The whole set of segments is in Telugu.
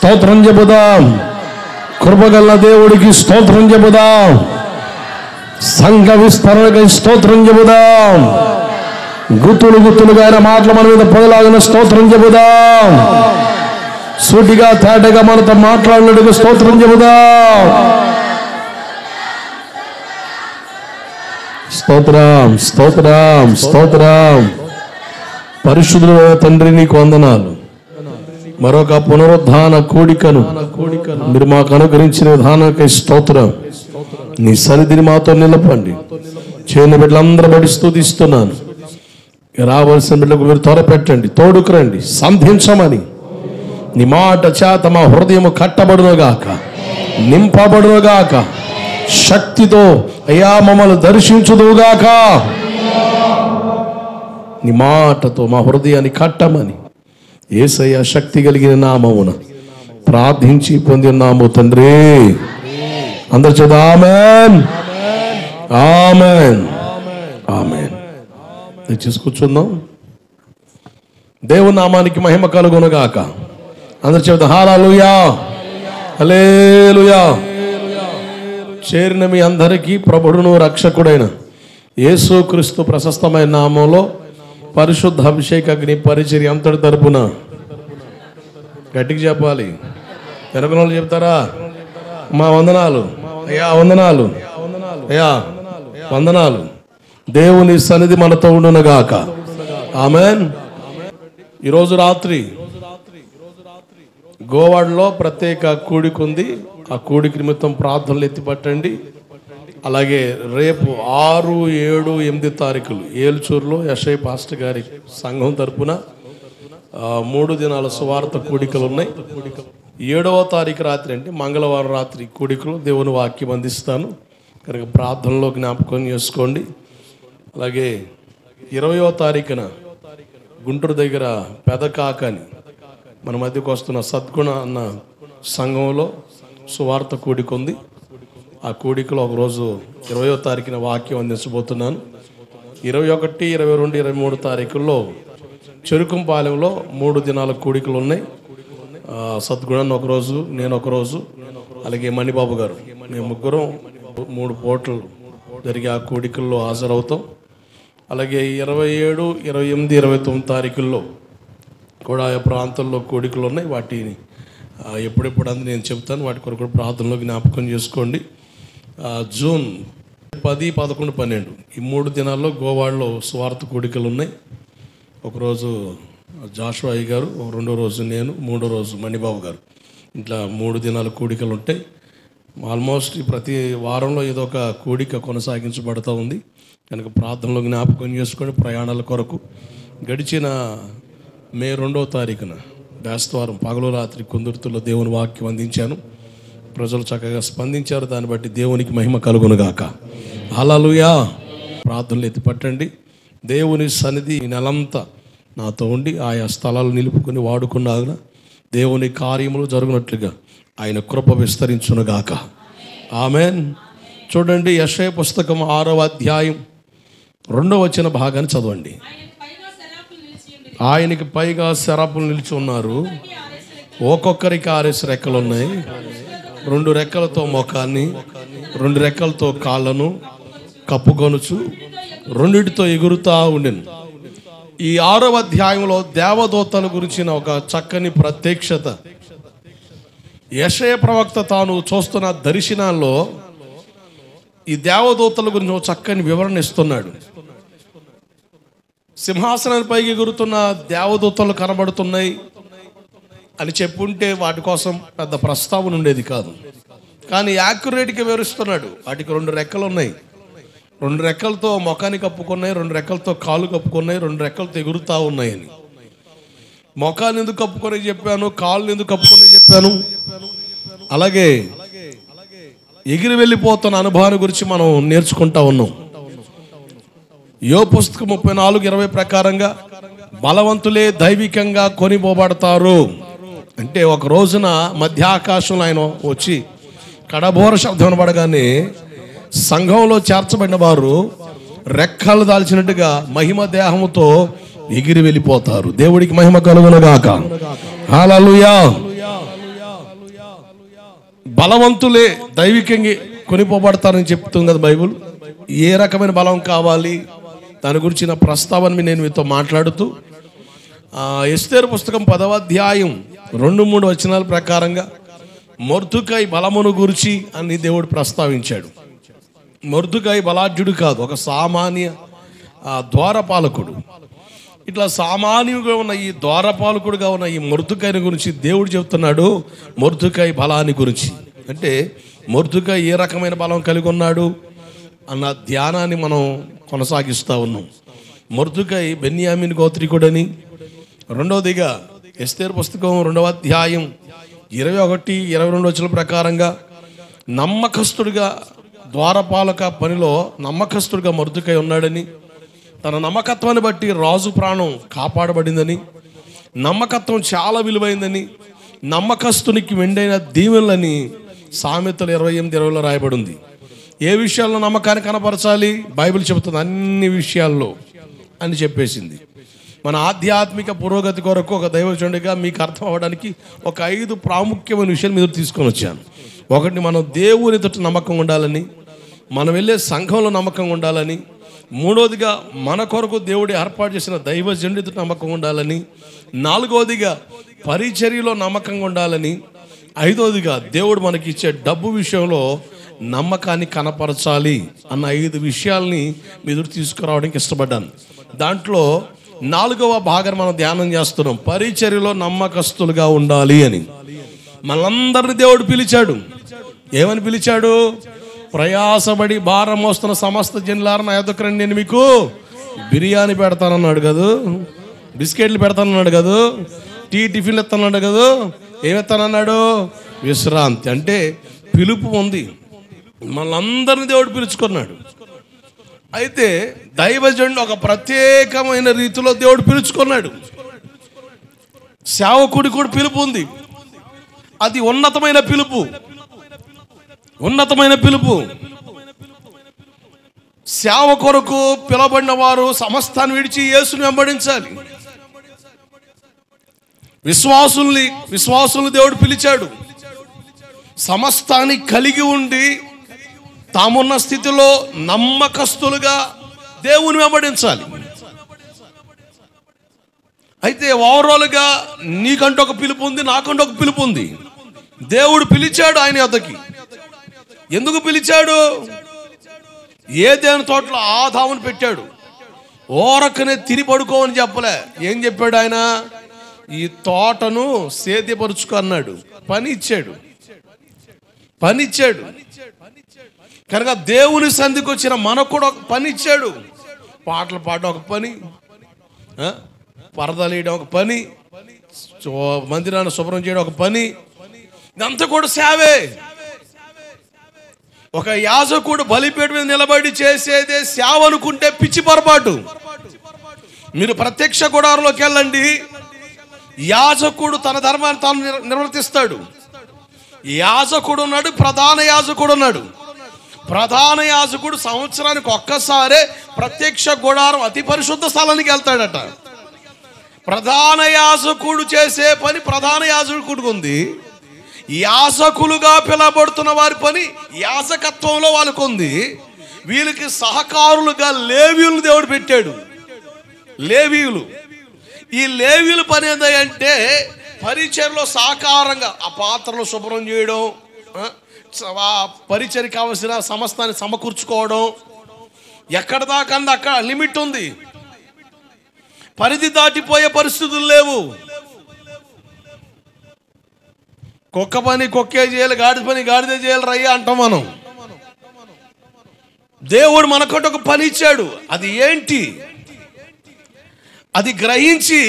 స్తోత్రం చెబుదాం. కృపగల దేవుడికి స్తోత్రం చెబుదాం. సంఘ విస్తరణకై స్తోత్రం చెబుదాం. గుత్తులు గుత్తులుగా ఆయన మాటలు మన మీద పొదలాగిన స్తోత్రం చెబుదాం. సూటిగా తేటగా మనతో మాట్లాడినట్టుగా స్తోత్రం చెబుదాం. స్తోత్రం స్తోత్రం స్తోత్రం. పరిశుద్ధుడైన తండ్రి నీకు వందనాలు. మరొక పునరుద్ధాన కూడికను మీరు మాకు అనుగ్రహించిన విధానానికి స్తోత్రం. నీ సన్నిధిని మాతో నిలపండి. చేయని బిడ్డలందరూ బడి స్తుతిస్తున్నాను. రావాల్సిన బిడ్డలకు మీరు త్వరపెట్టండి, తోడుకురండి, సంధించమని నీ మాట చేత మా హృదయం కట్టబడునుగాక, నింపబడునుగాక. శక్తితో అయ్యా మమ్మల్ని దర్శించుదుగాక. నీ మాటతో మా హృదయాన్ని కట్టమని యేసయ్య శక్తి కలిగిన నామమున ప్రార్థించి పొంది ఉన్నాము తండ్రి. అందరు చదువు ఆమేన్ ఆమేన్ ఆమేన్. దయచేసి కూర్చుందాం. దేవుని నామానికి మహిమ కలుగునుగాక. అందరు చెబుతాం హల్లెలూయా హల్లెలూయా. చేరిన మీ అందరికీ ప్రభువును రక్షకుడైన యేసుక్రీస్తు ప్రశస్తమైన నామంలో పరిశుద్ధ అభిషేక అగ్ని పరిచర్య అంతటి తరపున గట్టిగా చెప్పాలి. వెనక వాళ్ళు చెప్తారా? మా వందనాలు అయ్యా, వందనాలు అయ్యా, వందనాలు. దేవుని సన్నిధి మనతో ఉండునుగాక. ఆమేన్. ఈరోజు రాత్రి గోవాడలో ప్రత్యేక కూడిక ఉంది. ఆ కూడిక నిమిత్తం ప్రార్థనలు ఎత్తిపట్టండి. అలాగే రేపు 6, 7, 8 తారీఖులు ఏల్చూరులో యశయ్ పాస్టర్ గారి సంఘం తరపున 3 దినాల సువార్త కూడికలు ఉన్నాయి. 7వ తారీఖు రాత్రి అంటే మంగళవారం రాత్రి కూడికలు దేవుని వాక్యం అందిస్తాను కనుక ప్రార్థనలో జ్ఞాపకం చేసుకోండి. అలాగే 20వ తారీఖున గుంటూరు దగ్గర పెదకాకని మన మధ్యకు వస్తున్న సద్గుణ అన్న సంఘంలో సువార్త కూడిక ఉంది. ఆ కూడికలో ఒకరోజు 20వ తారీఖున వాక్యం అందించబోతున్నాను. 21, 22, 23 తారీఖుల్లో చెరుకుంపాలెంలో 3 దినాల కూడికలు ఉన్నాయి. సద్గుణాన్ని ఒకరోజు, నేను ఒకరోజు, అలాగే మణిబాబు గారు, మేము ముగ్గురం 3 పూటలు జరిగే ఆ కూడికల్లో హాజరవుతాం. అలాగే 27, 28, 29 తారీఖుల్లో కూడా ఆయా ప్రాంతాల్లో కూడికలు ఉన్నాయి. వాటిని ఎప్పుడెప్పుడు అంది నేను చెప్తాను. వాటి కొరకు ప్రార్థనలో జ్ఞాపకం చేసుకోండి. జూన్ 10, 11, 12 ఈ 3 దినాల్లో గోవాడలో స్వార్థ కూడికలు ఉన్నాయి. ఒకరోజు జాషువా అయ్య గారు, రెండో రోజు నేను, మూడో రోజు మణిబాబు గారు. ఇట్లా 3 దినాల కూడికలు ఉంటాయి. ఆల్మోస్ట్ ప్రతి వారంలో ఏదో ఒక కూడిక కొనసాగించబడుతూ ఉంది కనుక ప్రార్థనలో జ్ఞాపకం చేసుకొని ప్రయాణాల కొరకు గడిచిన మే 2వ తారీఖున బేస్తవారం పగలు రాత్రి కుందుర్తుల్లో దేవుని వాక్యం అందించాను. ప్రజలు చక్కగా స్పందించారు. దాన్ని బట్టి దేవునికి మహిమ కలుగునుగాక. హల్లెలూయా. ప్రార్థనలు ఎత్తిపట్టండి. దేవుని సన్నిధి ఈ నెలంతా నాతో ఉండి ఆయా స్థలాలు నిలుపుకొని వాడుకున్నాగా దేవుని కార్యములు జరుగునట్లుగా ఆయన కృప విస్తరించునుగాక. ఆమేన్. చూడండి, యెషయా పుస్తకం 6వ అధ్యాయం 2వ వచన భాగాన్ని చదవండి. ఆయనకి పైగా శరాపులు నిలిచి ఉన్నారు. ఒక్కొక్కరికి 6 రెక్కలు ఉన్నాయి. 2 రెక్కలతో ముఖాన్ని, 2 రెక్కలతో కాళ్ళను కప్పుకొనుచు 2టితో ఎగురుతా ఉండెను. ఈ 6వ అధ్యాయంలో దేవదూతల గురించిన ఒక చక్కని ప్రత్యక్షత యెషయా ప్రవక్త తాను చూస్తున్న దర్శనాల్లో ఈ దేవదూతల గురించి ఒక చక్కని వివరణ ఇస్తున్నాడు. సింహాసనాలపై ఎగురుతున్న దేవదూతలు కనబడుతున్నాయి అని చెప్పుంటే వాటి కోసం పెద్ద ప్రస్తావన ఉండేది కాదు. కానీ యాక్యురేట్గా వివరిస్తున్నాడు. వాటికి 2 రెక్కలు ఉన్నాయి. 2 రెక్కలతో ముఖాన్ని కప్పుకున్నాయి, 2 రెక్కలతో కాళ్ళు కప్పుకున్నాయి, 2 రెక్కలతో ఎగురుతా ఉన్నాయని. ముఖాన్ని ఎందుకు కప్పుకొని చెప్పాను, కాళ్ళు ఎందుకు కప్పుకొని చెప్పాను. అలాగే ఎగిరి వెళ్ళిపోతున్న అనుభవాన్ని గురించి మనం నేర్చుకుంటా ఉన్నాం. యోబు పుస్తకం 34:20 ప్రకారంగా బలవంతులే దైవికంగా కొనిపోబడతారు. అంటే ఒక రోజున మధ్యాకాశంలో ఆయన వచ్చి కడబోర శబ్దం వినబడగానే సంఘంలో చేర్చబడిన వారు రెక్కలు దాల్చినట్టుగా మహిమ దేహముతో ఎగిరి వెళ్ళిపోతారు. దేవుడికి మహిమ కలుగునుగాక. హల్లెలూయా. బలవంతులే దైవికంగా కొనిపోబడతారని చెప్తుంది కదా బైబుల్. ఏ రకమైన బలం కావాలి దాని గురించి నా ప్రస్తావన నేను మీతో మాట్లాడుతూ ఎస్తేరు పుస్తకం 10వ అధ్యాయం 2-3 వచనాల ప్రకారంగా మొర్దుకై బలమును గురించి అని దేవుడు ప్రస్తావించాడు. మొర్దుకై బలాఢ్యుడు కాదు, ఒక సామాన్య ద్వారపాలకుడు. ఇట్లా సామాన్యుగా ఉన్న ఈ ద్వారపాలకుడుగా ఉన్న ఈ మొర్దుకైని గురించి దేవుడు చెప్తున్నాడు. మొర్దుకై బలాన్ని గురించి అంటే మొర్దుకై ఏ రకమైన బలం కలిగి ఉన్నాడు అన్న ధ్యానాన్ని మనం కొనసాగిస్తూ ఉన్నాం. మొర్దుకై బెన్యామీను గోత్రికుడని. రెండవదిగా ఎస్తేరు పుస్తకం 2వ అధ్యాయం 21-22 వచనాల ప్రకారంగా నమ్మకస్తుడిగా ద్వారపాలక పనిలో నమ్మకస్తుడిగా మొర్దుకై ఉన్నాడని, తన నమ్మకత్వాన్ని బట్టి రాజు ప్రాణం కాపాడబడిందని, నమ్మకత్వం చాలా విలువైందని, నమ్మకస్తునికి మెండైన దీవెనలని సామెతలు 28-20లో రాయబడింది. ఏ విషయాల్లో నమ్మకాన్ని కనపరచాలి? బైబిల్ చెబుతుంది అన్ని విషయాల్లో అని చెప్పేసింది. మన ఆధ్యాత్మిక పురోగతి కొరకు ఒక దైవజనుడిగా మీకు అర్థం అవ్వడానికి ఒక 5 ప్రాముఖ్యమైన విషయాలు మీరు తీసుకొని వచ్చాను. ఒకటి, మనం దేవుని తోటి నమ్మకం ఉండాలని, మనం వెళ్ళే సంఘంలో నమ్మకం ఉండాలని. మూడవదిగా మన కొరకు దేవుడు ఏర్పాటు చేసిన దైవజనుడితో నమ్మకం ఉండాలని. నాలుగవదిగా పరిచర్యలో నమ్మకంగా ఉండాలని. ఐదవదిగా దేవుడు మనకి ఇచ్చే డబ్బు విషయంలో నమ్మకాన్ని కనపరచాలి అన్న 5 విషయాల్ని మీరు తీసుకురావడానికి ఇష్టపడ్డాను. దాంట్లో 4వ భాగం మనం ధ్యానం చేస్తున్నాం. పరిచర్యలో నమ్మకస్తులుగా ఉండాలి అని. మనందరిని దేవుడు పిలిచాడు. ఏమని పిలిచాడు? ప్రయాసపడి భారం మోస్తున్న సమస్త జనులారా నా యొద్దకు రండి, నేను మీకు బిర్యానీ పెడతానన్నాడు కదా, బిస్కెట్లు పెడతానన్నాడు కదా, టిఫిన్లు ఎత్తానన్నాడు కదా. ఏమెత్తానన్నాడు? విశ్రాంతి. అంటే పిలుపు ఉంది. మనందరిని దేవుడు పిలుచుకున్నాడు. అయితే దైవజనుడు ఒక ప్రత్యేకమైన రీతిలో దేవుడు పిలుచుకున్నాడు. సేవకుడి కూడా పిలుపు ఉంది. అది ఉన్నతమైన పిలుపు. ఉన్నతమైన పిలుపు. సేవ కొరకు పిలబడిన వారు సమస్తాన్ని విడిచి యేసుని వెంబడించాలి. విశ్వాసుల్ని దేవుడు పిలిచాడు. సమస్తాన్ని కలిగి ఉండి తామున్న స్థితిలో నమ్మకస్తులుగా దేవుని వెంబడించాలి. అయితే ఓవరాల్గా నీకంటూ ఒక పిలుపు ఉంది, నాకంటూ ఒక పిలుపు ఉంది. దేవుడు పిలిచాడు ఆయన యొద్దకి. ఎందుకు పిలిచాడు? ఏదైనా తోటలో ఆదామును పెట్టాడు. ఓరకనే తిని పడుకోమని చెప్పలే. ఏం చెప్పాడు ఆయన? ఈ తోటను సేద్యపరుచుకో అన్నాడు. పని ఇచ్చాడు. కనుక దేవుని సంధికి వచ్చిన మనకు కూడా ఒక పని ఇచ్చాడు. పాటలు పాడడం ఒక పని, పరదాలు వేయడం ఒక పని, మందిరాన్ని శుభ్రం చేయడం ఒక పని. ఇదంతా కూడా సేవే. ఒక యాజకుడు బలిపీఠ మీద నిలబడి చేసేదే సేవ అనుకుంటే పిచ్చి పొరపాటు. మీరు ప్రత్యక్ష గుడారంలోకి వెళ్ళండి. యాజకుడు తన ధర్మాన్ని తాను నిర్వర్తిస్తాడు. యాజకుడు ఉన్నాడు, ప్రధాన యాజకుడు ఉన్నాడు. ప్రధాన యాజకుడు సంవత్సరానికి ఒక్కసారే ప్రత్యక్ష గుడారం అతి పరిశుద్ధ స్థలానికి వెళ్తాడట. ప్రధాన యాజకుడు చేసే పని ప్రధాన యాజకుడికి ఉంది. యాజకులుగా పిలబడుతున్న వారి పని యాజకత్వంలో వాళ్ళకు ఉంది. వీళ్ళకి సహకారులుగా లేవీయులు దేవుడు పెట్టాడు. లేవీయులు. ఈ లేవీయుల పని ఏంటంటే పరిచర్యలో సహకారంగా ఆ పాత్రలు శుభ్రం చేయడం, పరిచర్యకి కావలసిన సమస్తాన్ని సమకూర్చుకోవడం. ఎక్కడ దాకా అక్కడ లిమిట్ ఉంది. పరిధి దాటిపోయే పరిస్థితులు లేవు. కుక్క పని కుక్కే చేయాలి, గాడిద పని గాడిదే చేయాలి రయ్యా అంటాం మనం. దేవుడు మనకంటే ఒక పని ఇచ్చాడు. అది ఏంటి? అది గ్రహించి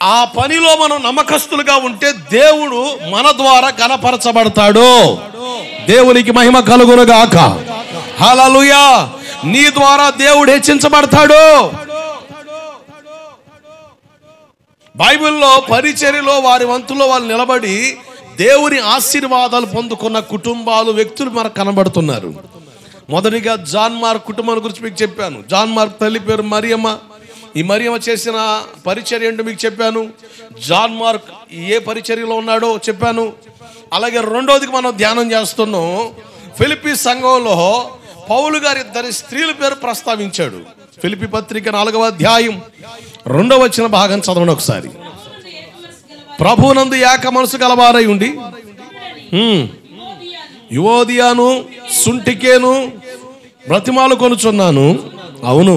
ఆ పనిలో మనం నమ్మకస్తులుగా ఉంటే దేవుడు మన ద్వారా ఘనపరచబడతాడు. దేవునికి మహిమ కలుగునుగాక. హల్లెలూయా. నీ ద్వారా దేవుడు హెచ్చించబడతాడు. బైబిల్లో పరిచర్యలో వారి వంతులో వాళ్ళు నిలబడి దేవుని ఆశీర్వాదాలు పొందుకున్న కుటుంబాలు, వ్యక్తులు మనకు కనబడుతున్నారు. మొదటిగా జాన్ మార్క్ కుటుంబం గురించి మీకు చెప్పాను. జాన్ మార్క్ తల్లి పేరు మరియమ్మ. ఈ మరియమ్మ చేసిన పరిచర్య ఏంటో మీకు చెప్పాను. జాన్ మార్క్ ఏ పరిచర్యలో ఉన్నాడో చెప్పాను. అలాగే రెండోదికి మనం ధ్యానం చేస్తున్నాం. ఫిలిప్పీ సంఘంలో పౌలు గారి ఇద్దరి స్త్రీల పేరు ప్రస్తావించాడు. ఫిలిప్పీ పత్రిక 4వ అధ్యాయం 2వ వచన భాగం చదవండి ఒకసారి. ప్రభువునందు ఏక మనసు గలవారై ఉండి యువోదియాను సుంటికేను బ్రతిమాలు కొనుచున్నాను. అవును,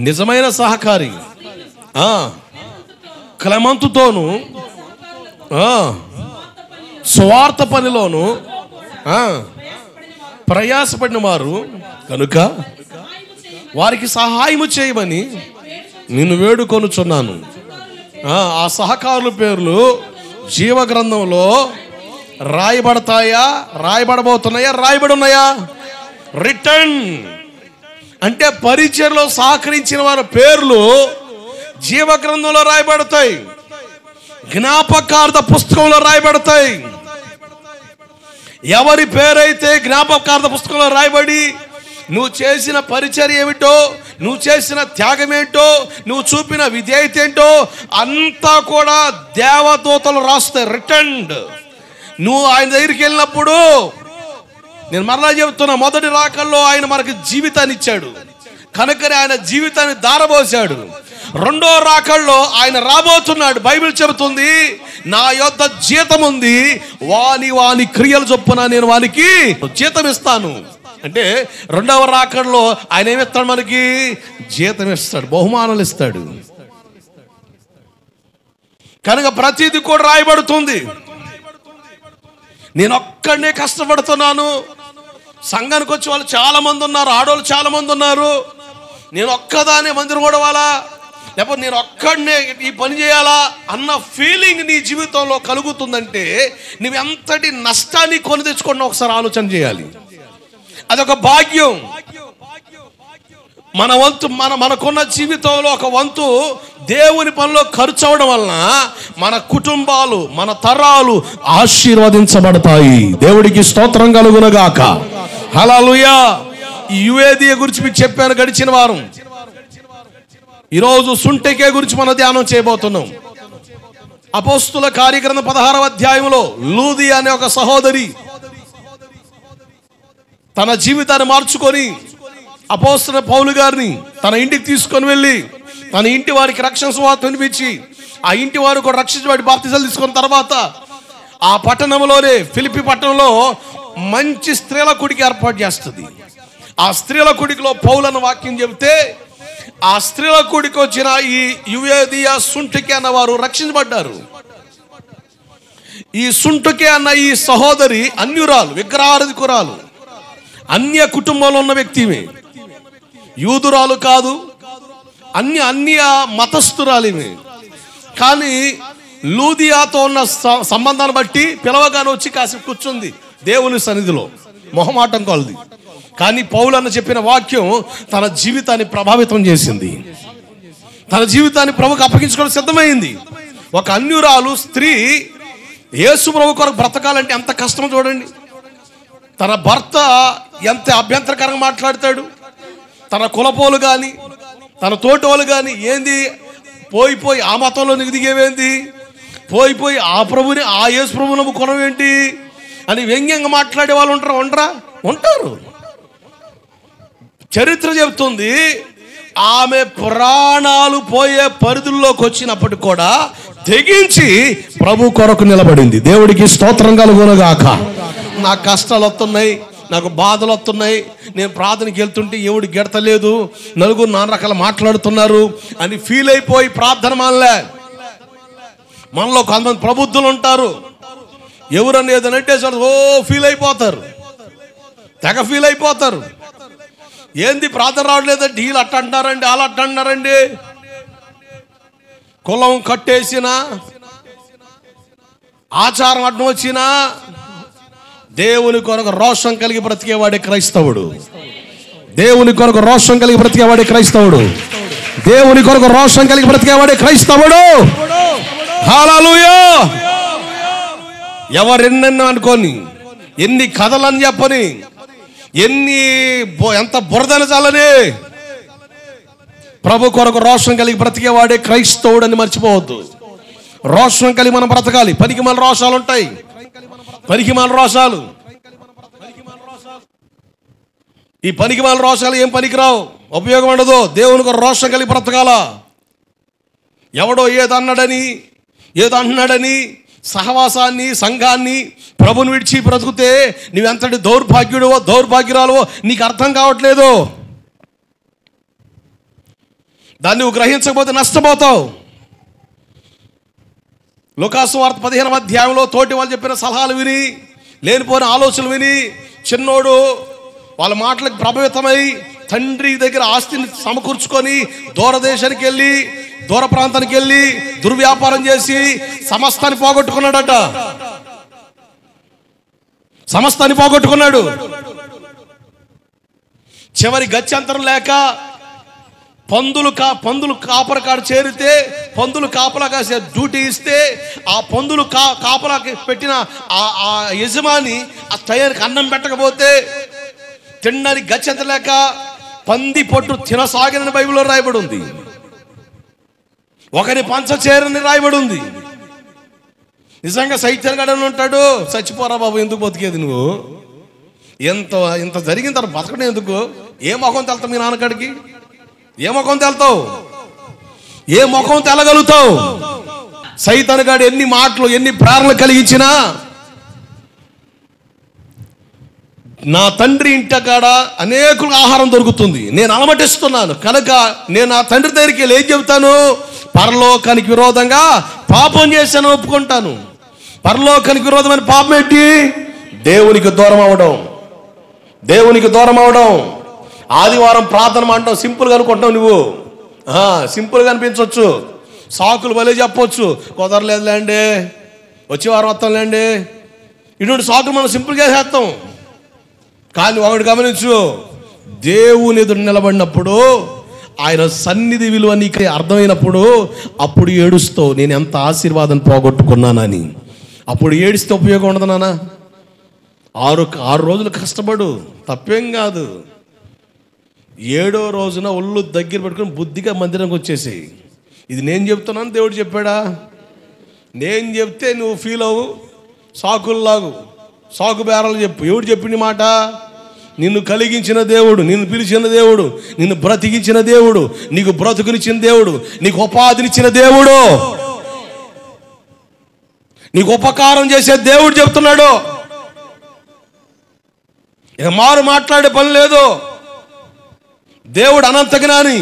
నిజమైన సహకారి క్లెమంతుతోను స్వార్థ పనిలోను ప్రయాసపడిన వారు కనుక వారికి సహాయము చేయమని నిన్ను వేడుకొనుచున్నాను. ఆ సహకారుల పేర్లు జీవ గ్రంథంలో రాయబడతాయా, రాయబడబోతున్నాయా, రాయబడి ఉన్నాయా? రిటర్న్ అంటే పరిచర్లో సహకరించిన వారి పేర్లు జీవ గ్రంథంలో రాయబడతాయి, జ్ఞాపకార్థ పుస్తకంలో రాయబడతాయి. ఎవరి పేరైతే జ్ఞాపకార్థ పుస్తకంలో రాయబడి నువ్వు చేసిన పరిచర్య ఏమిటో, నువ్వు చేసిన త్యాగం ఏంటో, నువ్వు చూపిన విధేయత ఏంటో అంతా కూడా దేవదూతలు రాస్తాయి. రిటర్న్డ్. నువ్వు ఆయన దగ్గరికి వెళ్ళినప్పుడు, నేను మరలా చెబుతున్నా, మొదటి రాకల్లో ఆయన మనకి జీవితాన్ని ఇచ్చాడు కనుకనే ఆయన జీవితాన్ని దారబోసాడు. రెండో రాకల్లో ఆయన రాబోతున్నాడు. బైబిల్ చెబుతుంది, నా యొద్ద జీతం ఉంది, వాని వాని క్రియలు చొప్పున నేను వానికి జీతం ఇస్తాను. అంటే రెండవ రాకల్లో ఆయన ఏమిస్తాడు? మనకి జీతం ఇస్తాడు, బహుమానాలు ఇస్తాడు. కనుక ప్రతిదీ కూడా రాయబడుతుంది. నేను ఒక్కడనే కష్టపడుతున్నాను, సంఘానికి వచ్చే వాళ్ళు చాలా మంది ఉన్నారు, ఆడవాళ్ళు చాలా మంది ఉన్నారు, నేను ఒక్కదానే మందిరం కూడవాలా, లేకపోతే నేను ఒక్కడనే ఈ పని చేయాలా అన్న ఫీలింగ్ నీ జీవితంలో కలుగుతుందంటే నువ్వు ఎంతటి నష్టాన్ని కొని తెచ్చుకున్నా ఒకసారి ఆలోచన చేయాలి. అదొక భాగ్యం. మన వంతు మనకున్న జీవితంలో ఒక వంతు దేవుని పనిలో ఖర్చు అవడం వలన మన కుటుంబాలు, మన తరాలు ఆశీర్వదించబడతాయి. దేవుడికి స్తోత్రం కలుగునగాక. హల్లెలూయా. ఈ యువేదియ గురించి మీకు చెప్పాను గడిచిన వారం. ఈరోజు సుంటెకే గురించి మనం ధ్యానం చేయబోతున్నాం. అపోస్తుల కార్యగ్రంథం 16వ అధ్యాయంలో లూది అనే ఒక సహోదరి తన జీవితాన్ని మార్చుకొని అపోస్తలుడైన పౌలు గారిని తన ఇంటికి తీసుకొని వెళ్ళి తన ఇంటి వారికి రక్షణ సువార్త వినిపించి ఆ ఇంటి వారు కూడా రక్షించబడి బాప్తిసాలు తీసుకున్న తర్వాత ఆ పట్టణంలోనే, ఫిలిప్పీ పట్టణంలో మంచి స్త్రీల కూడిక ఏర్పాటు చేస్తుంది. ఆ స్త్రీల కూడికలో పౌలు అన్న వాక్యం చెబితే ఆ స్త్రీల కూడికి వచ్చిన ఈ యువేదియ సుంటుకే అన్నవారు రక్షించబడ్డారు. ఈ సుంటుకే అన్న ఈ సహోదరి అన్యురాలు, విగ్రహారాధికురాలు, అన్య కుటుంబంలో ఉన్న వ్యక్తిమే, యూదురాలు కాదు, అన్య మతస్థురాలిమే. కానీ లూదియాతో ఉన్న సంబంధాన్ని బట్టి పిలవగానే వచ్చి కాసేపు కూర్చుంది దేవుని సన్నిధిలో, మొహమాటం కొలది. కానీ పౌలు అన్న చెప్పిన వాక్యం తన జీవితాన్ని ప్రభావితం చేసింది. తన జీవితాన్ని ప్రభుకు అప్పగించుకోవడం సిద్ధమైంది. ఒక అన్యురాలు స్త్రీ యేసు ప్రభు కొరకు బ్రతకాలంటే ఎంత కష్టమో చూడండి. తన భర్త ఎంత అభ్యంతరకరంగా మాట్లాడతాడు, తన కులపోలు కానీ తన తోటోలు కానీ ఏంది పోయి ఆ మతంలో దిగేవేంది, పోయి ఆ ప్రభుని, ఆ యేసు ప్రభుని నమ్ముకోవడం ఏంటి అని వ్యంగ్యంగా మాట్లాడే వాళ్ళు ఉంటారు. చరిత్ర చెబుతుంది, ఆమె ప్రాణాలు పోయే పరిధుల్లోకి వచ్చినప్పటికి కూడా తెగించి ప్రభు కొరకు నిలబడింది. దేవుడికి స్తోత్రం కలుగునగాక. నాకు కష్టాలు వస్తున్నాయి, నాకు బాధలు వస్తున్నాయి, నేను ప్రార్థనకి వెళ్తుంటే ఎవడు గెడతలేదు, నలుగురు నాన్న రకాల మాట్లాడుతున్నారు అని ఫీల్ అయిపోయి ప్రార్థన మానలే. మనలో కొంతమంది ప్రబుద్ధులు ఉంటారు, ఎవరన్నా ఏదనంటే ఓ ఫీల్ అయిపోతారు, తెగ ఫీల్ అయిపోతారు. ఏంది ప్రార్థన రావట్లేదంటే వీళ్ళు అట్ట అంటున్నారండి, వాళ్ళు అట్ట అంటున్నారండి. కులం కట్టేసిన, ఆచారం అడ్డం వచ్చిన దేవుని కొరకు రోషం కలిగి బ్రతికేవాడే క్రైస్తవుడు. దేవుని కొరకు రోషం కలిగి బ్రతికేవాడే క్రైస్తవుడు. దేవుని కొరకు రోషం కలిగి బ్రతికేవాడే క్రైస్తవుడు. హల్లెలూయా. ఎవరెన్నెన్నో అనుకోని, ఎన్ని కథలని చెప్పని, ఎంత బురదలు చాలని, ప్రభు కొరకు రోషం కలిగి బ్రతికేవాడే క్రైస్తవుడు అని మర్చిపోవద్దు. రోషం కలిగి మనం బ్రతకాలి. పనికి మన రోషాలు ఉంటాయి, పనికిమాల రోషాలు. ఈ పనికిమాల రోషాలు ఏం పనికిరావు, ఉపయోగం ఉండదు. దేవునికి రోషం కలిగి బ్రతకాల. ఎవడో ఏదో అన్నాడని సహవాసాన్ని, సంఘాన్ని, ప్రభుని విడిచి బ్రతుకుతే నువ్వెంతటి దౌర్భాగ్యురాలువో నీకు అర్థం కావట్లేదు. దాన్ని నువ్వు గ్రహించకపోతే నష్టపోతావు. లూకాసు వార్త 15వ అధ్యాయంలో తోటి వాళ్ళు చెప్పిన సలహాలు విని, లేనిపోయిన ఆలోచనలు విని, చిన్నోడు వాళ్ళ మాటలకు ప్రభావితమై తండ్రి దగ్గర ఆస్తిని సమకూర్చుకొని దూరదేశానికి వెళ్ళి, దూర ప్రాంతానికి వెళ్ళి దుర్వ్యాపారం చేసి సమస్తాన్ని పోగొట్టుకున్నాడట. సమస్తాన్ని పోగొట్టుకున్నాడు. చివరి గత్యంతరం లేక పందులు కాపల కాడ చేరితే, పందులు కాపలా కాసే డ్యూటీ ఇస్తే, ఆ పందులు కాపలాకి పెట్టిన ఆ యజమాని ఆ టయానికి అన్నం పెట్టకపోతే తినడానికి గత్యంతరం లేక పంది పొట్టు తినసాగిన బైబిల్లో రాయబడి ఉంది. ఒకరి పంచ చేరని రాయబడి ఉంది. నిజంగా సైత్యగాడని ఉంటాడు, చచ్చిపోరా బాబు, ఎందుకు బతికేది నువ్వు, ఇంత జరిగిన తర్వాత బతకడం ఎందుకు, ఏ మొఖం తెలుతావు మీ నాన్నకాడికి, ఏ ముఖం తెలతావు, ఏ ముఖం తెలగలుగుతావు? సైతానుగాడు ఎన్ని మాటలు, ఎన్ని ప్రేరణలు కలిగించినా, నా తండ్రి ఇంటి కాడ అనేకులకు ఆహారం దొరుకుతుంది, నేను అలమటిస్తున్నాను కనుక నేను నా తండ్రి దగ్గరికి వెళ్ళి ఏం చెబుతాను, పరలోకానికి విరోధంగా పాపం చేశాను ఒప్పుకుంటాను. పరలోకానికి విరోధమైన పాపం ఏంటి? దేవునికి దూరం అవడం. ఆదివారం ప్రార్థన అంటావు, సింపుల్గా అనుకుంటావు నువ్వు, సింపుల్గా అనిపించవచ్చు, సాకులు భలే చెప్పొచ్చు, కుదరలేదులేండి, వచ్చే వారం వస్తాంలేండి, ఇటువంటి సాకులు మనం సింపుల్గా చేస్తాం. కానీ ఒకటి గమనించు, దేవుని ఎదురు నిలబడినప్పుడు, ఆయన సన్నిధి విలువ నీకు అర్థమైనప్పుడు అప్పుడు ఏడుస్తావు, నేను ఎంత ఆశీర్వాదం పోగొట్టుకున్నానని. అప్పుడు ఏడిస్తే ఉపయోగం ఉండదు నాన్న. 6 రోజులు కష్టపడు, తప్పేం కాదు. 7వ రోజున ఒళ్ళు దగ్గర పెట్టుకుని బుద్ధిగా మందిరంకి వచ్చేసి, ఇది నేను చెప్తున్నాను దేవుడు చెప్పాడా? నేను చెప్తే నువ్వు ఫీల్ అవ్వు, సాకుల్లాగు, సాకు బేరాలు చెప్పు. ఎవడు చెప్పిన మాట? నిన్ను కలిగించిన దేవుడు, నిన్ను పిలిచిన దేవుడు, నిన్ను బ్రతికించిన దేవుడు, నీకు బ్రతుకునిచ్చిన దేవుడు, నీకు ఉపాధినిచ్చిన దేవుడు, నీకు ఉపకారం చేసే దేవుడు చెప్తున్నాడు. ఇక మాట్లాడే పని లేదు. దేవుడు అనంత జ్ఞాని.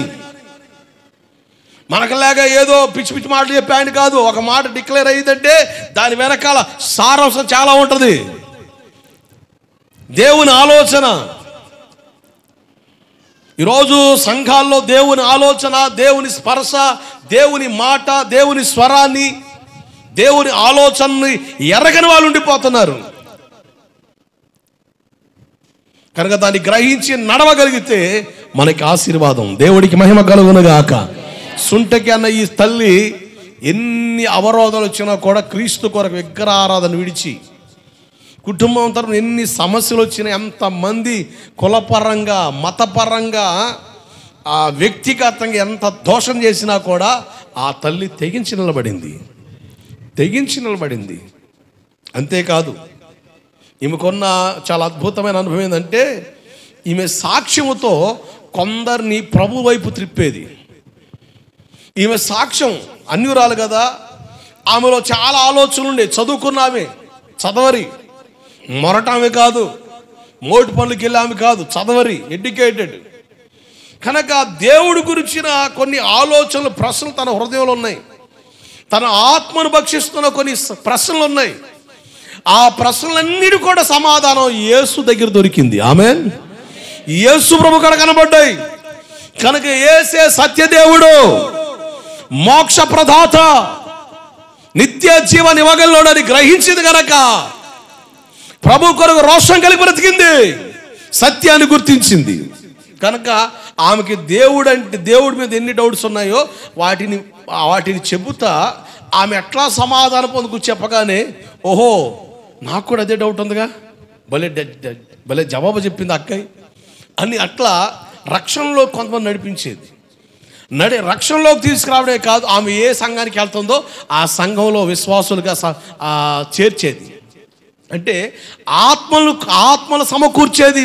మనకులాగా ఏదో పిచ్చి మాటలు చెప్పాయని కాదు. ఒక మాట డిక్లేర్ అయ్యిందంటే దాని వెనకాల సారాంశం చాలా ఉంటుంది. దేవుని ఆలోచన. ఈరోజు సంఘాల్లో దేవుని ఆలోచన, దేవుని స్పర్శ, దేవుని మాట, దేవుని స్వరాన్ని, దేవుని ఆలోచనని ఎరగని వాళ్ళు ఉండిపోతున్నారు. కనుక దాన్ని గ్రహించి నడవగలిగితే మనకి ఆశీర్వాదం. దేవుడికి మహిమ కలుగునుగాక. సుంటకి అన్న ఈ తల్లి ఎన్ని అవరోధాలు వచ్చినా కూడా క్రీస్తు కొరకు విగ్రహ ఆరాధన విడిచి, కుటుంబం తరపున ఎన్ని సమస్యలు వచ్చినా, ఎంతమంది కులపరంగా, మతపరంగా, వ్యక్తిగతంగా ఎంత దోషం చేసినా కూడా ఆ తల్లి తెగించి నిలబడింది. అంతేకాదు, ఈమెకున్న చాలా అద్భుతమైన అనుభవం ఏంటంటే, ఈమె సాక్ష్యముతో కొందరిని ప్రభు వైపు త్రిప్పేది. ఈమె సాక్ష్యం అన్యురాలు కదా, ఆమెలో చాలా ఆలోచనలు ఉండే. చదువుకున్నామే, చదవరి, మొరటామె కాదు, మోటి పనులకి వెళ్ళి ఆమె కాదు, చదవరి, ఎడ్యుకేటెడ్. కనుక దేవుడి గురించిన కొన్ని ఆలోచనలు, ప్రశ్నలు తన హృదయంలో ఉన్నాయి. తన ఆత్మను భక్షిస్తున్న కొన్ని ప్రశ్నలు ఉన్నాయి. ఆ ప్రశ్నలన్నిటి కూడా సమాధానం యేసు దగ్గర దొరికింది. ఆమేన్. యేసు ప్రభు కూడా కనబడ్డాయి. కనుక యేసే సత్యదేవుడు, మోక్ష ప్రదాత, నిత్య జీవన ఇవ్వగలడని గ్రహించింది కనుక ప్రభు కొరకు రోషం కలిగి బ్రతికింది, సత్యాన్ని గుర్తించింది. కనుక ఆమెకి దేవుడి మీద ఎన్ని డౌట్స్ ఉన్నాయో వాటిని చెబుతా ఆమె ఎట్లా సమాధానం పొందుకు చెప్పగానే, ఓహో నాకు కూడా అదే డౌట్ ఉందిగా, భలే జవాబు చెప్పింది అక్కయ్య అని అట్లా రక్షణలో కొంతమంది నడిపించేది. రక్షణలోకి తీసుకురావడే కాదు, ఆమె ఏ సంఘానికి వెళ్తుందో ఆ సంఘంలో విశ్వాసులుగా చేర్చేది. అంటే ఆత్మలు సమకూర్చేది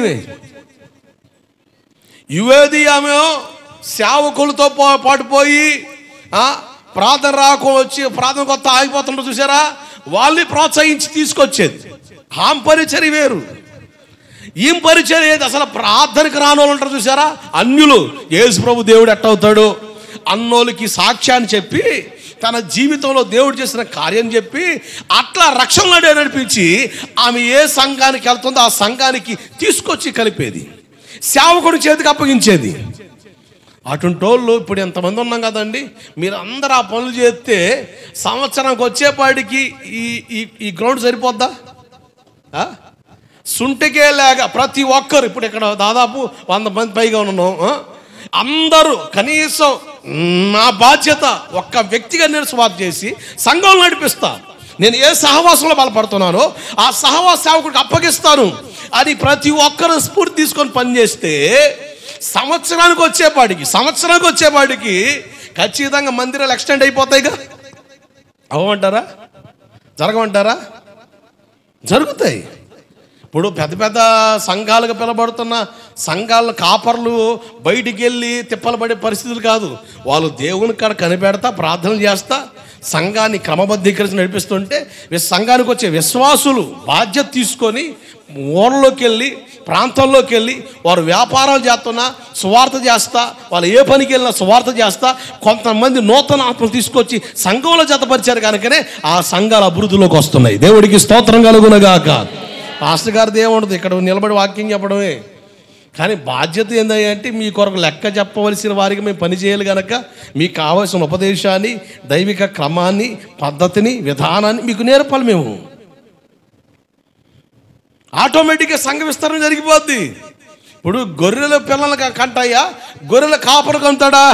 ఇవేది. ఆమె సేవకులతో పాటుపోయి ప్రార్థన వచ్చి ప్రార్థన కొత్త ఆగిపోతుంటారు చూసారా, వాళ్ళని ప్రోత్సహించి తీసుకొచ్చేది. ఆమె పరిచర్య వేరు, ఈ పరిచర్య ఏది. అసలు ప్రార్థనకు రాని వాళ్ళు ఉంటారు చూసారా, అన్యులు. యేసు ప్రభు దేవుడు ఎట్టవుతాడు అన్నోళ్ళకి సాక్ష్యాన్ని చెప్పి, తన జీవితంలో దేవుడు చేసిన కార్యం చెప్పి, అట్లా రక్షణలో నడిపించి ఆమె ఏ సంఘానికి వెళ్తుందో ఆ సంఘానికి తీసుకొచ్చి కలిపేది, సేవకుడి చేతికి అప్పగించేది. అటువంటి వాళ్ళు ఇప్పుడు ఎంతమంది ఉన్నాం కదండి. మీరు అందరూ ఆ పనులు చేస్తే సంవత్సరానికి వచ్చేపాటికి ఈ గ్రౌండ్ సరిపోద్దా? సుంటికే లేక ప్రతి ఒక్కరు ఇప్పుడు ఇక్కడ దాదాపు 100 మంది పైగా ఉన్నాం. అందరూ కనీసం నా బాధ్యత ఒక్క వ్యక్తిగా నేను స్వార్థ చేసి సంఘంలో నడిపిస్తా. నేను ఏ సహవాసంలో బలపడుతున్నానో ఆ సహవాస సేవకుడికి అప్పగిస్తాను అని ప్రతి ఒక్కరు స్ఫూర్తి తీసుకొని పనిచేస్తే సంవత్సరానికి వచ్చేపాటికి ఖచ్చితంగా మందిరాలు ఎక్స్టెండ్ అయిపోతాయిగా. అవ్వమంటారా? జరగమంటారా? జరుగుతాయి. ఇప్పుడు పెద్ద పెద్ద సంఘాలుగా పిలబడుతున్న సంఘాల కాపర్లు బయటికి వెళ్ళి తిప్పలు పడే పరిస్థితులు కాదు. వాళ్ళు దేవుని కాడ కనిపెడతా, ప్రార్థనలు చేస్తా, సంఘాన్ని క్రమబద్ధీకరించి నడిపిస్తుంటే సంఘానికి వచ్చే విశ్వాసులు బాధ్యత తీసుకొని ఊళ్ళలోకి వెళ్ళి ప్రాంతంలోకి వెళ్ళి వారు వ్యాపారాలు చేస్తున్నా సువార్త చేస్తా, వాళ్ళు ఏ పనికి వెళ్ళినా సువార్త చేస్తా, కొంతమంది నూతన ఆత్మలు తీసుకొచ్చి సంఘంలో జతపరిచారు కనుకనే ఆ సంఘాల అభివృద్ధిలోకి వస్తున్నాయి. దేవుడికి స్తోత్రం కలుగునగాక. పాస్టర్ గారిది ఏముండదు, ఇక్కడ నిలబడి వాక్యం చెప్పడమే. కానీ బాధ్యత ఏంటంటే మీ కొరకు లెక్క చెప్పవలసిన వారికి మేము పని చేయాలి కనుక మీకు కావాల్సిన ఉపదేశాన్ని, దైవిక క్రమాన్ని, పద్ధతిని, విధానాన్ని మీకు నేర్పాలి. మేము ఆటోమేటిక్గా సంఘ విస్తరణ జరిగిపోద్ది. ఇప్పుడు గొర్రెల పిల్లలకి కంటాయా, గొర్రెల కాపరు కంటాడా?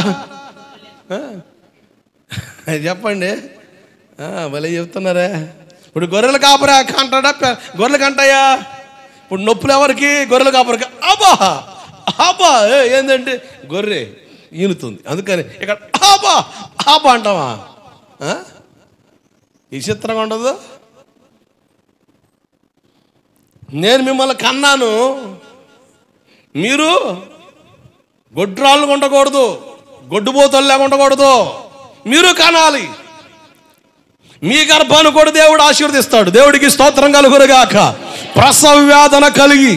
చెప్పండి, భలే చెప్తున్నారే. ఇప్పుడు గొర్రెల కాపరా కంటాడా, గొర్రెలు కంటాయా? ఇప్పుడు నొప్పులు ఎవరికి? గొర్రెల కాపరికి. ఆబా ఏంటంటే గొర్రె ఈనుతుంది అందుకని ఇక్కడ ఆబా అంటావా? విచిత్రంగా ఉండదు. నేను మిమ్మల్ని కన్నాను, మీరు గొడ్రాళ్ళు ఉండకూడదు, గొడ్డుబోతల్లా ఉండకూడదు, మీరు కనాలి. మీ గర్భాన్ని కూడా దేవుడు ఆశీర్వదిస్తాడు. దేవుడికి స్తోత్రం కలుగునుగాక. ప్రసవ వేదన కలిగి,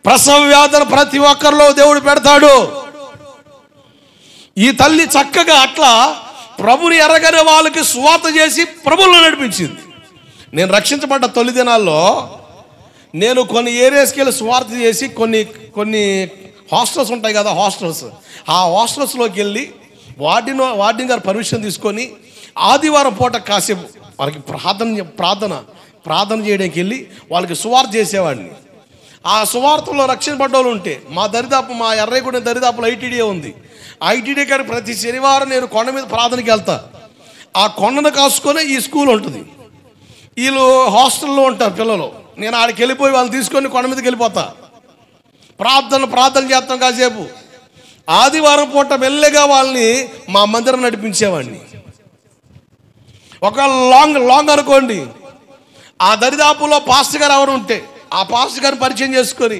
ప్రసవ వేదన ప్రతి ఒక్కరిలో దేవుడు పెడతాడు. ఈ తల్లి చక్కగా అట్లా ప్రభుని ఎరగని వాళ్ళకి సువార్త చేసి ప్రభువులో నడిపించింది. నేను రక్షించబడ్డ తొలి దినాల్లో నేను కొన్ని ఏరియాస్కి వెళ్ళి సువార్త చేసి కొన్ని హాస్టల్స్ ఉంటాయి కదా, ఆ హాస్టల్స్లోకి వెళ్ళి వార్డెన్ గారు పర్మిషన్ తీసుకొని ఆదివారం పూట కాసేపు వాళ్ళకి ప్రార్థన చేయడానికి వెళ్ళి వాళ్ళకి సువార్త చేసేవాడిని. ఆ సువార్తలో రక్షించబడ్డ వాళ్ళు ఉంటే మా ఎర్రగూడెం దరిదాపులో ఐటీడీ ఉంది. ఐటీడీ గారి ప్రతి శనివారం నేను కొండ మీద ప్రార్థనకి వెళ్తా. ఆ కొండను కాసుకొని ఈ స్కూల్ ఉంటుంది. వీళ్ళు హాస్టల్లో ఉంటారు పిల్లలు. నేను ఆడికి వెళ్ళిపోయి వాళ్ళని తీసుకొని కొండ మీదకి వెళ్ళిపోతా. ప్రార్థన చేస్తాం కాసేపు. ఆదివారం పూట మెల్లగా వాళ్ళని మా మందిరం నడిపించేవాడిని. ఒక లాంగ్ అనుకోండి, ఆ దరిదాపులో పాస్టర్ గారు ఎవరు ఉంటే ఆ పాస్టర్ గారిని పరిచయం చేసుకొని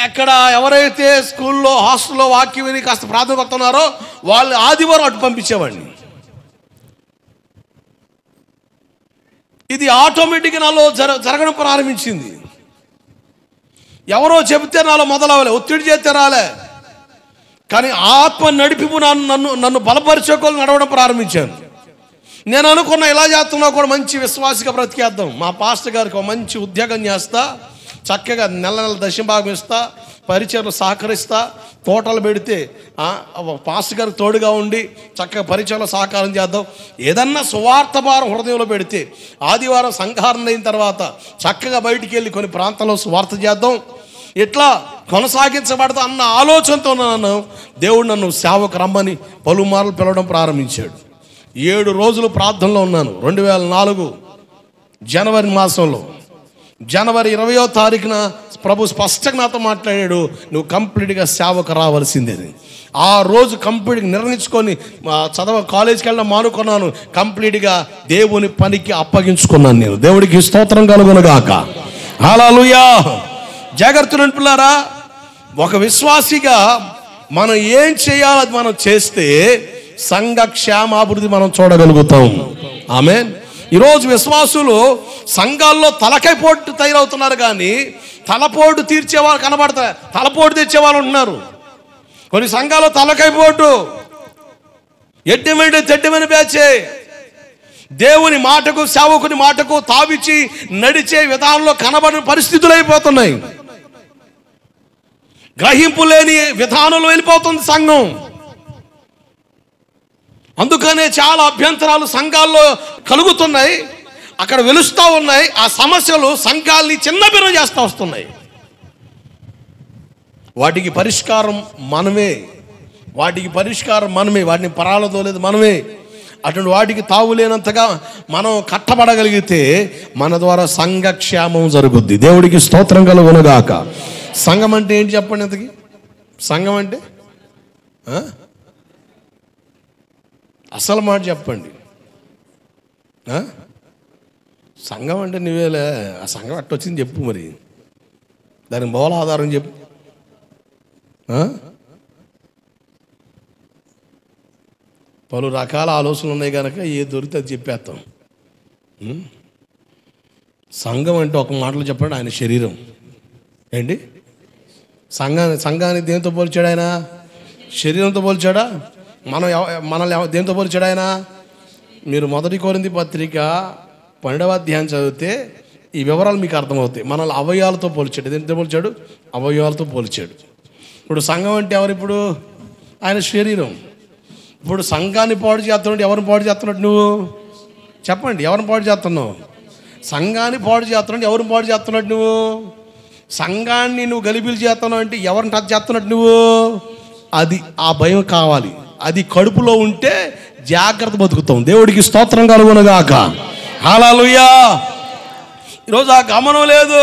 ఎక్కడ ఎవరైతే స్కూల్లో హాస్టల్లో వాక్యం విని కాస్త ప్రార్థన కొడుతున్నారో వాళ్ళు ఆదివారం అటు పంపించేవాడిని. ఇది ఆటోమేటిక్గా నాలో జరగడం ప్రారంభించింది. ఎవరో చెబితే నాలో మొదలవ్వలే, ఒత్తిడి చేస్తే రాలే. కానీ ఆత్మ నడిపిపు నన్ను బలపరిచేకోలు నడవడం ప్రారంభించాను. నేను అనుకున్న ఇలా చేస్తున్నా కూడా మంచి విశ్వాసిగా బ్రతికేద్దాం. మా పాస్టర్ గారికి ఒక మంచి ఉద్యోగం చేస్తా, చక్కగా నెల దశభాగం ఇస్తా, పరిచయలు సహకరిస్తా, తోటలు పెడితే పాస్టర్ గారికి తోడుగా ఉండి చక్కగా పరిచయలో సహకారం చేద్దాం. ఏదన్నా సువార్త భారం హృదయంలో పెడితే ఆదివారం సంఘారణ అయిన తర్వాత చక్కగా బయటికి వెళ్ళి కొన్ని ప్రాంతాల్లో సువార్త చేద్దాం. ఇట్లా కొనసాగించబడతా అన్న ఆలోచనతో దేవుడు నన్ను సేవకు రమ్మని పలుమార్లు పిలవడం ప్రారంభించాడు. 7 రోజులు ప్రార్థనలో ఉన్నాను. 2004 జనవరి మాసంలో, జనవరి 20వ తారీఖున ప్రభు స్పష్టంగా నాతో మాట్లాడాడు, నువ్వు కంప్లీట్గా సేవకు రావాల్సిందేని. ఆ రోజు కంప్లీట్గా నిర్ణయించుకొని కాలేజీకి వెళ్ళడం మానుకున్నాను. కంప్లీట్గా దేవుని పనికి అప్పగించుకున్నాను నేను. దేవుడికి స్తోత్రం కలుగునుగాక. హల్లెలూయా. జాగ్రత్త పిల్లారా, ఒక విశ్వాసిగా మనం ఏం చేయాలో అది మనం చేస్తే సంఘ క్షేమాభివృద్ధి మనం చూడగలుగుతాం. ఆమేన్. ఈరోజు విశ్వాసులు సంఘాల్లో తలకాయ పోటు తయారవుతున్నారు, కానీ తలపోటు తీర్చేవాళ్ళు కనబడతారు, తలపోటు తెచ్చేవాళ్ళు ఉంటున్నారు. కొన్ని సంఘాల్లో తలకాయ పోటు, ఎడ్డమైన తెడ్డమైన బ్యాచే, దేవుని మాటకు సేవకుని మాటకు తావిచ్చి నడిచే విధానంలో కనబడిన పరిస్థితులు అయిపోతున్నాయి. గ్రహింపు లేని విధానంలో వెళ్ళిపోతుంది సంఘం. అందుకనే చాలా అభ్యంతరాలు సంఘాల్లో కలుగుతున్నాయి, అక్కడ వెలుస్తూ ఉన్నాయి. ఆ సమస్యలు సంఘాల్ని చిన్నభిన్నం చేస్తూ వస్తున్నాయి. వాటికి పరిష్కారం మనమే, వాటిని పరాలదోలేదు మనమే. అటువంటి వాటికి తావులేనంతగా మనం కట్టబడగలిగితే మన ద్వారా సంఘక్షేమం జరుగుద్ది. దేవుడికి స్తోత్రం కలుగునుగాక. సంఘం అంటే ఏంటి చెప్పండి ఇంతకి? సంఘం అంటే అసలు మాట చెప్పండి. సంఘం అంటే నువ్వేలే, ఆ సంఘం అట్టొచ్చింది చెప్పు, మరి దానికి మూల ఆధారం చెప్పు. పలు రకాల ఆలోచనలు ఉన్నాయి కనుక ఏ దొరికితే అది చెప్పేస్తాం. సంఘం అంటే ఒక మాటలో చెప్పండి, ఆయన శరీరం. ఏంటి? సంఘాన్ని దేంతో పోల్చాడు ఆయన? శరీరంతో పోల్చాడా? మనల్ని దేంతో పోల్చాడు ఆయన? మీరు 1 కొరింథీ పత్రిక 12వ అధ్యాయం చదివితే ఈ వివరాలు మీకు అర్థమవుతాయి. మనల్ని అవయవాలతో పోల్చాడు. దేంతో పోల్చాడు? అవయవాలతో పోల్చాడు. ఇప్పుడు సంఘం అంటే ఎవరు? ఇప్పుడు ఆయన శరీరం. ఇప్పుడు సంఘాన్ని పాడు చేస్తున్నాడు. ఎవరిని పాడు చేస్తున్నాడు నువ్వు? చెప్పండి, ఎవరిని పాడు చేస్తున్నావు? సంఘాన్ని పాడు చేస్తున్నాడు. ఎవరిని పాడు చేస్తున్నాడు నువ్వు? సంఘాన్ని నువ్వు గలిబిలి చేస్తున్నావు అంటే ఎవరిని టచ్ చేస్తున్నాడు నువ్వు? అది ఆ భయం కావాలి. అది కడుపులో ఉంటే జాగ్రత్త బతుకుతాం. దేవుడికి స్తోత్రం కలుగునుగాక. హల్లెలూయా. ఈరోజు ఆ గమనం లేదు.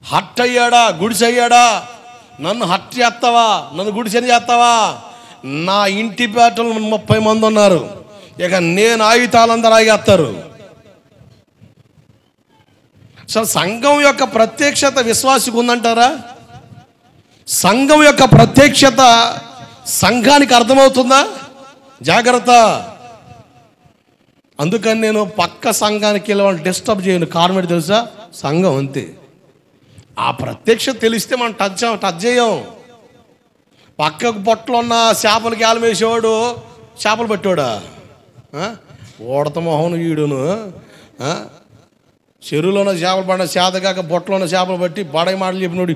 హట్ అయ్యాడా, గుడిసయ్యాడా, నన్ను హట్ చేస్తావా, నన్ను గుడిసెని చేస్తావా? నా ఇంటి పేటలు 30 మంది ఉన్నారు, ఇక నేను ఆయుతాలందరూ ఆగేస్తారు. అసలు సంఘం యొక్క ప్రత్యక్షత విశ్వాసికి ఉందంటారా? సంఘం యొక్క ప్రత్యక్షత సంఘానికి అర్థమవుతుందా? జాగ్రత్త. అందుకని నేను పక్క సంఘానికి వెళ్ళి వాళ్ళు డిస్టర్బ్ చేయను. కారణం ఏంటి తెలుసా? సంఘం అంతే. ఆ ప్రత్యక్షత తెలిస్తే మనం టచ్ చేయం. పక్కకు పొట్టలో ఉన్న చేపలకి ఆలం వేసేవాడు చేపలు పట్టేవాడా? ఓడత మొహం ఈడును. చెరువులోన చేపలు పడిన చేతగాక బొట్టలోన చేపలు పట్టి బడై మాటలు చెప్పినోడు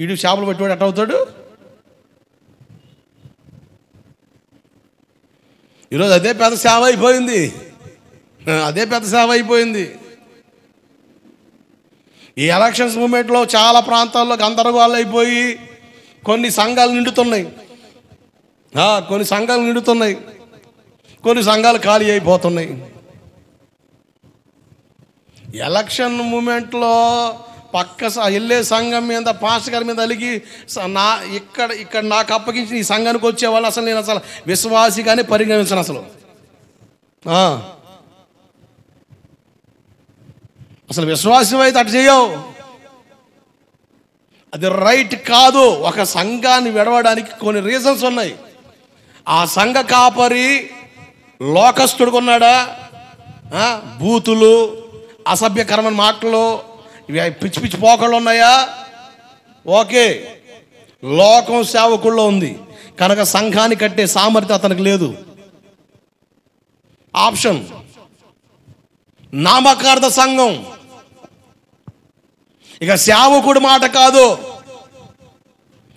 ఈడు చేపలు పట్టేవాడు ఎట్ట అవుతాడు? ఈరోజు అదే పెద్ద సేవ అయిపోయింది. ఈ ఎలక్షన్స్ మూమెంట్లో చాలా ప్రాంతాల్లో గందరగోళాలు అయిపోయి కొన్ని సంఘాలు నిండుతున్నాయి, కొన్ని సంఘాలు ఖాళీ అయిపోతున్నాయి. ఎలక్షన్ మూమెంట్లో పక్క వెళ్ళే సంఘం మీద పాస్టర్ గారి మీద అలిగి ఇక్కడ నాకు అప్పగించి ఈ సంఘానికి వచ్చేవాళ్ళు అసలు నేను అసలు విశ్వాసిగానే పరిగణించను. అసలు విశ్వాసం అయితే అటు చేయవు. అది రైట్ కాదు. ఒక సంఘాన్ని విడవడానికి కొన్ని రీజన్స్ ఉన్నాయి. ఆ సంఘ కాపరి లోకస్తుడుకున్నాడా? బూతులు, అసభ్యకరమైన మాటలు, పిచ్చి పిచ్చి పోకళ్ళు ఉన్నాయా? ఓకే, లోకం సేవకుల్లో ఉంది కనుక సంఘాన్ని కట్టే సామర్థ్యం అతనికి లేదు. ఆప్షన్ నామకార్థ సంఘం. ఇక సేవకుడు మాట కాదు,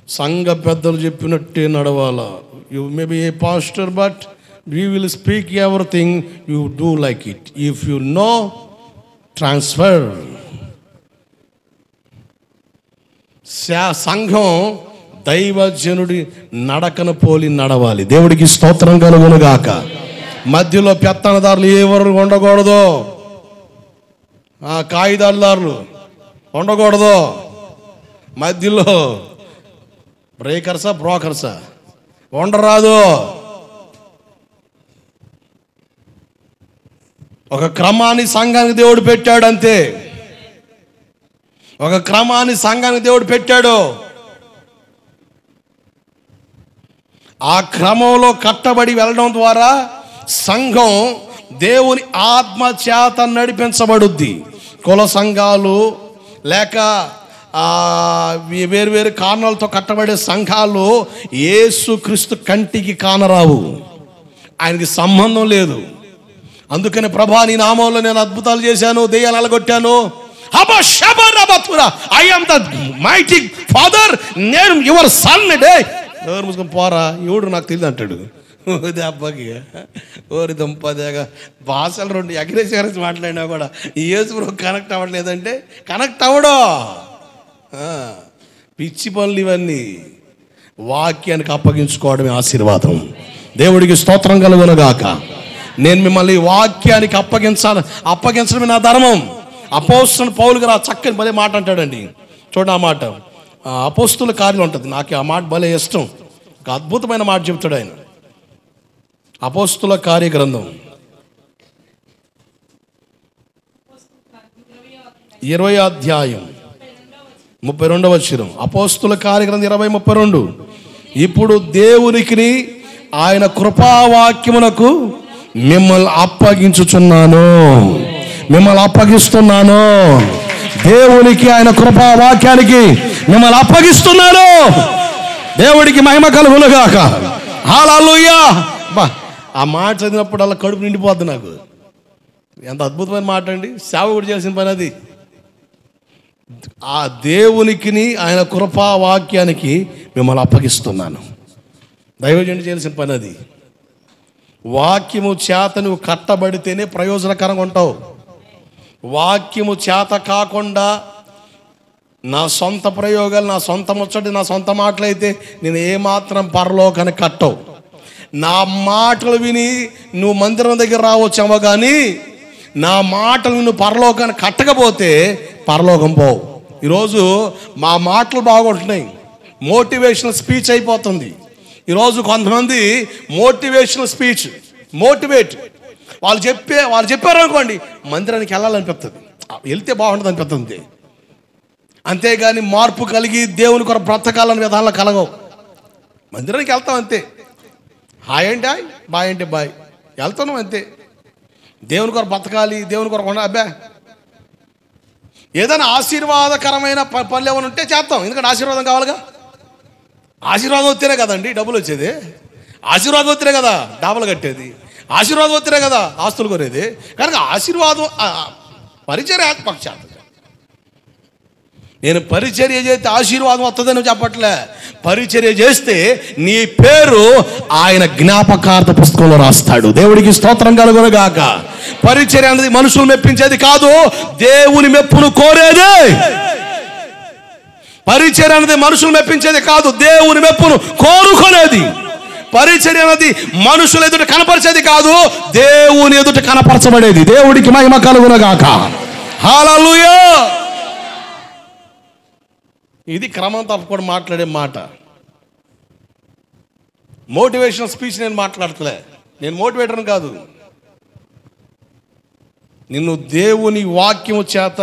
సంఘ పెద్దలు చెప్పినట్టే నడవాలా. You may be a pastor but we will speak everything, you do like it. If you know, transfer. సంఘం దైవజనుడి నడకను పోలి నడవాలి. దేవుడికి స్తోత్రం కలుగునుగాక. మధ్యలో పెత్తనదారులు ఎవరు ఉండకూడదు. కాగితాలదారులు ఉండకూడదు. మధ్యలో బ్రోకర్సా ఉండరాదు. ఒక క్రమాన్ని సంఘానికి దేవుడు పెట్టాడు అంతే. ఒక క్రమాన్ని సంఘానికి దేవుడు పెట్టాడు. ఆ క్రమంలో కట్టబడి వెళ్ళడం ద్వారా సంఘం దేవుని ఆత్మ చేత నడిపించబడుద్ది. కుల సంఘాలు లేక వేరు కారణాలతో కట్టబడే సంఘాలు యేసుక్రీస్తు కంటికి కానరావు, ఆయనకి సంబంధం లేదు. అందుకని ప్రభా నీ నామంలో నేను అద్భుతాలు చేశాను, దెయ్యాలు అలగొట్టాను, I am the mighty father, నేను యువర్ సన్ డే. ఎవరు ముసుకొని పోరా, ఎవడు నాకు తెలియదు అంటాడు. అబ్బాకి ఓరి దుంపదేగా భాషలు రెండు ఎగరేసి మాట్లాడినా కూడా యేసు కనెక్ట్ అవ్వట్లేదంటే కనెక్ట్ అవ్వడం. పిచ్చి పనులు ఇవన్నీ. వాక్యానికి అప్పగించుకోవడమే ఆశీర్వాదం. దేవుడికి స్తోత్రం కలుగునుగాక. నేను మిమ్మల్ని వాక్యానికి అప్పగించడమే నా ధర్మం. అపోస్తలుడైన పౌలు గారు చక్కని భలే మాట అంటాడండి. చూడండి ఆ మాట అపోస్తలుల కార్యం ఉంటుంది. నాకు ఆ మాట భలే ఇష్టం. ఒక అద్భుతమైన మాట చెప్తాడు ఆయన. అపోస్తలుల కార్య గ్రంథం 20వ అధ్యాయం 32వ వచనం. అపోస్తలుల కార్య గ్రంథం 20:32. ఇప్పుడు దేవునికి ఆయన కృపావాక్యమునకు మిమ్మల్ని అప్పగించుచున్నాను, మిమ్మల్ని అప్పగిస్తున్నాను. దేవునికి ఆయన కృపావాక్యానికి మిమ్మల్ని అప్పగిస్తున్నాను. దేవుడికి మహిమ కలుగునుగాక. హల్లెలూయా. ఆ మాట చదివినప్పుడు అలా కడుపు నిండిపోద్ది నాకు. ఎంత అద్భుతమైన మాట అండి. సేవకుడు చేసిన పని అది. ఆ దేవునికి ఆయన కృపావాక్యానికి మిమ్మల్ని అప్పగిస్తున్నాను. దైవజనుడు చేసిన పని అది. వాక్యము చేత నువ్వు కట్టబడితేనే ప్రయోజనకరంగా ఉంటావు. వాక్యము చేత కాకుండా నా సొంత ప్రయోగాలు, నా సొంత ముచ్చటి, నా సొంత మాటలైతే నేను ఏమాత్రం పరలోకానికి కట్టవు. నా మాటలు విని నువ్వు మందిరం దగ్గర రావచ్చామో కానీ నా మాటలు నువ్వు పరలోకాన్ని కట్టకపోతే పరలోకం పోవు. ఈరోజు మా మాటలు బాగుంటున్నాయి, మోటివేషనల్ స్పీచ్ అయిపోతుంది. ఈరోజు కొంతమంది మోటివేషనల్ స్పీచ్ వాళ్ళు చెప్పారు అనుకోండి, మందిరానికి వెళ్ళాలనిపిస్తుంది, వెళ్తే బాగుంటుంది అనిపిస్తుంది. అంతేగాని మార్పు కలిగి దేవుని కొరకు బ్రతకాలని విధానంలో కలగవు. మందిరానికి వెళ్తాం అంతే, హాయ్ అంటే హాయ్, బాయ్ అంటే బాయ్, వెళ్తున్నాం అంతే. దేవుని కొరకు బ్రతకాలి, దేవుని కొరకు అబ్బా ఏదైనా ఆశీర్వాదకరమైన పనులు ఏమైనా ఉంటే చేస్తాం, ఎందుకంటే ఆశీర్వాదం కావాలిగా. ఆశీర్వాదం వస్తేనే కదండి డబ్బులు వచ్చేది, ఆశీర్వాదం వస్తేనే కదా డాబులు కట్టేది, ఆశీర్వాదం వస్తేనే కదా ఆస్తులు కొనేది. కనుక ఆశీర్వాదం పరిచర్య పక్షాలు. నేను పరిచర్య చేస్తే ఆశీర్వాదం వస్తుందని చెప్పట్లే. పరిచర్య చేస్తే నీ పేరు ఆయన జ్ఞాపకార్థ పుస్తకంలో రాస్తాడు. దేవుడికి స్తోత్రం కలుగునుగాక. పరిచర్య అనేది మనుషులు మెప్పించేది కాదు, దేవుని మెప్పును కోరేది. పరిచర్య అనేది మనుషులు మెప్పించేది కాదు, దేవుని మెప్పును కోరుకునేది. పరిచర్య అనేది మనుషుల ఎదుట కనపరిచేది కాదు, దేవుని ఎదుట కనపరచబడేది. దేవుడికి మహిమ కలుగునుగాక. హల్లెలూయా. ఇది క్రమం తప్పకుండా మాట్లాడే మాట. మోటివేషనల్ స్పీచ్ నేను మాట్లాడతలే, నేను మోటివేటర్ని కాదు. నిన్ను దేవుని వాక్యము చేత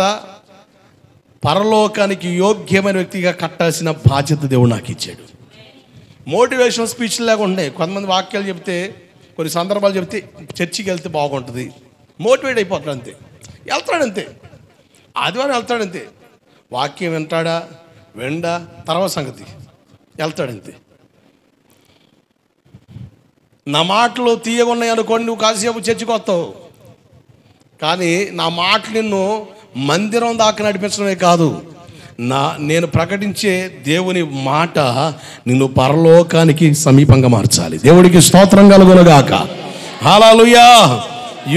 పరలోకానికి యోగ్యమైన వ్యక్తిగా కట్టాల్సిన బాధ్యత దేవుడు నాకు ఇచ్చాడు. మోటివేషనల్ స్పీచ్ లాగా ఉండే కొంతమంది వాక్యాలు చెప్తే, కొన్ని సందర్భాలు చెప్తే చర్చికి వెళ్తే బాగుంటుంది, మోటివేట్ అయిపోతాడు అంతే, వెళ్తాడు అంతే, ఆదివారం వెళ్తాడు అంతే. వాక్యం వింటాడా వెండా తర్వాత సంగతి, వెళ్తాడంతే. నా మాటలు తీయగున్నాయి అనుకోండి, నువ్వు కాసేపు చర్చికి వస్తావు, కానీ నా మాటలు నిన్ను మందిరం దాకా నడిపించడమే కాదు, నేను ప్రకటించే దేవుని మాట నిన్ను పరలోకానికి సమీపంగా మార్చాలి. దేవుడికి స్తోత్రం కలుగునుగాక. హల్లెలూయా.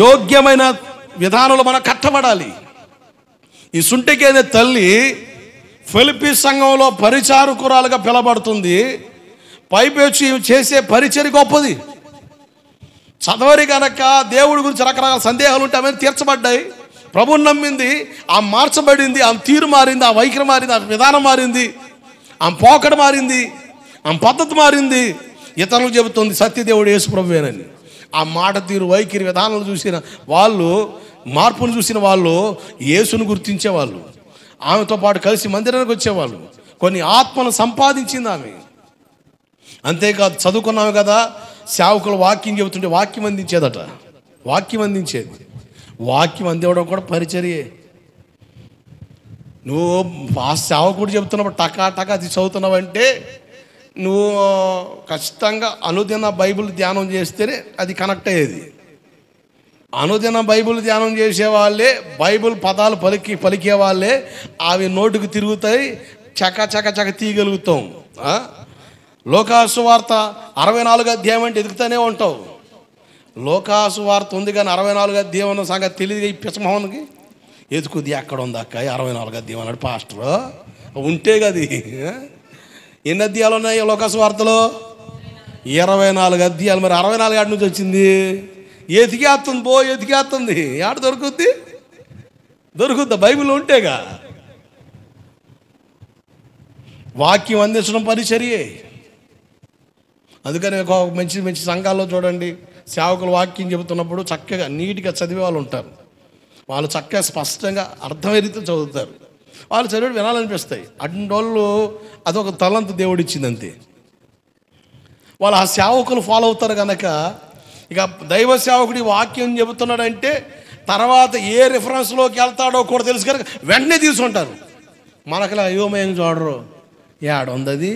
యోగ్యమైన విధానంలో మనం కట్టబడాలి. ఈ సుంటికేనే తల్లి ఫిలిప్పీ సంఘంలో పరిచారకురాలుగా పిలబడుతుంది. పైపెచ్చి చేసే పరిచర్య గొప్పది. చదవరి కనుక దేవుడి గురించి రకరకాల సందేహాలు ఉంటే అవన్నీ తీర్చబడ్డాయి. ప్రభువుని నమ్మింది, ఆమె మార్చబడింది, ఆమె తీరు మారింది, ఆ వైఖరి మారింది, ఆ విధానం మారింది, ఆమె పోకడ మారింది, ఆమె పద్ధతి మారింది. ఇతరులకు చెబుతుంది సత్యదేవుడు యేసు ప్రభువేనని. ఆ మాట తీరు, వైఖరి, విధానాలు చూసిన వాళ్ళు, మార్పును చూసిన వాళ్ళు యేసును గుర్తించేవాళ్ళు. ఆమెతో పాటు కలిసి మందిరానికి వచ్చేవాళ్ళు. కొన్ని ఆత్మను సంపాదించింది ఆమె. అంతేకాదు, చదువుకున్నాము కదా, సేవకులు వాక్యం చెబుతుంటే వాక్యం అందించేదట. వాక్యం అందించేది. వాక్యం అందివ్వడం కూడా పరిచర్యే. నువ్వు ఆ సేవకుడు చెబుతున్నప్పుడు టకా టకా అది చదువుతున్నావంటే నువ్వు ఖచ్చితంగా అనుదిన బైబిల్ ధ్యానం చేస్తేనే అది కనెక్ట్ అయ్యేది. అనుదిన బైబిల్ ధ్యానం చేసేవాళ్ళే, బైబిల్ పదాలు పలికే వాళ్ళే అవి నోటికి తిరుగుతాయి, చక చక చక తీయగలుగుతాం. లోకాసు వార్త 64 అధ్యాయం అంటే ఎదుగుతూనే ఉంటావు. లోకాసు వార్త ఉంది కానీ 64 అధ్యాయం అన్న సంగతి తెలియదు. ఈ పిచ్చమోహన్కి ఎదుకుది ఎక్కడ ఉంది అక్క 64 అధ్యాయం అన్నాడు పాస్టర్. ఉంటే కది ఎన్ని అధ్యాయాలు ఉన్నాయి లోకాసు వార్తలో? 24 అధ్యాయాలు. మరి 64 ఆడి నుంచి వచ్చింది? ఎతికేస్తుంది, ఎతికేస్తుంది. ఆడ దొరుకుద్దా? బైబిల్ ఉంటేగా. వాక్యం అందించడం పరిచర్యే. అందుకని మంచి మంచి సంఘాల్లో చూడండి, సేవకులు వాక్యం చెబుతున్నప్పుడు చక్కగా నీట్గా చదివే వాళ్ళు ఉంటారు. వాళ్ళు చక్కగా స్పష్టంగా అర్థమయ్యే రీతిలో చదువుతారు. వాళ్ళు చదివి వినాలనిపిస్తాయి. అటువంటి వాళ్ళు అదొక తలంతు దేవుడిచ్చింది అంతే. వాళ్ళు ఆ సేవకులు ఫాలో అవుతారు కనుక, ఇక దైవ సేవకుడి వాక్యం చెబుతున్నాడంటే తర్వాత ఏ రిఫరెన్స్లోకి వెళ్తాడో కూడా తెలుసు కనుక వెంటనే తీసుకుంటారు. మనకలా అయోమయం చూడరు. ఏడుంది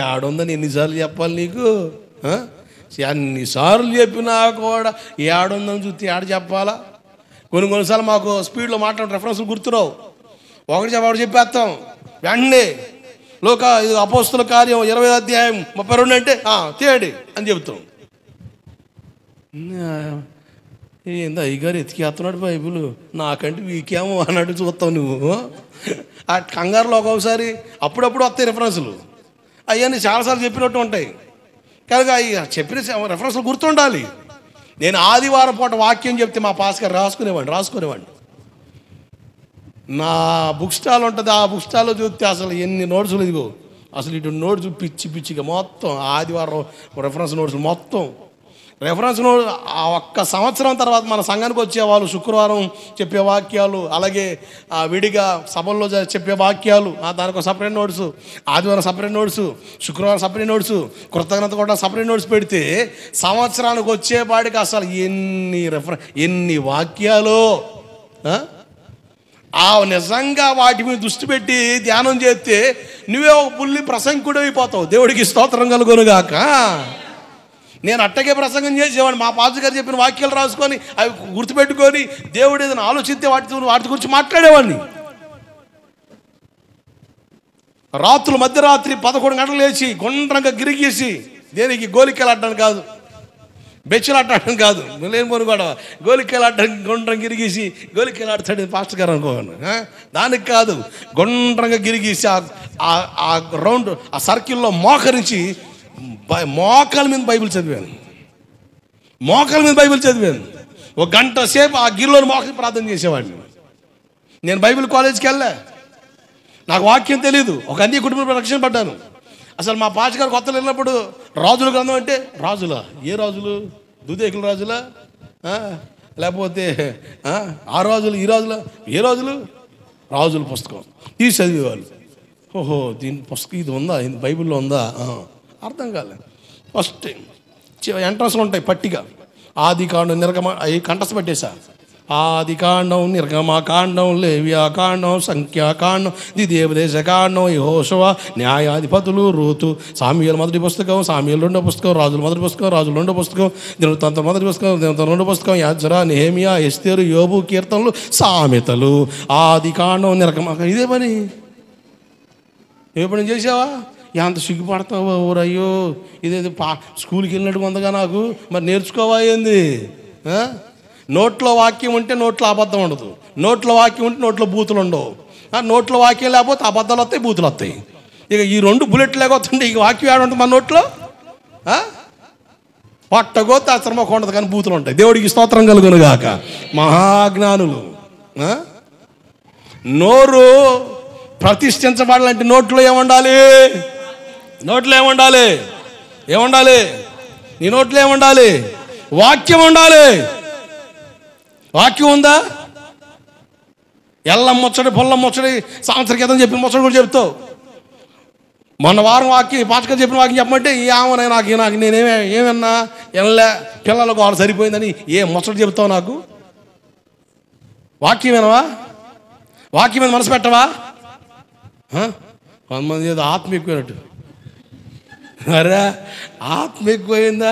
ఏడుందని ఎన్నిసార్లు చెప్పాలి నీకు? ఎన్నిసార్లు చెప్పినా కూడా ఏడుందని చూస్తే ఏడ చెప్పాలా? కొన్నిసార్లు మాకు స్పీడ్లో మాట్లాడే రెఫరెన్స్లు గుర్తురావు. ఒకటి చెప్పేస్తాం వెంటనే. ఇది అపోస్తుల కార్యం 20 అధ్యాయం 32 అంటే తేడి అని చెబుతాం. ఏందా అయ్యగారు ఎతికేస్తున్నాడు బైబుల్, నాకంటే వీకేమో అన్నట్టు చూస్తావు నువ్వు. ఆ కంగారులో ఒక్కొక్కసారి అప్పుడప్పుడు వస్తాయి రెఫరెన్సులు. అవన్నీ చాలాసార్లు చెప్పినట్టు ఉంటాయి కనుక అవి చెప్పిన రెఫరెన్స్లు గుర్తుండాలి. నేను ఆదివారం పూట వాక్యం చెప్తే మా పాస్కర్ రాసుకునేవాడిని. నా బుక్ స్టాల్ ఉంటుంది, ఆ బుక్ స్టాల్లో చూస్తే అసలు ఎన్ని నోట్సులు, ఇదిగో అసలు ఇటు నోట్స్ పిచ్చిగా మొత్తం ఆదివారం రెఫరెన్స్ నోట్సులు మొత్తం. రెఫరెన్స్ నోట్ ఆ ఒక్క సంవత్సరం తర్వాత మన సంఘానికి వచ్చేవాళ్ళు శుక్రవారం చెప్పే వాక్యాలు, అలాగే విడిగా సభల్లో చెప్పే వాక్యాలు, దానికి ఒక సపరేట్ నోట్స్, ఆదివారం సపరేట్ నోట్స్, శుక్రవారం సపరేట్ నోట్స్, కృతజ్ఞత కూడా సపరేట్ నోట్స్ పెడితే సంవత్సరానికి వచ్చేపాటికి అసలు ఎన్ని వాక్యాలు. నిజంగా వాటి మీద దృష్టి పెట్టి ధ్యానం చేస్తే నువ్వే ఒక పుల్లి ప్రసంగుడు అయిపోతావు. దేవుడికి స్తోత్రం కలుగునుగాక. నేను అట్టగే ప్రసంగం చేసేవాడిని. మా పాస్టర్ గారు చెప్పిన వాక్యాలు రాసుకొని అవి గుర్తుపెట్టుకొని దేవుడు ఏదైనా ఆలోచిస్తే వాటి గురించి మాట్లాడేవాడిని. రాత్రులు మధ్యరాత్రి 11 గంటలు లేచి గుండ్రంగా గిరిగీసి, దేనికి గోలికలు ఆడడానికి కాదు, బెచ్చలు ఆడటానికి కాదు, లేని పోను కూడా గోలికలు ఆడడానికి గుండ్రంగా గిరిగీసి గోలికలు ఆడతాడు పాస్టర్ గారు అనుకోను. దానికి కాదు, గుండ్రంగా గిరిగీసి ఆ రౌండ్ ఆ సర్కిల్లో మోకరించి మోకాల మీద బైబిల్ చదివాను. ఒక గంట సేపు ఆ గిరిలోని మోకరి ప్రార్థన చేసేవాడిని. నేను బైబిల్ కాలేజీకి వెళ్ళా, నాకు వాక్యం తెలీదు. ఒక అన్ని కుటుంబ రక్షణ పడ్డాను. అసలు మా పాస్టర్ గారు కొత్తలు వెళ్ళినప్పుడు రాజుల గ్రంథం అంటే రాజులా? ఏ రాజులు? దుదేకుల రాజులా? లేకపోతే ఆ రాజులు ఈ రాజులా? ఏ రాజులు? రాజుల పుస్తకం తీసి చదివేవాళ్ళు. ఓహో, దీని పుస్తకం ఇది ఉందా, బైబిల్లో ఉందా? అర్థం కాలేదు. ఫస్ట్ ఎంట్రన్స్లు ఉంటాయి పట్టిగా, ఆది కాండం నిర్గమ అవి కంఠస్థ పెట్టేశా. ఆది కాండం, నిర్గమకాండం, లేవ్యాకాండం, సంఖ్యాకాండం, ద్వితీయోపదేశకాండం, యెహోషువ, న్యాయాధిపతులు, రూతు, సామ్యుయేలు మొదటి పుస్తకం, సామ్యుయేలు రెండో పుస్తకం, రాజుల మొదటి పుస్తకం, రాజుల రెండో పుస్తకం, దినవృత్తాంతం మొదటి పుస్తకం, దినవృత్తాంతం రెండో పుస్తకం, యాజరా, నెహెమియా, ఎస్తేరు, యోబు, కీర్తనలు, సామెతలు, ఆది కాండం, నిర్గమ. ఇదే పని. ఏ పని చేసావా? ఎంత సిగ్గుపడతావు ఊరయ్యో, ఇదేదో స్కూల్కి వెళ్ళినట్టు ఉందగా నాకు. మరి నేర్చుకోవా ఏంది? నోట్లో వాక్యం ఉంటే నోట్లో అబద్ధం ఉండదు, నోట్లో వాక్యం ఉంటే నోట్లో బూతులు ఉండవు. నోట్లో వాక్యం లేకపోతే అబద్ధాలు వస్తాయి, బూతులు వస్తాయి. ఇక ఈ రెండు బుల్లెట్లు లేకపోతుంటే ఇక వాక్యం ఏడ ఉంటుంది మన నోట్లో? పట్టగోతే అసలు ఉండదు కానీ బూతులు ఉంటాయి. దేవుడికి స్తోత్రం కలుగునుగాక. మహాజ్ఞానులు నోరు ప్రతిష్ఠించబడాలంటే నోట్లో ఏముండాలి? నోట్లో ఏముండాలి? ఏముండాలి? నీ నోట్లో ఏముండాలి? వాక్యం ఉండాలి. వాక్యం ఉందా? ఎల్లం ముచ్చడి పొల్లం ముచ్చడి సంవత్సరం క్రితం చెప్పిన ముచ్చడి కూడా చెప్తావు. మొన్న వారం వాక్యం పాచకం చెప్పిన వాక్యం చెప్పమంటే ఏమన్నా నాకు ఏమన్నా ఎనలే పిల్లలకు వాళ్ళు సరిపోయిందని ముచ్చడి చెప్తావు నాకు. వాక్యం వినవా? వాక్యం మీద మనసు పెట్టవా? కొంతమంది ఏదో ఆత్మ ఎక్కువైనట్టు. అరే ఆత్మ ఎక్కువైందా?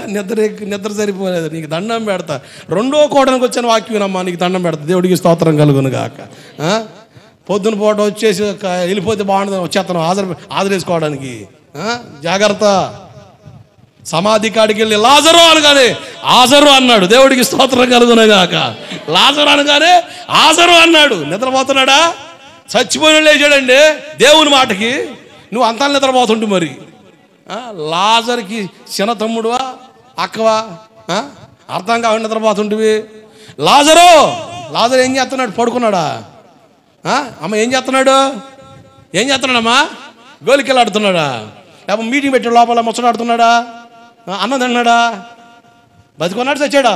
నిద్ర సరిపోలేదు. నీకు దండం పెడతా. రెండో కోటానికి వచ్చాను వాక్యం వినమ్మా, నీకు దండం పెడతా. దేవుడికి స్తోత్రం కలుగును గాక. పొద్దున పూట వచ్చేసి వెళ్ళిపోతే బాగుంటుంది, వచ్చేస్తాను ఆదరేసుకోవడానికి. జాగ్రత్త. సమాధి కాడికి వెళ్ళి లాజరు అనగానే ఆజరు అన్నాడు. దేవుడికి స్తోత్రం కలుగును గాక. లాజరు అనగానే ఆజరు అన్నాడు. నిద్రపోతున్నాడా? చచ్చిపోయిన లేచాడండి దేవుని మాటకి. నువ్వు అంతా నిద్రపోతుంటు మరి. లాజర్కి చిన్న తమ్ముడువా అక్కవా? అర్థం కాకుండా నిద్రపోతుంటివి. లాజరు ఏం చేస్తున్నాడు? పడుకున్నాడా? అమ్మ ఏం చేస్తున్నాడు? ఏం చేస్తున్నాడమ్మా? గోలికెళ్ళి ఆడుతున్నాడా? లేకపోతే మీటింగ్ పెట్టాడు లోపల ముచ్చడాడుతున్నాడా? అన్నం తిన్నాడా? బతికున్నాడు చచ్చాడా?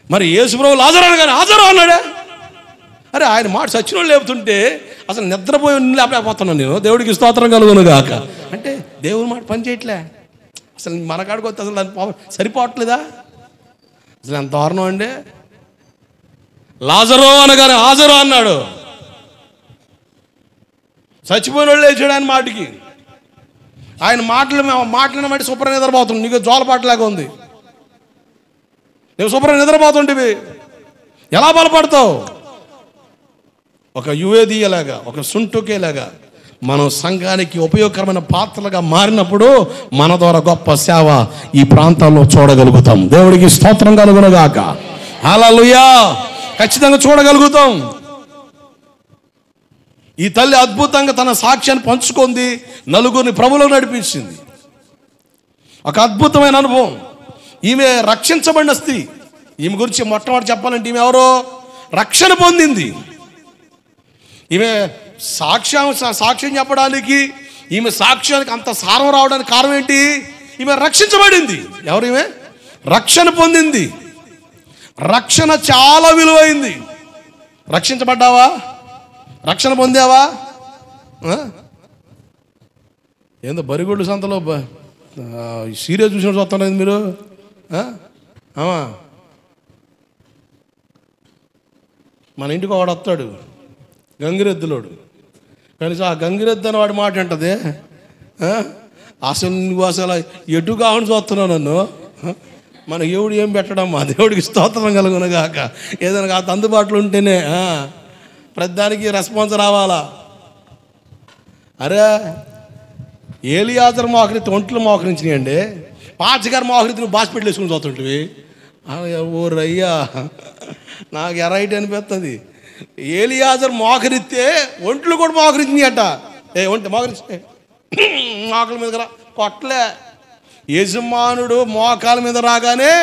మరి యేసుప్రభు లాజరు అనగానే హాజరు అన్నాడా? అరే ఆయన మాట చచ్చిన వాళ్ళు లేపుతుంటే అసలు నిద్రపోయి లేపలేకపోతున్నాను నేను. దేవుడికి స్తోత్రం కలుగును గాక. అంటే దేవుని మాట పని చేయట్లే. అసలు మన కాడికి వస్తే అసలు దాని సరిపోవట్లేదా? అసలు ఎంత దారుణం అండి. లాజరు అనగానే హాజరు అన్నాడు. చచ్చిపోయిన వాళ్ళు లేచాడు ఆయన మాటకి. ఆయన మాటలను బట్టి శుభ్రంగా నిద్రపోతుంది. నీకు జోలపాటలాగా ఉంది. నువ్వు శుభ్రంగా నిద్రపోతుంటివి. ఎలా బలపడతావు? ఒక యువేదియలాగా, ఒక సుంటుకేలాగా మనం సంఘానికి ఉపయోగకరమైన పాత్రలుగా మారినప్పుడు మన ద్వారా గొప్ప సేవ ఈ ప్రాంతాల్లో చూడగలుగుతాం. దేవుడికి స్తోత్రం కలుగునుగాక. హల్లెలూయా. ఖచ్చితంగా చూడగలుగుతాం. ఈ తల్లి అద్భుతంగా తన సాక్ష్యాన్ని పంచుకుంది, నలుగురిని ప్రభువులో నడిపించింది. ఒక అద్భుతమైన అనుభవం. ఈమె రక్షించబడిన స్త్రీ. ఈమె గురించి మొట్టమొదటి చెప్పాలంటే ఈమె ఎవరో రక్షణ పొందింది. ఈమె సాక్ష్యం చెప్పడానికి, ఈమె సాక్ష్యానికి అంత సారం రావడానికి కారణం ఏంటి? ఈమె రక్షించబడింది. ఎవరు? ఈమె రక్షణ పొందింది. రక్షణ చాలా విలువైంది. రక్షించబడ్డావా? రక్షణ పొందావా? ఏందో బరిగొడ్డు సంతలో సీరియస్ చూసినట్టు చూస్తున్నారు మీరు. మన ఇంటికి వాడు వస్తాడు, గంగిరెద్దులోడు. కనీసం ఆ గంగిరెద్దు అని వాడి మాట అంటది. అసలు నువ్వు అసలు ఎటు కావని చూస్తున్నావు నన్ను. మన దేవుడు ఏం పెట్టడమ్మా. దేవుడికి స్తోత్రం కలుగును గాక. ఏదైనా కాదు అందుబాటులో ఉంటేనే ప్రతిదానికి రెస్పాన్స్ రావాలా. అరే ఏలియాజర్ మోకరితో ఒంట్లు మోకరించినాయండి. పాచగారు మోకరితో నువ్వు బాస్పిటల్ వేసుకుని చూస్తుంటివి. ఓరయ్యా నాకు ఎరైట్ అనిపిస్తుంది. ఏలియాజర్ మోకరిస్తే ఒంట్లు కూడా మోకరించినాయి అట. ఒంటి మోకరించి మోకాల మీద రా కొట్టలే. యజమానుడు మోకాల మీద రాగానే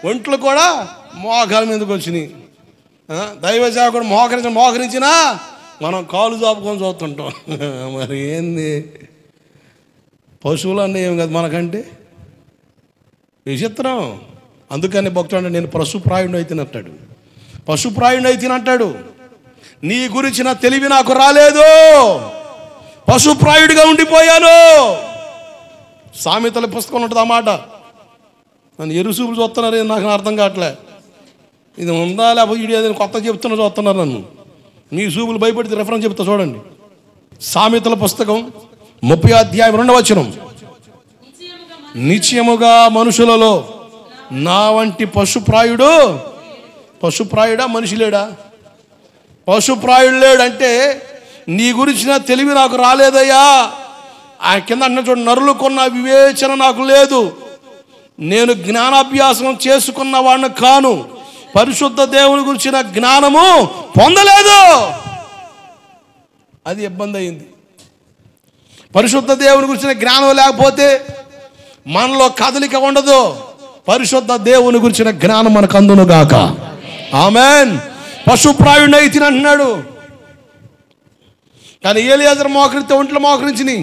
ఒంట్లు కూడా మోకాల మీదకి వచ్చినాయి. దైవ సేవకుడు మోకరించినా మనం కాలు చాపుకొని చూస్తుంటాం. మరి ఏంది? పశువులు అన్నీ ఏం కాదు మనకంటే విచిత్రం. అందుకని భక్తుడు నేను పశుప్రాయుడు అయితేనంటాడు. పశుప్రాయుడు అయితేనంటాడు. నీ గురించిన తెలివి నాకు రాలేదు, పశుప్రాయుడిగా ఉండిపోయాను. సామెతల పుస్తకం ఉంటుంది ఆ మాట. నన్ను ఎరుసూపులు చూస్తున్నారు, నాకు అర్థం కావట్లే. ఇది ఉందా లేకపోతే ఇది ఏదైనా కొత్త చెప్తున్నా చూస్తున్నారు నన్ను. మీ సూపులు భయపడితే రెఫరెన్స్ చెప్తా చూడండి. సామెతల పుస్తకం 30వ అధ్యాయం 2వ వచనం. నిశ్చయముగా మనుషులలో నా వంటి పశుప్రాయుడా? మనిషి లేడా? పశుప్రాయుడు లేడంటే నీ గురించిన తెలివి నాకు రాలేదయ్యా. ఆ కింద అన్న చూడండి, నరులు కొన్న వివేచన నాకు లేదు, నేను జ్ఞానాభ్యాసం చేసుకున్న వాడిని కాను, పరిశుద్ధ దేవుని గురించిన జ్ఞానము పొందలేదు. అది ఇబ్బంది అయింది. పరిశుద్ధ దేవుని గురించిన జ్ఞానం లేకపోతే మనలో కదలిక ఉండదు. పరిశుద్ధ దేవుని గురించిన జ్ఞానం మనకు అందును గాక. ఆమెన్. పశుప్రాయుడిని అయితే అంటున్నాడు. కానీ ఎలియాజరు మోకరితే ఒంట్లో మోకరించిని.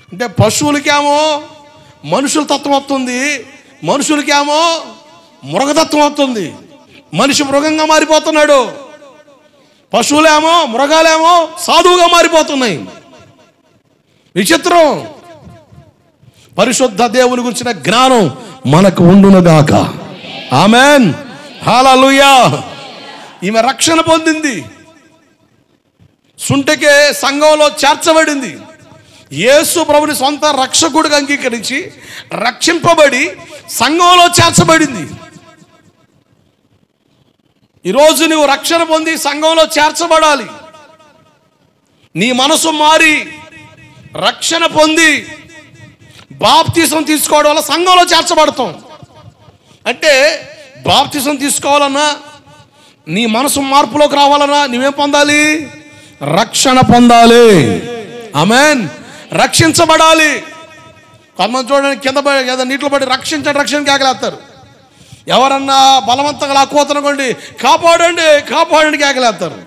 అంటే పశువులకేమో మనుషుల తత్వం వస్తుంది, మనుషులకేమో మృగతత్వం వస్తుంది. మనిషి మృగంగా మారిపోతున్నాడు, పశువులేమో మృగాలేమో సాధువుగా మారిపోతున్నాయి. విచిత్రం. పరిశుద్ధ దేవుని గురించిన జ్ఞానం మనకు ఉండునుగాక. ఆమెన్, హల్లెలూయా. ఈమె రక్షణ పొందింది, సుంటకే సంఘంలో చేర్చబడింది. యేసు ప్రభుని సొంత రక్షకుడిగా అంగీకరించి రక్షింపబడి సంఘంలో చేర్చబడింది. ఈరోజు నువ్వు రక్షణ పొంది సంఘంలో చేర్చబడాలి. నీ మనసు మారి రక్షణ పొంది బాప్తిసం తీసుకోవడం వల్ల సంఘంలో చేర్చబడతాం. అంటే బాప్తిసం తీసుకోవాలన్నా, నీ మనసు మార్పులోకి రావాలన్నా నువ్వేం పొందాలి? రక్షణ పొందాలి. ఆమేన్. రక్షించబడాలి. కొంతమంది చూడండి, కింద పడి నీటిలో పడి రక్షించండి రక్షణ కేకలేస్తారు. ఎవరన్నా బలవంతంగా లాక్కోతనుకోండి, కాపాడండి కాపాడండి కేకలేస్తారు.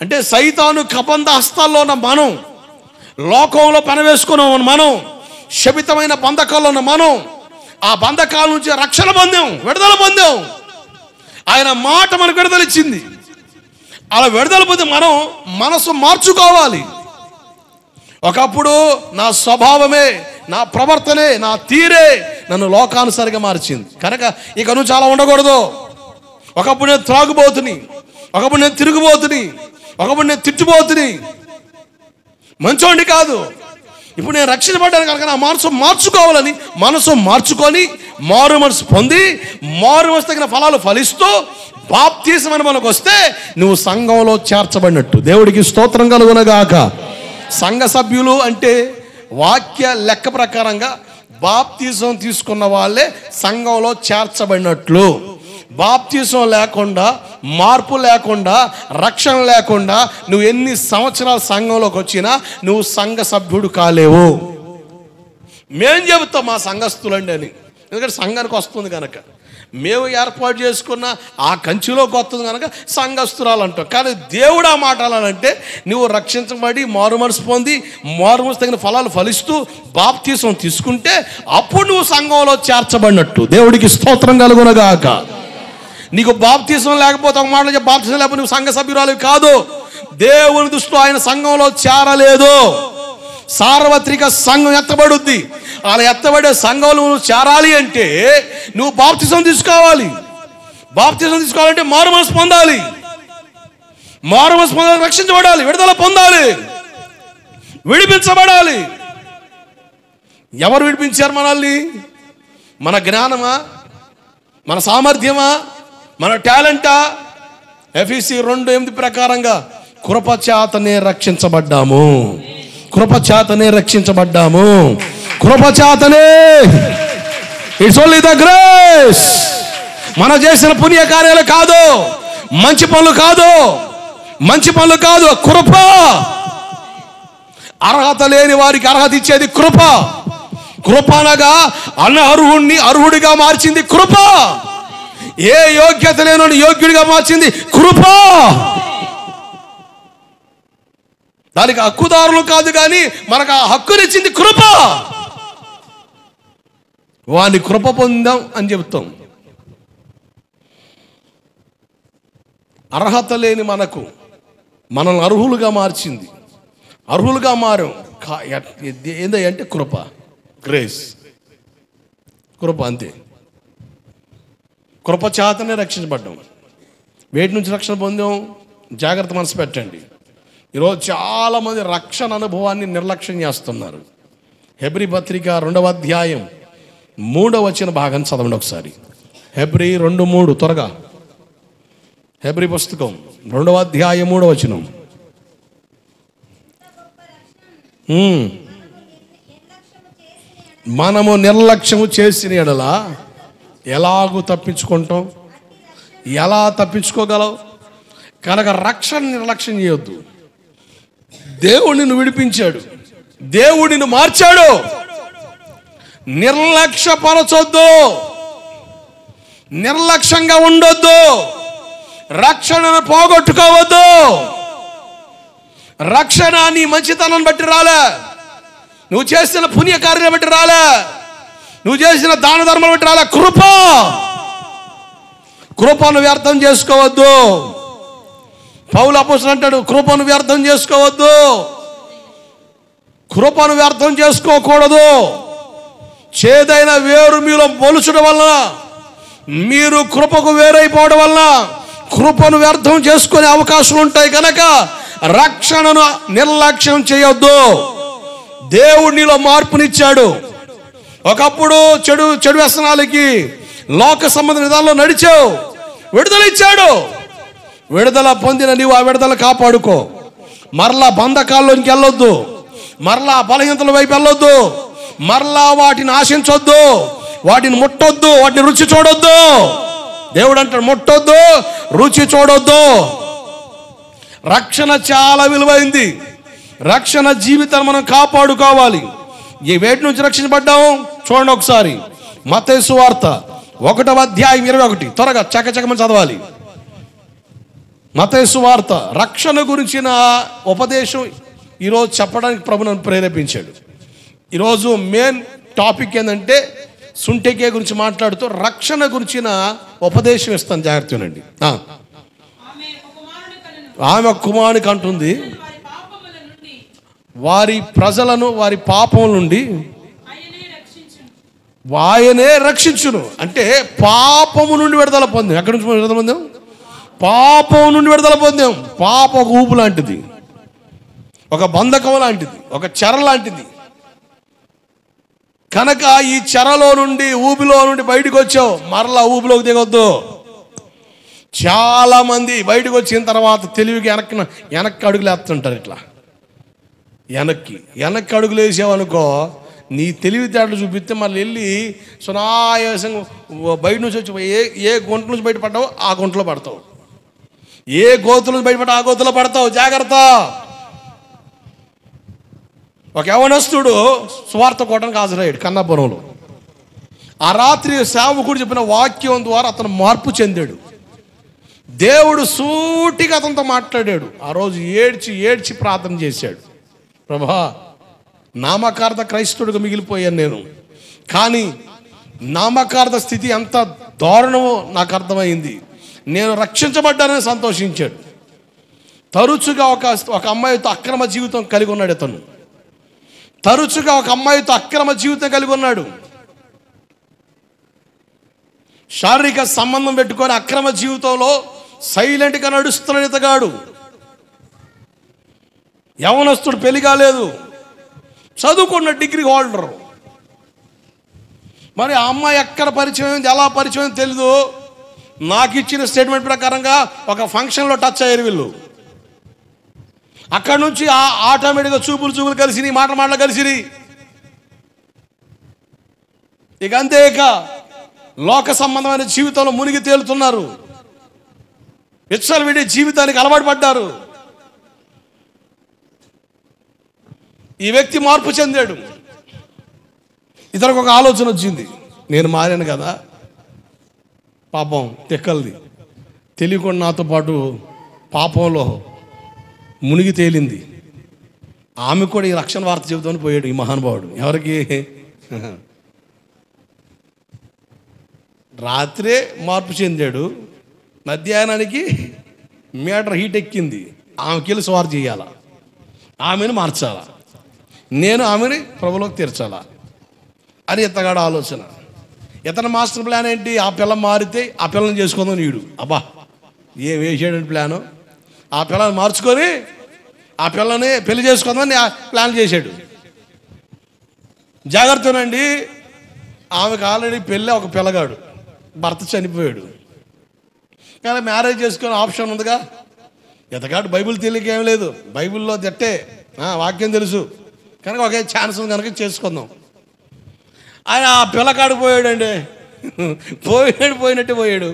అంటే సైతాను కబంధ హస్తాల్లో ఉన్న మనం, లోకంలో పనివేసుకున్నాం మనం, శపితమైన బంధకాల్లో ఉన్న మనం, ఆ బంధకాల నుంచి రక్షణ పొందాం, విడుదల పొందాం. ఆయన మాట మనకు విడుదల ఇచ్చింది. అలా విడుదల పొంది మనం మనసు మార్చుకోవాలి. ఒకప్పుడు నా స్వభావమే, నా ప్రవర్తనే, నా తీరే నన్ను లోకానుసారిగా మార్చింది కనుక ఇక నువ్వు చాలా ఉండకూడదు. ఒకప్పుడు నేను త్రాగుబోతుని, ఒకప్పుడు నేను తిరుగుబోతుని, ఒకప్పుడు నేను తిట్టుబోతుని, మంచోండి కాదు. ఇప్పుడు నేను రక్షించబడ్డాను కనుక నా మనసు మార్చుకోవాలని మనసు మార్చుకొని మారు మనసు పొంది మారు మనసు తగిన ఫలాలు ఫలిస్తూ బాప్తిసం అని మనకు వస్తే నువ్వు సంఘంలో చేర్చబడినట్టు. దేవుడికి స్తోత్రం కలుగునగాక. సంఘ సభ్యులు అంటే వాక్య లెక్క ప్రకారంగా బాప్తిసం తీసుకున్న వాళ్ళే సంఘంలో చేర్చబడినట్లు. బాప్తిసం లేకుండా, మార్పు లేకుండా, రక్షణ లేకుండా నువ్వు ఎన్ని సంవత్సరాల సంఘంలోకి వచ్చినా నువ్వు సంఘ సభ్యుడు కాలేవు. మేం చెబుతాం మా సంఘస్థులండి అని, ఎందుకంటే సంఘానికి వస్తుంది కనుక. మేము ఏర్పాటు చేసుకున్న ఆ కంచిలోకి వస్తుంది కనుక సంఘస్థురాలు అంటాం. కానీ దేవుడు ఆ మాటలంటే నువ్వు రక్షించబడి మారు మనసు పొంది మారు మనసు తగిన ఫలాలు ఫలిస్తూ బాప్తిసం తీసుకుంటే అప్పుడు నువ్వు సంఘంలో చేర్చబడినట్టు. దేవుడికి స్తోత్రం కలుగునగాక. నీకు బాప్తిసం లేకపోతే, ఒక మాట బాప్తిసం లేకపోతే నువ్వు సంఘ సభ్యురాలు కాదు. దేవుని దృష్టిలో ఆయన సంఘంలో చేరలేదు. సార్వత్రిక సంఘం ఎత్తబడుద్ది. అలా ఎత్తబడే సంఘంలో నువ్వు చేరాలి అంటే నువ్వు బాప్తిసం తీసుకోవాలి. బాప్తిసం తీసుకోవాలంటే మారు మనసు పొందాలి. మారు మనసు పొందాలి, రక్షించబడాలి, విడుదల పొందాలి, విడిపించబడాలి. ఎవరు విడిపించారు మనల్ని? మన జ్ఞానమా, మన సామర్థ్యమా, మన టాలెంటా? ఎఫెసీ 2:8 ప్రకారంగా కృపచేతనే రక్షించబడ్డాము, కృపచేతనే రక్షించబడ్డాము, కృపచేతనే. It's only the grace. మనం చేసిన పుణ్య కార్యాలు కాదు, మంచి పనులు కాదు, మంచి పనులు కాదు, కృప. అర్హత లేని వారికి అర్హత ఇచ్చేది కృప. కృప అనగా అనర్హుడిని అర్హుడిగా మార్చింది కృప. ఏ యోగ్యత లేని యోగ్యుడిగా మార్చింది కృప. దానికి హక్కుదారులు కాదు, కానీ మనకు ఆ హక్కునిచ్చింది కృప. వాని కృప పొందాం అని చెబుతాం. అర్హత లేని మనకు మనల్ని అర్హులుగా మార్చింది. అర్హులుగా మారాం. ఏందంటే కృప, గ్రేస్, కృప, అంతే. కృప చేతనే రక్షించబడ్డాం. వేటి నుంచి రక్షణ పొందాం? జాగ్రత్త మనసు పెట్టండి. ఈరోజు చాలామంది రక్షణ అనుభవాన్ని నిర్లక్ష్యం చేస్తున్నారు. హెబ్రీ పత్రిక 2వ అధ్యాయం 3వ వచన భాగం చదవండి ఒకసారి. హెబ్రీ 2:3 త్వరగా. హెబ్రీ పుస్తకం 2వ అధ్యాయం 3వ వచనం. మనము నిర్లక్ష్యము చేసిన ఎడల ఎలాగూ తప్పించుకుంటాం? ఎలా తప్పించుకోగలవు? కనుక రక్షణ నిర్లక్ష్యం చేయొద్దు. దేవుడు నిన్ను విడిపించాడు, దేవుడు నిన్ను మార్చాడు. నిర్లక్ష్యపరచొద్దు. నిర్లక్ష్యంగా ఉండొద్దు. రక్షణను పోగొట్టుకోవద్దు. రక్షణ నీ మంచితనం బట్టి రాలే, నువ్వు చేసిన పుణ్యకార్యాలు బట్టి రాలే, నువ్వు చేసిన దాన ధర్మాలు బట్టి రాలే. కృపను వ్యర్థం చేసుకోవద్దు. పౌలు అపోస్తలుడు అంటాడు, కృపను వ్యర్థం చేసుకోవద్దు. కృపను వ్యర్థం చేసుకోకూడదు. చేదైన వేరు మీలో మొలుచడం వలన, మీరు కృపకు వేరైపోవడం వలన కృపను వ్యర్థం చేసుకునే అవకాశాలు ఉంటాయి. కనుక రక్షణను నిర్లక్ష్యం చేయొద్దు. దేవుడు నీలో మార్పునిచ్చాడు. ఒకప్పుడు చెడు వ్యసనాలకి, లోక సంబంధ విధానంలో నడిచావు, విడుదల ఇచ్చాడు. విడుదల పొందిన నీవు ఆ విడుదల కాపాడుకో. మరలా బంధకాల్లోనికి వెళ్ళొద్దు, మరలా బలహీనతల వైపు వెళ్ళొద్దు, మరలా వాటిని ఆశించొద్దు, వాటిని ముట్టొద్దు, వాటిని రుచి చూడొద్దు. దేవుడు అంటాడు, ముట్టొద్దు, రుచి చూడొద్దు. రక్షణ చాలా విలువైంది. రక్షణ జీవితాన్ని మనం కాపాడుకోవాలి. ఈ వేటి నుంచి రక్షించబడ్డాము చూడండి ఒకసారి. మత్తయి సువార్త 1వ అధ్యాయం 21. త్వరగా చకచకమని చదవాలి. మత్తయి సువార్త రక్షణ గురించిన ఉపదేశం ఈరోజు చెప్పడానికి ప్రభు నన్ను ప్రేరేపించాడు. ఈరోజు మెయిన్ టాపిక్ ఏంటంటే సుంటెకే గురించి మాట్లాడుతూ రక్షణ గురించిన ఉపదేశం ఇస్తాను. జాగ్రత్తనండి. ఆమె కుమారునికి అంటుంది, వారి ప్రజలను వారి పాపం నుండి ఆయనే రక్షించును. అంటే పాపము నుండి విడుదల పొందాం. ఎక్కడి నుంచి విడుదల పొందాం? పాపం నుండి విడుదల పొందాం. పాప ఒక ఊపు లాంటిది, ఒక బంధకం లాంటిది, ఒక చెర లాంటిది. కనుక ఈ చెరలో నుండి, ఊపిలో నుండి బయటకు వచ్చావు, మరలా ఊపిలోకి దిగొద్దు. చాలా మంది బయటకు వచ్చిన తర్వాత తెలివికి వెనక్కి అడుగులు వేస్తుంటారు. ఇట్లా వెనక్కి అడుగులు వేసావనుకో, నీ తెలివితేటలు చూపిస్తే మళ్ళీ వెళ్ళి సునాయాసంగా బయట నుంచి వచ్చి ఏ గుంట నుంచి బయటపడ్డావు ఆ గుంటలో పడతావు, ఏ గోతుల నుంచి బయటపడ్డావు ఆ గోతులో పడతావు. జాగ్రత్త. ఒక యవనస్తుడు సువార్త కోవడానికి హాజరయ్యాడు కన్నాపురంలో. ఆ రాత్రి సేవకుడు చెప్పిన వాక్యం ద్వారా అతను మార్పు చెందాడు. దేవుడు సూటిగా అతనితో మాట్లాడాడు. ఆ రోజు ఏడ్చి ప్రార్థన చేశాడు. ప్రభా, నామకార్థ క్రైస్తవుడిగా మిగిలిపోయాను నేను, కానీ నామకార్థ స్థితి ఎంత దారుణమో నాకు అర్థమైంది. నేను రక్షించబడ్డానని సంతోషించాడు. తరచుగా ఒక అమ్మాయితో అక్రమ జీవితం కలిగి ఉన్నాడు. అతను తరచుగా ఒక అమ్మాయితో అక్రమ జీవితం కలిగి ఉన్నాడు. శారీరక సంబంధం పెట్టుకొని అక్రమ జీవితంలో సైలెంట్గా నడుస్తున్నాడు ఇతగాడు. యవనస్తుడు, పెళ్లి కాలేదు, చదువుకున్న డిగ్రీ హోల్డరు. మరి ఆ అమ్మాయి ఎక్కడ పరిచయం, ఎలా పరిచయం తెలీదు. నాకు ఇచ్చిన స్టేట్మెంట్ ప్రకారంగా ఒక ఫంక్షన్లో టచ్ అయ్యారు వీళ్ళు. అక్కడి నుంచి ఆటోమేటిక్గా చూపులు కలిసి, మాటలు కలిసి, ఇక అంతే. ఇక లోక సంబంధమైన జీవితంలో మునిగి తేలుతున్నారు. విచ్చలవిడి జీవితానికి అలవాటు పడ్డారు. ఈ వ్యక్తి మార్పు చెందాడు. ఇతనికి ఒక ఆలోచన వచ్చింది, నేను మారాను కదా, పాపం తెక్కలది తెలియకుండా నాతో పాటు పాపంలో మునిగి తేలింది. ఆమె కూడా ఈ రక్షణ వార్త చెబుతామని పోయాడు ఈ మహానుభావుడు. ఎవరికి? రాత్రే మార్పు చెందాడు. మధ్యాహ్నానికి మీటర్ హీట్ ఎక్కింది. ఆమెకి వెళ్ళి స్వార్ చేయాలా, ఆమెను మార్చాలా, నేను ఆమెని ప్రభులోకి తీర్చాలా అని ఇతగాడు ఆలోచన. ఇతని మాస్టర్ ప్లాన్ ఏంటి? ఆ పిల్ల మారితే ఆ పిల్లని చేసుకుందాం నీడు. అబ్బా, ఏం వేసాడండి ప్లాను. ఆ పిల్లని మార్చుకొని ఆ పిల్లని పెళ్లి చేసుకుందామని ప్లాన్ చేశాడు. జాగ్రత్తనండి, ఆమెకు ఆల్రెడీ పెళ్ళి, ఒక పిల్లగాడు, భర్త చనిపోయాడు. కానీ మ్యారేజ్ చేసుకునే ఆప్షన్ ఉందిగా. ఇతగాడు బైబిల్ తెలియక ఏం లేదు, బైబిల్లో తిట్టే వాక్యం తెలుసు కనుక ఒకే ఛాన్స్ ఉంది కనుక చేసుకుందాం ఆయన. ఆ పిల్లకాడు పోయాడండి, పోయినట్టే పోయాడు.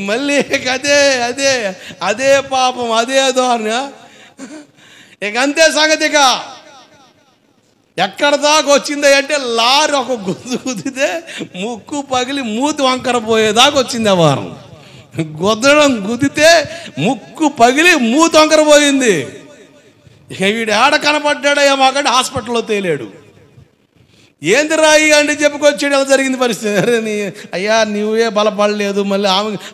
మళ్ళీ అదే అదే అదే పాపం, అదే ధోరణ. ఇక అంతే సంగతి. ఎక్కడ దాకా వచ్చింది అంటే లారీ ఒక గుద్దితే ముక్కు పగిలి మూతి వంకర పోయేదాకా వచ్చింది ఆ వారం. గుద్దితే ముక్కు పగిలి మూతి వంకర పోయింది. ఇక వీడు ఆడ కనపడ్డాడయ్యా మాకంటే హాస్పిటల్లో తేలాడు. ఏంది రాయి అంటే చెప్పుకొచ్చాడు. ఎలా జరిగింది పరిస్థితి? అరే అయ్యా నువ్వే బలపడలేదు, మళ్ళీ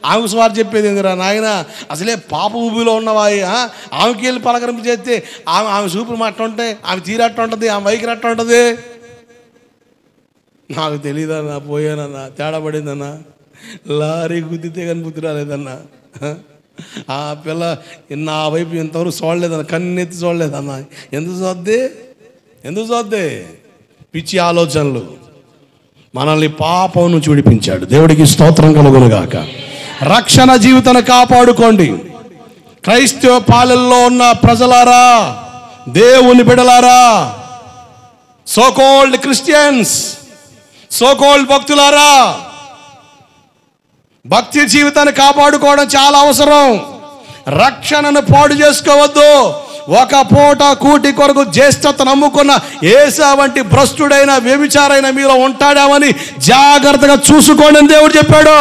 ఆమెకు స్వార్థ చెప్పేది ఏందిరా నాయన, అసలే పాప ఊబిలో ఉన్నవా? ఆమెకి వెళ్ళి పలకరింపు చేస్తే ఆమె చూపులు మాట ఉంటాయి, ఆమె తీరట్టు ఉంటుంది, ఆమె వైఖరి అట్ట ఉంటుంది. నాకు తెలియదన్నా, పోయానన్నా, తేడా పడిందన్నా, లారీ గుద్దితే కానీ బుద్ధి రాలేదన్నా. ఆ పిల్ల నా వైపు ఇంతవరకు చూడలేదన్న, కన్నెత్తి చూడలేదన్నా. ఎందుకు చూద్దే పిచ్చి ఆలోచనలు. మనల్ని పాపం నుంచి విడిపించాడు. దేవుడికి స్తోత్రం కలుగునుగాక. రక్షణ జీవితాన్ని కాపాడుకోండి. క్రైస్తవ పాలనలో ఉన్న ప్రజలారా, దేవుని బిడ్డలారా, సోకాల్డ్ క్రిస్టియన్స్, సోకాల్డ్ భక్తులారా, భక్తి జీవితాన్ని కాపాడుకోవడం చాలా అవసరం. రక్షణను పాడు చేసుకోవద్దు. ఒక పూట కూటి కొరకు జ్యేష్ఠత నమ్ముకున్న ఏసా వంటి భ్రష్టుడైన వ్యభిచారైన మీలో ఉంటాడామని జాగ్రత్తగా చూసుకోండి అని దేవుడు చెప్పాడు.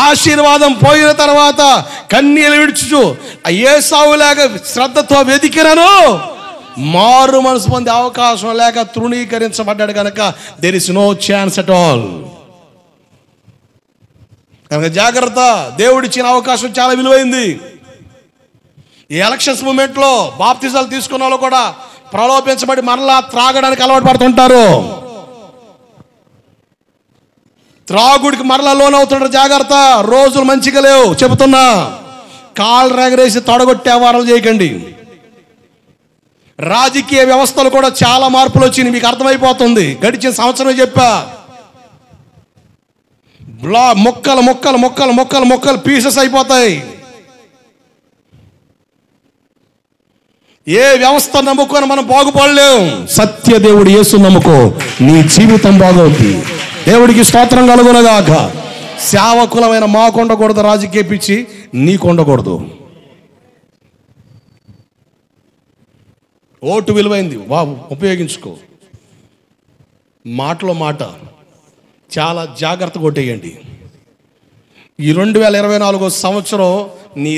ఆశీర్వాదం పోయిన తర్వాత కన్నీళ్ళు విడుచు ఏసావులాగా శ్రద్ధతో వెతికినను మారు మనసు పొందే అవకాశం లేక తృణీకరించబడ్డాడు కనుక there is no chance at all. కనుక జాగ్రత్త. దేవుడిచ్చిన అవకాశం చాలా విలువైంది. ఈ ఎలక్షన్స్ మూమెంట్లో బాప్తిజాలు తీసుకున్న వాళ్ళు కూడా ప్రలోభించబడి మరలా త్రాగడానికి అలవాటు పడుతుంటారు. త్రాగుడికి మరలా లోన్ అవుతుంటారు. జాగ్రత్త. రోజులు మంచిగా లేవు చెబుతున్నా. కాళ్ళు రెగరేసి తొడగొట్టే వ్యవహారాలు చేయకండి. రాజకీయ వ్యవస్థలు కూడా చాలా మార్పులు వచ్చినాయి, మీకు అర్థమైపోతుంది. గడిచిన సంవత్సరం చెప్పా, మొక్కలు మొక్కలు మొక్కలు మొక్కలు మొక్కలు పీసెస్ అయిపోతాయి. ఏ వ్యవస్థ నమ్ముకొని మనం బాగుపడలేం. సత్య దేవుడు యేసు నమ్ముకో, నీ జీవితం బాగవుతుంది. దేవుడికి స్తోత్రం కలుగునగాక. సేవకులమైన మాకు ఉండకూడదు రాజకీయ పిచ్చి, నీకు ఉండకూడదు. ఓటు విలువైంది, ఉపయోగించుకో. మాటలో మాట చాలా జాగ్రత్తగా కొట్టేయండి. ఈ 2024 సంవత్సరం నీ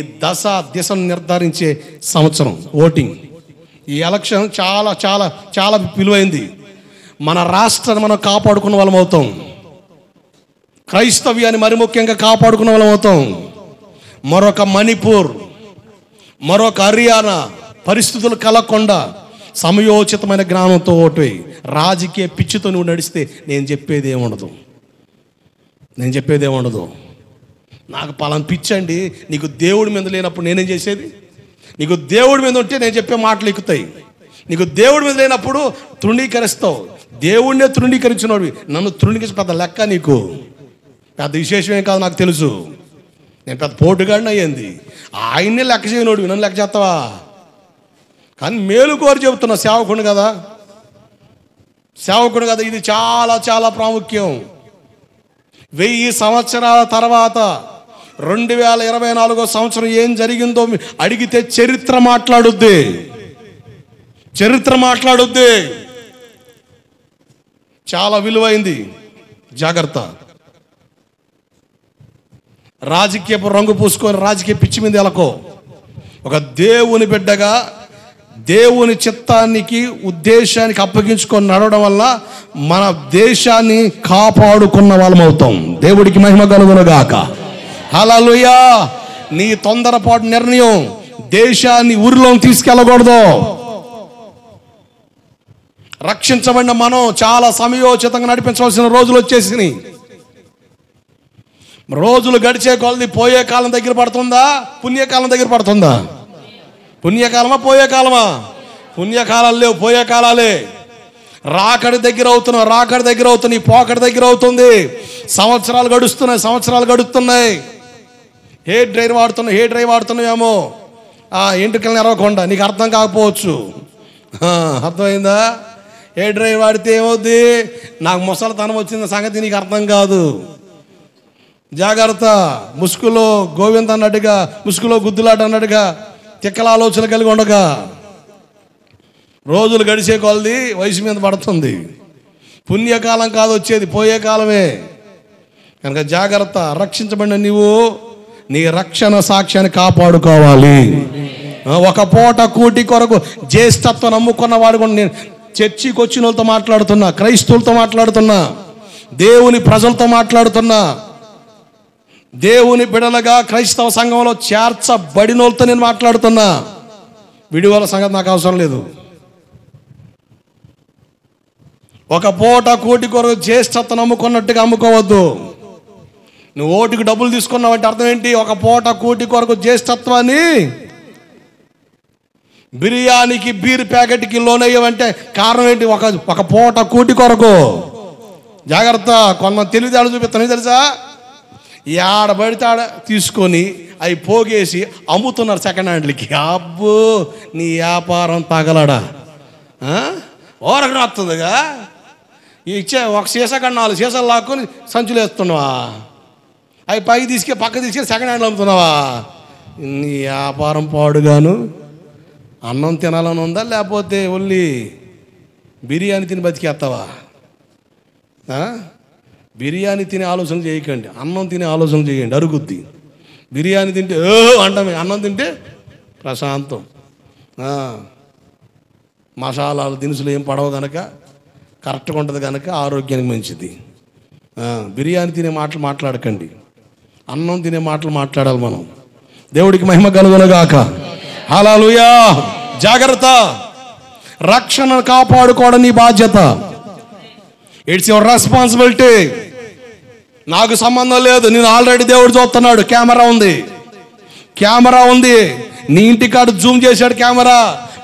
దిశను నిర్ధారించే సంవత్సరం. ఓటింగ్, ఈ ఎలక్షన్ చాలా చాలా చాలా విలువైంది. మన రాష్ట్రాన్ని మనం కాపాడుకున్న వాళ్ళం అవుతాం. క్రైస్తవ్యాన్ని మరి ముఖ్యంగా కాపాడుకున్న వాళ్ళం అవుతాం. మరొక మణిపూర్, మరొక హర్యానా పరిస్థితులు కలగకుండా సమయోచితమైన జ్ఞానంతో ఓటు. రాజకీయ పిచ్చితో నువ్వు నడిస్తే నేను చెప్పేది ఏముండదు. నాకు పలానా పిచ్చండి. నీకు దేవుడి మీద లేనప్పుడు నేనేం చేసేది? నీకు దేవుడి మీద ఉంటే నేను చెప్పే మాటలు ఎక్కుతాయి. నీకు దేవుడి మీద లేనప్పుడు తృణీకరిస్తావు. దేవుడినే తృణీకరించినోడు, నన్ను తృణీకరించిన పెద్ద లెక్క. నీకు పెద్ద విశేషమేం కాదు, నాకు తెలుసు. నేను పెద్ద పోటుగాడిని అయ్యింది. ఆయన్నే లెక్క చేయనోడు, నన్ను లెక్క చేస్తావా? కానీ మేలు కోరి చెబుతున్నా, సేవకుడు కదా. ఇది చాలా చాలా ప్రాముఖ్యం. 1000 సంవత్సరాల తర్వాత 2024 సంవత్సరం ఏం జరిగిందో అడిగితే చరిత్ర మాట్లాడుద్ది. చాలా విలువైంది. జాగ్రత్త. రాజకీయపు రంగు పూసుకొని రాజకీయ పిచ్చి మీద ఎలకో. ఒక దేవుని బిడ్డగా దేవుని చిత్తానికి ఉద్దేశానికి అప్పగించుకొని నడవడం వల్ల మన దేశాన్ని కాపాడుకున్న వాళ్ళం అవుతాం. దేవుడికి మహిమ కలుగునుగాక. హల్లెలూయా. నీ తొందరపాటు నిర్ణయం దేశాన్ని ఊరిలో తీసుకెళ్ళకూడదు. రక్షించబడిన మనం చాలా సమయోచితంగా నడిపించవలసిన రోజులు వచ్చేసినాయి. రోజులు గడిచే కొలది పోయే కాలం దగ్గర పడుతుందా, పుణ్యకాలం దగ్గర పడుతుందా? పుణ్యకాలమా పోయే కాలమా? పుణ్యకాలాలు లేవు, పోయే కాలాలే. రాకడి దగ్గర అవుతున్నాయి, పోకడి దగ్గర అవుతుంది. సంవత్సరాలు గడుస్తున్నాయి. Hair drive వాడుతున్నావేమో, ఎంట్రుకలు నెరవకుండా. నీకు అర్థం కాకపోవచ్చు. అర్థమైందా? హెయిర్ డ్రైవ్ వాడితే ఏమవుద్ది? నాకు ముసలితనం వచ్చిన సంగతి నీకు అర్థం కాదు. జాగ్రత్త. ముసుగులో గోవింద అన్నట్టుగా, ముసుగులో గుద్దులాట అన్నట్టుగా తిక్కల ఆలోచన కలిగి ఉండగా రోజులు గడిచే కొలది వయసు మీద పడుతుంది. పుణ్యకాలం కాదు వచ్చేది, పోయే కాలమే. కనుక జాగ్రత్త. రక్షించబడిన నీవు నీ రక్షణ సాక్ష్యాన్ని కాపాడుకోవాలి. ఒక పూట కూటి కొరకు జ్యేష్ఠత్వం నమ్ముకున్న వాడు కూడా, నేను చర్చికి వచ్చిన వాళ్ళతో మాట్లాడుతున్నా, క్రైస్తవులతో మాట్లాడుతున్నా, దేవుని ప్రజలతో మాట్లాడుతున్నా, దేవుని బిడలుగా క్రైస్తవ సంఘంలో చేర్చబడిన వాళ్ళతో నేను మాట్లాడుతున్నా. విడివల సంగతి నాకు అవసరం లేదు. ఒక పూట కూటి కొరకు జ్యేష్ఠత్వం నమ్ముకున్నట్టుగా అమ్ముకోవద్దు. నువ్వు ఓటుకు డబ్బులు తీసుకున్నావు అంటే అర్థం ఏంటి? ఒక పూట కూటి కొరకు జ్యేష్ఠత్వాన్ని, బిర్యానీకి బీర్ ప్యాకెట్కి లోన్ అయ్యావంటే కారణం ఏంటి? ఒక పూట కూటి కొరకు. జాగ్రత్త. కొంతమంది తెలివితేటలు చూపిస్తాను తెలుసా? ఆడబడితే ఆడ తీసుకొని అవి పోగేసి అమ్ముతున్నారు సెకండ్ హ్యాండ్లకి. అబ్బో నీ వ్యాపారం తగలడా? ఓరకడం వస్తుందిగా. ఇచ్చే ఒక సీసా కన్నా 4 సీసాలు లాక్కొని సంచులు వేస్తున్నావా? అవి పైకి పక్క తీసుకెళ్ళి సెకండ్ హ్యాండ్లు అమ్ముతున్నావా? నీ వ్యాపారం పాడుగాను. అన్నం తినాలని ఉందా, లేకపోతే ఓన్లీ బిర్యానీ తిని బతికేస్తావా? బిర్యానీ తినే ఆలోచన చేయకండి, అన్నం తినే ఆలోచన చేయండి. అరుగుద్ది. బిర్యానీ తింటే అంటమే, అన్నం తింటే ప్రశాంతం. మసాలాలు దినుసులు ఏం పడవు కనుక కరెక్ట్గా ఉంటుంది కనుక ఆరోగ్యానికి మంచిది. బిర్యానీ తినే మాటలు మాట్లాడకండి, అన్నం తినే మాటలు మాట్లాడాలి మనం. దేవుడికి మహిమ కలుగునుగాక. హల్లెలూయా. జాగ్రత్త. రక్షణ కాపాడుకోవడం నీ బాధ్యత. It's your responsibility. నాకు సంబంధం లేదు, నేను ఆల్రెడీ దేవుడు చూస్తున్నాడు. కెమెరా ఉంది. నీ ఇంటి కాడ జూమ్ చేశాడు కెమెరా,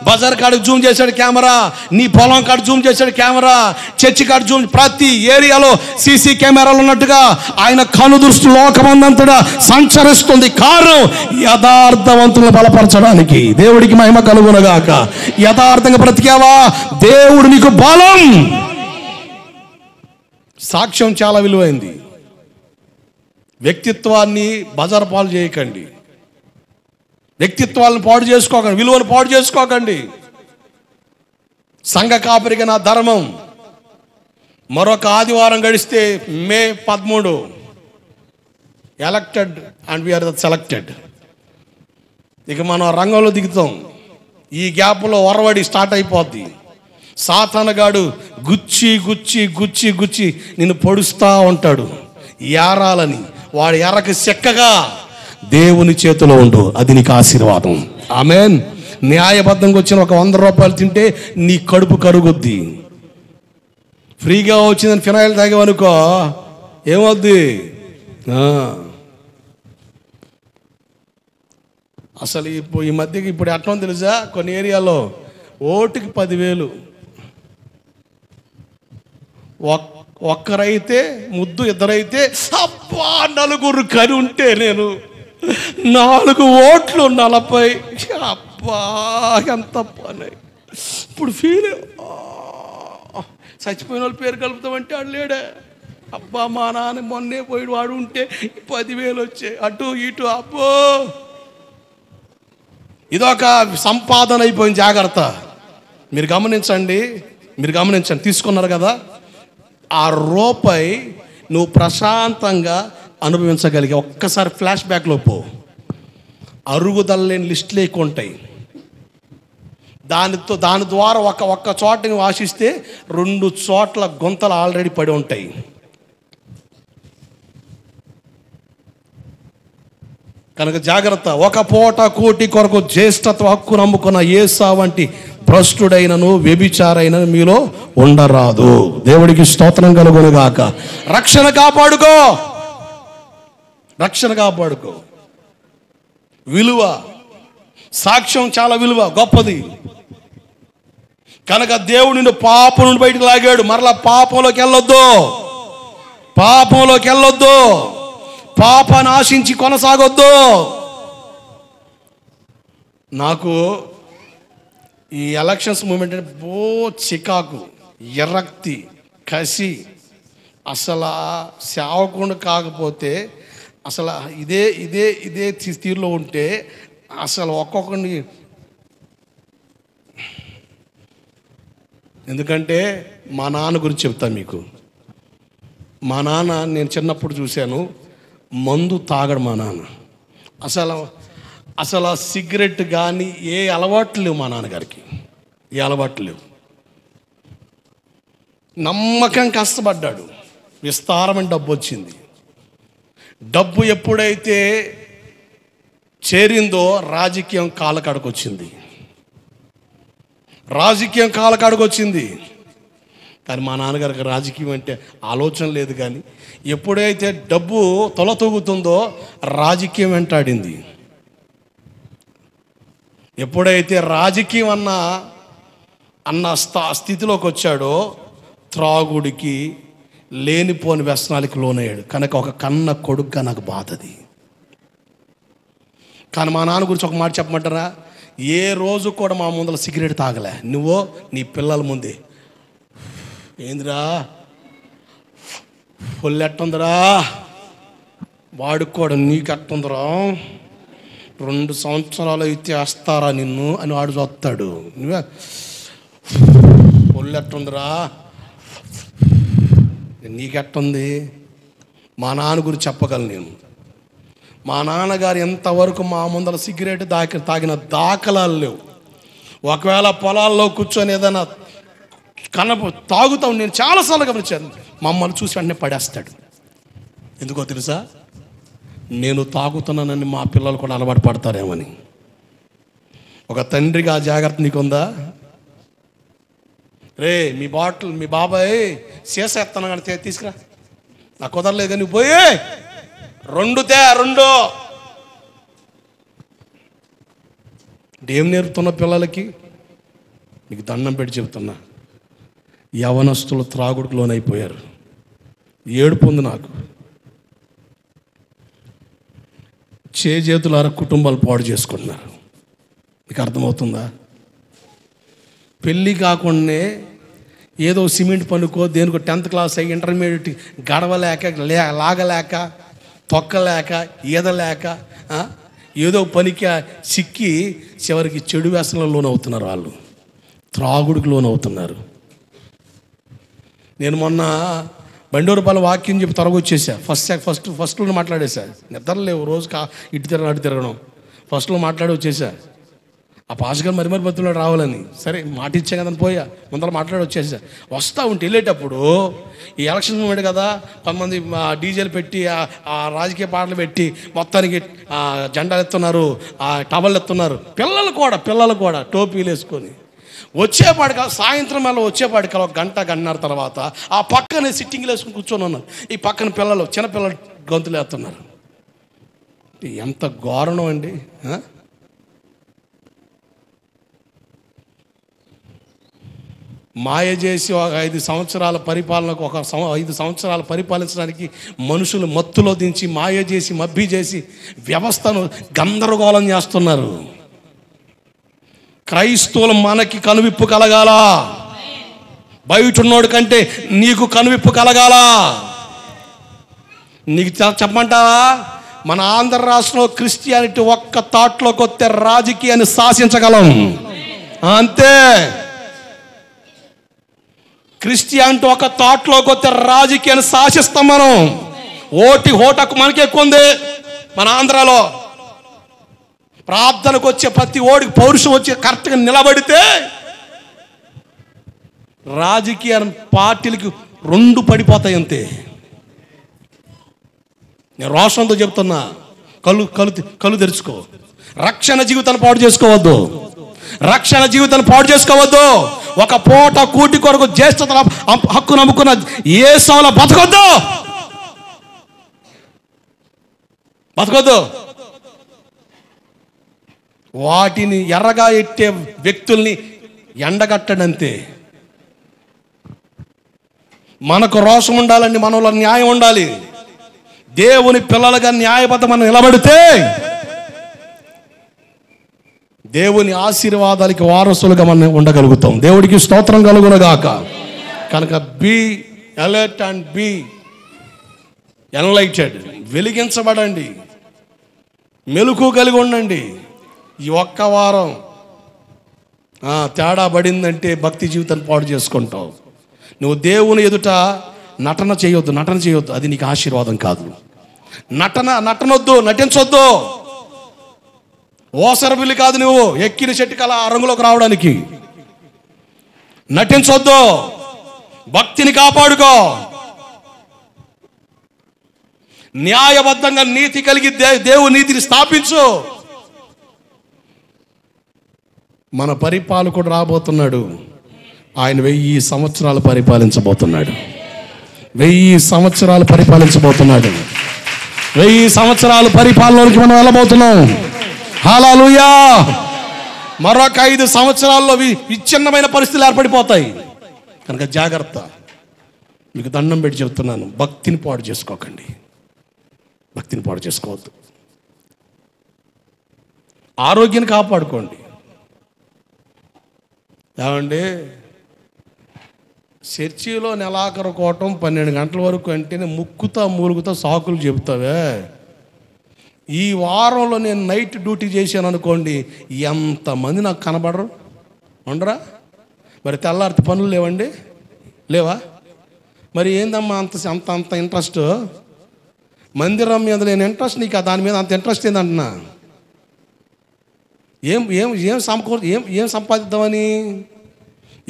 బజార్ కాడికి జూమ్ చేశాడు కెమెరా, నీ పొలం కాడ జూమ్ చేశాడు కెమెరా, చర్చి కాడ జూమ్. ప్రతి ఏరియాలో సీసీ కెమెరాలు ఉన్నట్టుగా ఆయన కనుదృష్టి లోకమందంతటా సంచరిస్తుంది. కారణం యథార్థవంతులను బలపరచడానికి. దేవుడికి మహిమ కలుగునుగాక. యథార్థంగా బ్రతికావా, దేవుడు నీకు బలం. సాక్ష్యం చాలా విలువైంది. వ్యక్తిత్వాన్ని బజారు పాలు చేయకండి, వ్యక్తిత్వాలను పాడు చేసుకోకండి, విలువను పాడు చేసుకోకండి. సంఘ కాపరిగా నా ధర్మం. మరొక ఆదివారం గడిస్తే May 13 elected and we are the selected. ఇక మనం రంగంలో దిగుతాం. ఈ గ్యాప్లో ఒరవడి స్టార్ట్ అయిపోద్ది. సాతానుగాడు గుచ్చి గుచ్చి గుచ్చి గుచ్చి నిన్ను పొడుస్తూ ఉంటాడు ఏరాలని. వాడు ఎర్రకి చెక్కగా దేవుని చేతిలో ఉండు, అది నీకు ఆశీర్వాదం. ఆమేన్. న్యాయబద్ధంగా వచ్చిన ఒక 100 రూపాయలు తింటే నీ కడుపు కరుగుద్ది. ఫ్రీగా వచ్చిందని ఫినాయిల్ తాగేవనుకో ఏమవుద్ది? అసలు ఈ మధ్యకి ఇప్పుడు ఎట్లా తెలుసా, కొన్ని ఏరియాలో ఓటుకి 10,000. ఒక్కరైతే ముద్దు, ఇద్దరైతే అబ్బా 4 కని ఉంటే నేను 4 ఓట్లు 40. అబ్బా ఎంత పని. ఇప్పుడు ఫీల్ చచ్చిపోయిన వాళ్ళ పేరు కలుపుతామంటే వాడు లేడే. అబ్బా మా నాన్న మొన్నే పోయి వాడు ఉంటే 10,000 వచ్చాయి, అటు ఇటు. అబ్బో ఇదొక సంపాదన అయిపోయింది. జాగ్రత్త. మీరు గమనించండి. తీసుకున్నారు కదా, ఆ రూపాయి నువ్వు ప్రశాంతంగా అనుభవించగలిగే ఒక్కసారి ఫ్లాష్ బ్యాక్లో పో. అరుగుదల లేని లిస్టులు ఎక్కువ ఉంటాయి. దాని ద్వారా ఒక్క చోటని ఆశిస్తే 2 చోట్ల గుంతలు ఆల్రెడీ పడి ఉంటాయి. కనుక జాగ్రత్త. ఒక పూట కూటి కొరకు జ్యేష్ఠత్వ హక్కు నమ్ముకున్న ఏసా వంటి భ్రష్టుడైనను వ్యభిచారైనను మీలో ఉండరాదు. దేవుడికి స్తోత్రం కలుగునుగాక. రక్షణ కాపాడుకో. విలువ, సాక్ష్యం చాలా విలువ, గొప్పది. కనుక దేవుడు నిన్ను పాపం నుండి బయటకు లాగాడు. మరలా పాపంలోకి వెళ్ళొద్దు. పాపాన్ని ఆశించి కొనసాగొద్దు. నాకు ఈ ఎలక్షన్స్ మూమెంట్ అంటే చికాకు, ఎర్రక్తి, కసి. అసలు సేవకుడు కాకపోతే అసలు ఇదే తీరులో ఉంటే అసలు ఒక్కొక్కరిని ఎందుకంటే మా నాన్న గురించి చెప్తాను మీకు. మా నాన్న నేను చిన్నప్పుడు చూశాను, మందు తాగడు మా నాన్న. అసలు సిగరెట్ కానీ ఏ అలవాట్లు లేవు మా నాన్నగారికి, ఏ అలవాట్లు లేవు. నమ్మకం కష్టపడ్డాడు, విస్తారమైన డబ్బు వచ్చింది. డబ్బు ఎప్పుడైతే చేరిందో రాజకీయం కాళ్ళకాడకు వచ్చింది. కానీ మా నాన్నగారికి రాజకీయం అంటే ఆలోచన లేదు. కానీ ఎప్పుడైతే డబ్బు తొలతూగుతుందో రాజకీయం వెంటాడింది. ఎప్పుడైతే రాజకీయం అన్న స్థితిలోకి వచ్చాడో త్రాగుడికి, లేనిపోని వ్యసనాలకి లోనయ్యాడు. కనుక ఒక కన్న కొడుకుగా నాకు బాధది. కానీ మా నాన్న గురించి ఒక మాట చెప్పమంటారా? ఏ రోజు కూడా మా ముందర సిగరెట్ తాగలే. నువ్వో నీ పిల్లల ముందే, ఏందిరా పొల్లెట్టుందిరా, వాడుకోవడం నీకెట్టుందిరా, 2 సంవత్సరాలు అయితే వేస్తారా నిన్ను అని వాడు చూస్తాడు. నువ్వే పొల్లెట్టుందిరా, నీకెట్టుంది. మా నాన్న గురించి చెప్పగలను నేను. మా నాన్నగారు ఎంతవరకు మా ముందర సిగరెట్ తాగిన దాఖలాలు లేవు. ఒకవేళ పొలాల్లో కూర్చొని ఏదైనా తాగుతాం, నేను చాలాసార్లు గమనించాను. మమ్మల్ని చూసి వెంటనే పడేస్తాడు. ఎందుకో తెలుసా? నేను తాగుతున్నానని మా పిల్లలు కూడా అలవాటు పడతారేమని. ఒక తండ్రిగా ఆ జాగ్రత్త నీకుందా? రే మీ బాబాయ్ చేసేస్తాను కానీ తీసుకురా, నాకు కుదరలేదు కానీ పోయి 2 ఏం నేర్పుతున్న పిల్లలకి? నీకు దండం పెట్టి చెప్తున్నా, యవనస్తులు త్రాగుడికి లోనైపోయారు. ఏడుపు ఉంది నాకు. చేతులారా కుటుంబాలు పాడు చేసుకుంటున్నారు. నీకు అర్థమవుతుందా? పెళ్ళి కాకుండానే ఏదో సిమెంట్ పనుకో, దేనికో 10th క్లాస్ అయ్యి ఇంటర్మీడియట్ గడవలేక, లాగలేక, తొక్కలేక, ఈదలేక, ఏదో పనికి సిక్కి చివరికి చెడు వ్యసనంలో లోనవుతున్నారు. వాళ్ళు త్రాగుడికి లోనవుతున్నారు. నేను మొన్న బండూరుపాలెం వాక్యం చెప్పి త్వరగొచ్చేసా. ఫస్ట్లో మాట్లాడేసా. నిద్రలేవు, రోజు ఇటు తిరగడం అటు తిరగడం. ఫస్ట్లో మాట్లాడి వచ్చేసా. ఆ పాస్టర్ మరి బతులు రావాలని, సరే మాట ఇచ్చా కదని పోయా, ముందర మాట్లాడి వచ్చేసా. వస్తూ ఉంటే వెళ్ళేటప్పుడు ఈ ఎలక్షన్ మూమెంట్ కదా, కొంతమంది డీజేలు పెట్టి ఆ రాజకీయ పాటలు పెట్టి మొత్తానికి జెండాలు ఎత్తున్నారు, టవల్ ఎత్తున్నారు. పిల్లలు కూడా టోపీలు వేసుకొని వచ్చేపాటికి, సాయంత్రం మళ్ళీ వచ్చేపాటికి 1 గంటన్నర తర్వాత ఆ పక్కనే సిట్టింగ్లు వేసుకుని కూర్చొని ఉన్నారు. ఈ పక్కన చిన్నపిల్లలు గొంతులు వేస్తున్నారు. ఎంత ఘోరణం అండి! మాయ చేసి ఒక 5 సంవత్సరాల పరిపాలనకు, 5 సంవత్సరాలు పరిపాలించడానికి మనుషులు మత్తులో దించి, మాయ చేసి, మబ్బి చేసి వ్యవస్థను గందరగోళం చేస్తున్నారు. క్రైస్తవులు మనకి కనువిప్పు కలగాల. బయట ఉన్నోడి కంటే నీకు కనువిప్పు కలగాల. నీకు చెప్పమంటావా? మన ఆంధ్ర రాష్ట్రంలో క్రిస్టియానిటీ ఒక్క తాట్లోకి వస్తే రాజకీయాన్ని శాసించగలం. అంతే. క్రిస్టియానిటీ ఒక థాట్లోకి వస్తే రాజకీయాన్ని శాసిస్తాం మనం. ఓటకు మనకి ఎక్కువ ఉంది మన ఆంధ్రాలో. ప్రార్థనకు వచ్చే ప్రతి ఓడికి పౌరుషం వచ్చి కరెక్ట్గా నిలబడితే రాజకీయ పార్టీలకి 2 పడిపోతాయి అంతే. నేను రోషంతో చెప్తున్నా, కళ్ళు తెరుచుకో. రక్షణ జీవితాన్ని పాడు చేసుకోవద్దు. ఒక పూట కూటి కొరకు జ్యేష్ఠత హక్కు నమ్ముకున్న యేసులో బతకొద్దు. వాటిని ఎర్రగా ఎట్టే వ్యక్తుల్ని ఎండగట్టడంతే. మనకు రోషం ఉండాలండి, మనలో న్యాయం ఉండాలి. దేవుని పిల్లలుగా న్యాయబద్ధ మనం నిలబడితే దేవుని ఆశీర్వాదాలకి వారసులుగా మనం ఉండగలుగుతాం. దేవుడికి స్తోత్రం కలుగునుగాక. కనుక be alert and be enlightened. వెలిగించబడండి, మెలకు కలిగి ఉండండి. ఈ ఒక్క వారం తేడా పడిందంటే భక్తి జీవితాన్ని పాడు చేసుకుంటావు. నువ్వు దేవుని ఎదుట నటన చేయొద్దు. అది నీకు ఆశీర్వాదం కాదు. నటనొద్దు, నటించొద్దు. ఓసరబిల్లి కాదు నువ్వు ఎక్కిన చెట్టుకి అలా రంగులోకి రావడానికి. నటించొద్దు, భక్తిని కాపాడుకో. న్యాయబద్ధంగా నీతి కలిగి దేవుని నీతిని స్థాపించు. మన పరిపాలకుడు రాబోతున్నాడు. ఆయన 1000 సంవత్సరాలు పరిపాలించబోతున్నాడు. 1000 సంవత్సరాలు పరిపాలించబోతున్నాడు. 1000 సంవత్సరాలు పరిపాలనలోకి మనం వెళ్ళబోతున్నాం. హల్లెలూయా. మరొక 5 సంవత్సరాల్లో విచ్ఛిన్నమైన పరిస్థితులు ఏర్పడిపోతాయి కనుక జాగ్రత్త. మీకు దండం పెట్టి చెప్తున్నాను, భక్తిని పాడు చేసుకోకండి. భక్తిని పాడు చేసుకోవద్దు. ఆరోగ్యాన్ని కాపాడుకోండి. ఏమండి, చర్చిలో నెలాఖరు కోవటం 12 గంటల వరకు అంటేనే ముక్కుతా మూలుగుతా సాకులు చెబుతావే. ఈ వారంలో నేను నైట్ డ్యూటీ చేశాను అనుకోండి, ఎంతమంది నాకు కనబడరు ఉండరా? మరి తెల్లారితే పనులు లేవండి, లేవా? మరి ఏందమ్మా అంత ఇంట్రెస్ట్? మందిరం మీద నేను ఇంట్రెస్ట్, నీకు దాని మీద అంత ఇంట్రెస్ట్ ఏందంటున్నా? ఏం సంపాదిద్దామని,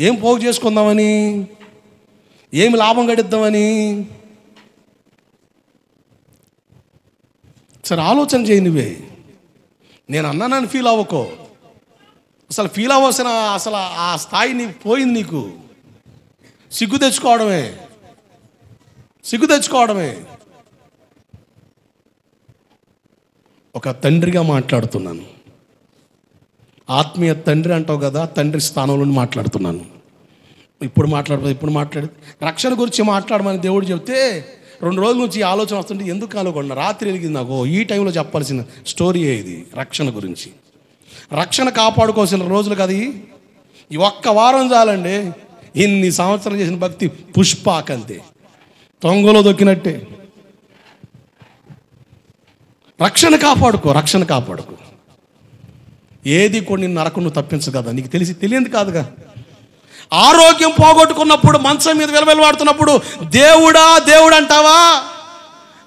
ఏం పోగు చేసుకుందామని, ఏమి లాభం గడిద్దామని? సరే ఆలోచన చేయి. నువ్వే నేను అన్నానని ఫీల్ అవ్వకో. అసలు ఫీల్ అవ్వాల్సిన అసలు ఆ స్థాయి నీకు పోయింది. నీకు సిగ్గు తెచ్చుకోవడమే. ఒక తండ్రిగా మాట్లాడుతున్నాను. ఆత్మీయ తండ్రి అంటావు కదా, తండ్రి స్థానంలో మాట్లాడుతున్నాను. ఇప్పుడు మాట్లాడి రక్షణ గురించి మాట్లాడమని దేవుడు చెప్తే 2 రోజుల నుంచి ఆలోచన వస్తుంటే ఎందుకు కనుగొన్నా రాత్రి వెలిగింది నాకు. ఈ టైంలో చెప్పాల్సిన స్టోరీ ఇది. రక్షణ గురించి, రక్షణ కాపాడుకోవాల్సిన రోజులు కదా ఈ ఒక్క వారం చాలండి. ఇన్ని సంవత్సరాలు చేసిన భక్తి పుష్పాకంతే, తొంగలో దొక్కినట్టే. రక్షణ కాపాడుకో. ఏది కొన్ని నరకం నువ్వు తప్పించు కదా, నీకు తెలియదు కాదుగా. ఆరోగ్యం పోగొట్టుకున్నప్పుడు, మంచం మీద విలవిలవాడుతున్నప్పుడు దేవుడు అంటావా?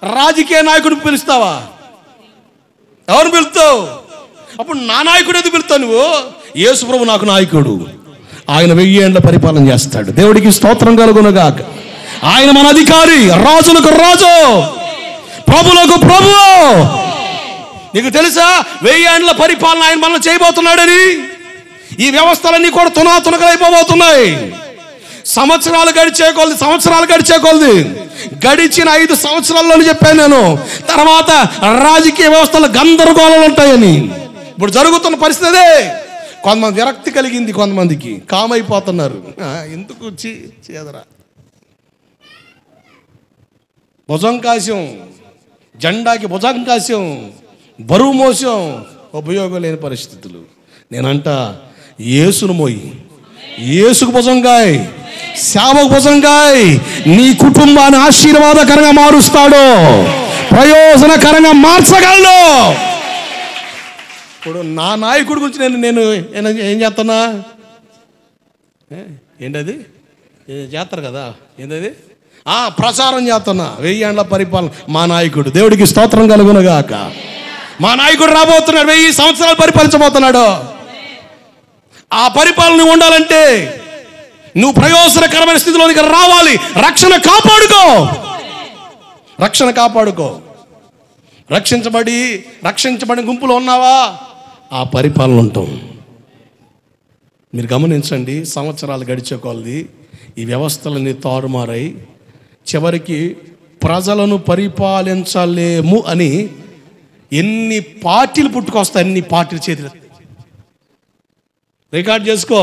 రాజకీయ నాయకుడిని పిలుస్తావా? ఎవరు పిలుస్తావు? అప్పుడు నా నాయకుడు ఎందుకు పిలుస్తావు నువ్వు? యేసు ప్రభు నాకు నాయకుడు. ఆయన 1000 ఏళ్ల పరిపాలన చేస్తాడు. దేవుడికి స్తోత్రం కలుగునుగాక. ఆయన మన అధికారి, రాజులకు రాజు, ప్రభులకు ప్రభు. నీకు తెలుసా 1000 ఏళ్ల పరిపాలన ఆయన మనల్ని చేయబోతున్నాడని? ఈ వ్యవస్థలన్నీ కూడా తునకలైపోబోతున్నాయి. సంవత్సరాలు గడిచే కొలది గడిచిన 5 సంవత్సరాల్లోనే చెప్పాను నేను. తర్వాత రాజకీయ వ్యవస్థలు గందరగోళాలు ఉంటాయని. ఇప్పుడు జరుగుతున్న పరిస్థితి అదే. కొంతమంది విరక్తి కలిగింది, కొంతమందికి కామైపోతున్నారు. ఎందుకు చేదరా భుజం కాశ్యం, జెండాకి భుజం కాశ్యం, బరువు మోసం, ఉపయోగం లేని పరిస్థితులు. నేనంట యేసును మోయి, యేసుకు భుజంగాయ్, సేవకు భుజంగాయ్, నీ కుటుంబాన్ని ఆశీర్వాదకరంగా మారుస్తాడు, ప్రయోజనకరంగా మార్చగలడు. ఇప్పుడు నా నాయకుడి గురించి నేను ఏం చేస్తున్నా? ఏంటది చేస్తారు కదా, ఏంటది ప్రచారం చేస్తున్నా. 1000 ఏళ్ల పరిపాలన మా నాయకుడు. దేవుడికి స్తోత్రం కలుగునుగాక. మా నాయకుడు రాబోతున్నాడు, 1000 సంవత్సరాలు పరిపాలించబోతున్నాడు. ఆ పరిపాలన ఉండాలంటే నువ్వు ప్రయోజనకరమైన స్థితిలోనికి రావాలి. రక్షణ కాపాడుకో. రక్షించబడి గుంపులో ఉన్నావా? ఆ పరిపాలన ఉంటాం. మీరు గమనించండి, సంవత్సరాలు గడిచే కొలది ఈ వ్యవస్థలన్నీ తారుమారై చివరికి ప్రజలను పరిపాలించలేము అని ఎన్ని పార్టీలు పుట్టుకొస్తాయి, అన్ని పార్టీలు చేతులు రికార్డ్ చేసుకో.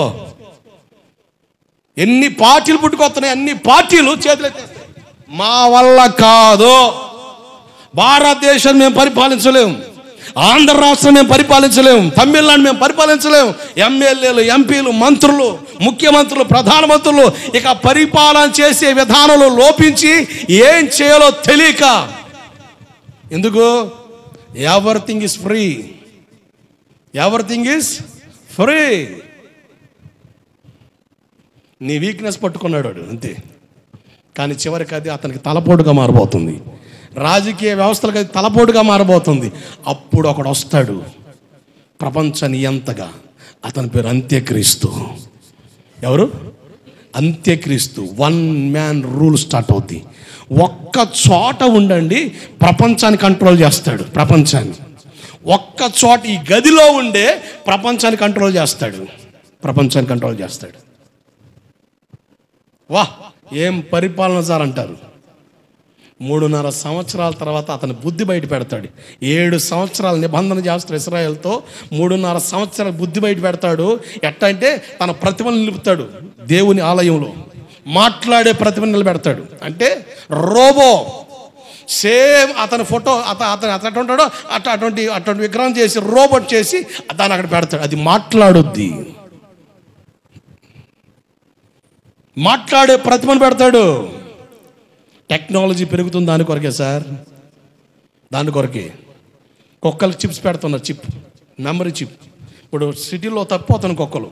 ఎన్ని పార్టీలు పుట్టుకొస్తున్నాయి, అన్ని పార్టీలు చేతులెత్తేస్తాయి. మా వల్ల కాదు, భారతదేశం మేము పరిపాలించలేము, ఆంధ్ర రాష్ట్రం మేము పరిపాలించలేము, తమిళనాడు మేము పరిపాలించలేము, ఎమ్మెల్యేలు, ఎంపీలు, మంత్రులు, ముఖ్యమంత్రులు, ప్రధానమంత్రులు ఇక పరిపాలన చేసే విధానంలో లోపించి ఏం చేయాలో తెలియక. ఎందుకు? Everything is free. నీ వీక్నెస్ పట్టుకున్నాడు వాడు అంతే. కానీ చివరికి అది అతనికి తలపోటుగా మారబోతుంది. రాజకీయ వ్యవస్థలకు అది తలపోటుగా మారబోతుంది. అప్పుడు ఒకడు వస్తాడు ప్రపంచ నియంతగా. అతని పేరు అంత్యక్రీస్తు. ఎవరు? అంత్యక్రీస్తు. 1 మ్యాన్ రూల్ స్టార్ట్ అవుద్ది. ఒక్క చోట ఉండండి, ప్రపంచాన్ని కంట్రోల్ చేస్తాడు. ప్రపంచాన్ని ఒక్క చోట ఈ గదిలో ఉండే ప్రపంచాన్ని కంట్రోల్ చేస్తాడు. ప్రపంచాన్ని కంట్రోల్ చేస్తాడు. వాహ్, ఏం పరిపాలన సార్ అంటారు. 3.5 సంవత్సరాల తర్వాత అతని బుద్ధి బయట పెడతాడు. 7 సంవత్సరాల నిబంధన చేస్తాడు ఇశ్రాయేలుతో. 3.5 సంవత్సరాల బుద్ధి బయట పెడతాడు. ఎట్ట అంటే తన ప్రతిభను నిలుపుతాడు. దేవుని ఆలయంలో మాట్లాడే ప్రతిభను నిలబెడతాడు. అంటే రోబో సేమ్ అతని ఫోటో అతను అట్లా ఉంటాడో అటువంటి విగ్రహం చేసి రోబోట్ చేసి దాన్ని అక్కడ పెడతాడు. అది మాట్లాడుద్ది. మాట్లాడే ప్రతిభను పెడతాడు. టెక్నాలజీ పెరుగుతుంది దాని కొరకే సార్, దాని కొరకే. కుక్కలకు చిప్స్ పెడుతున్నారు, చిప్, మెమరీ చిప్. ఇప్పుడు సిటీలో తప్పిపోతాను కుక్కలు.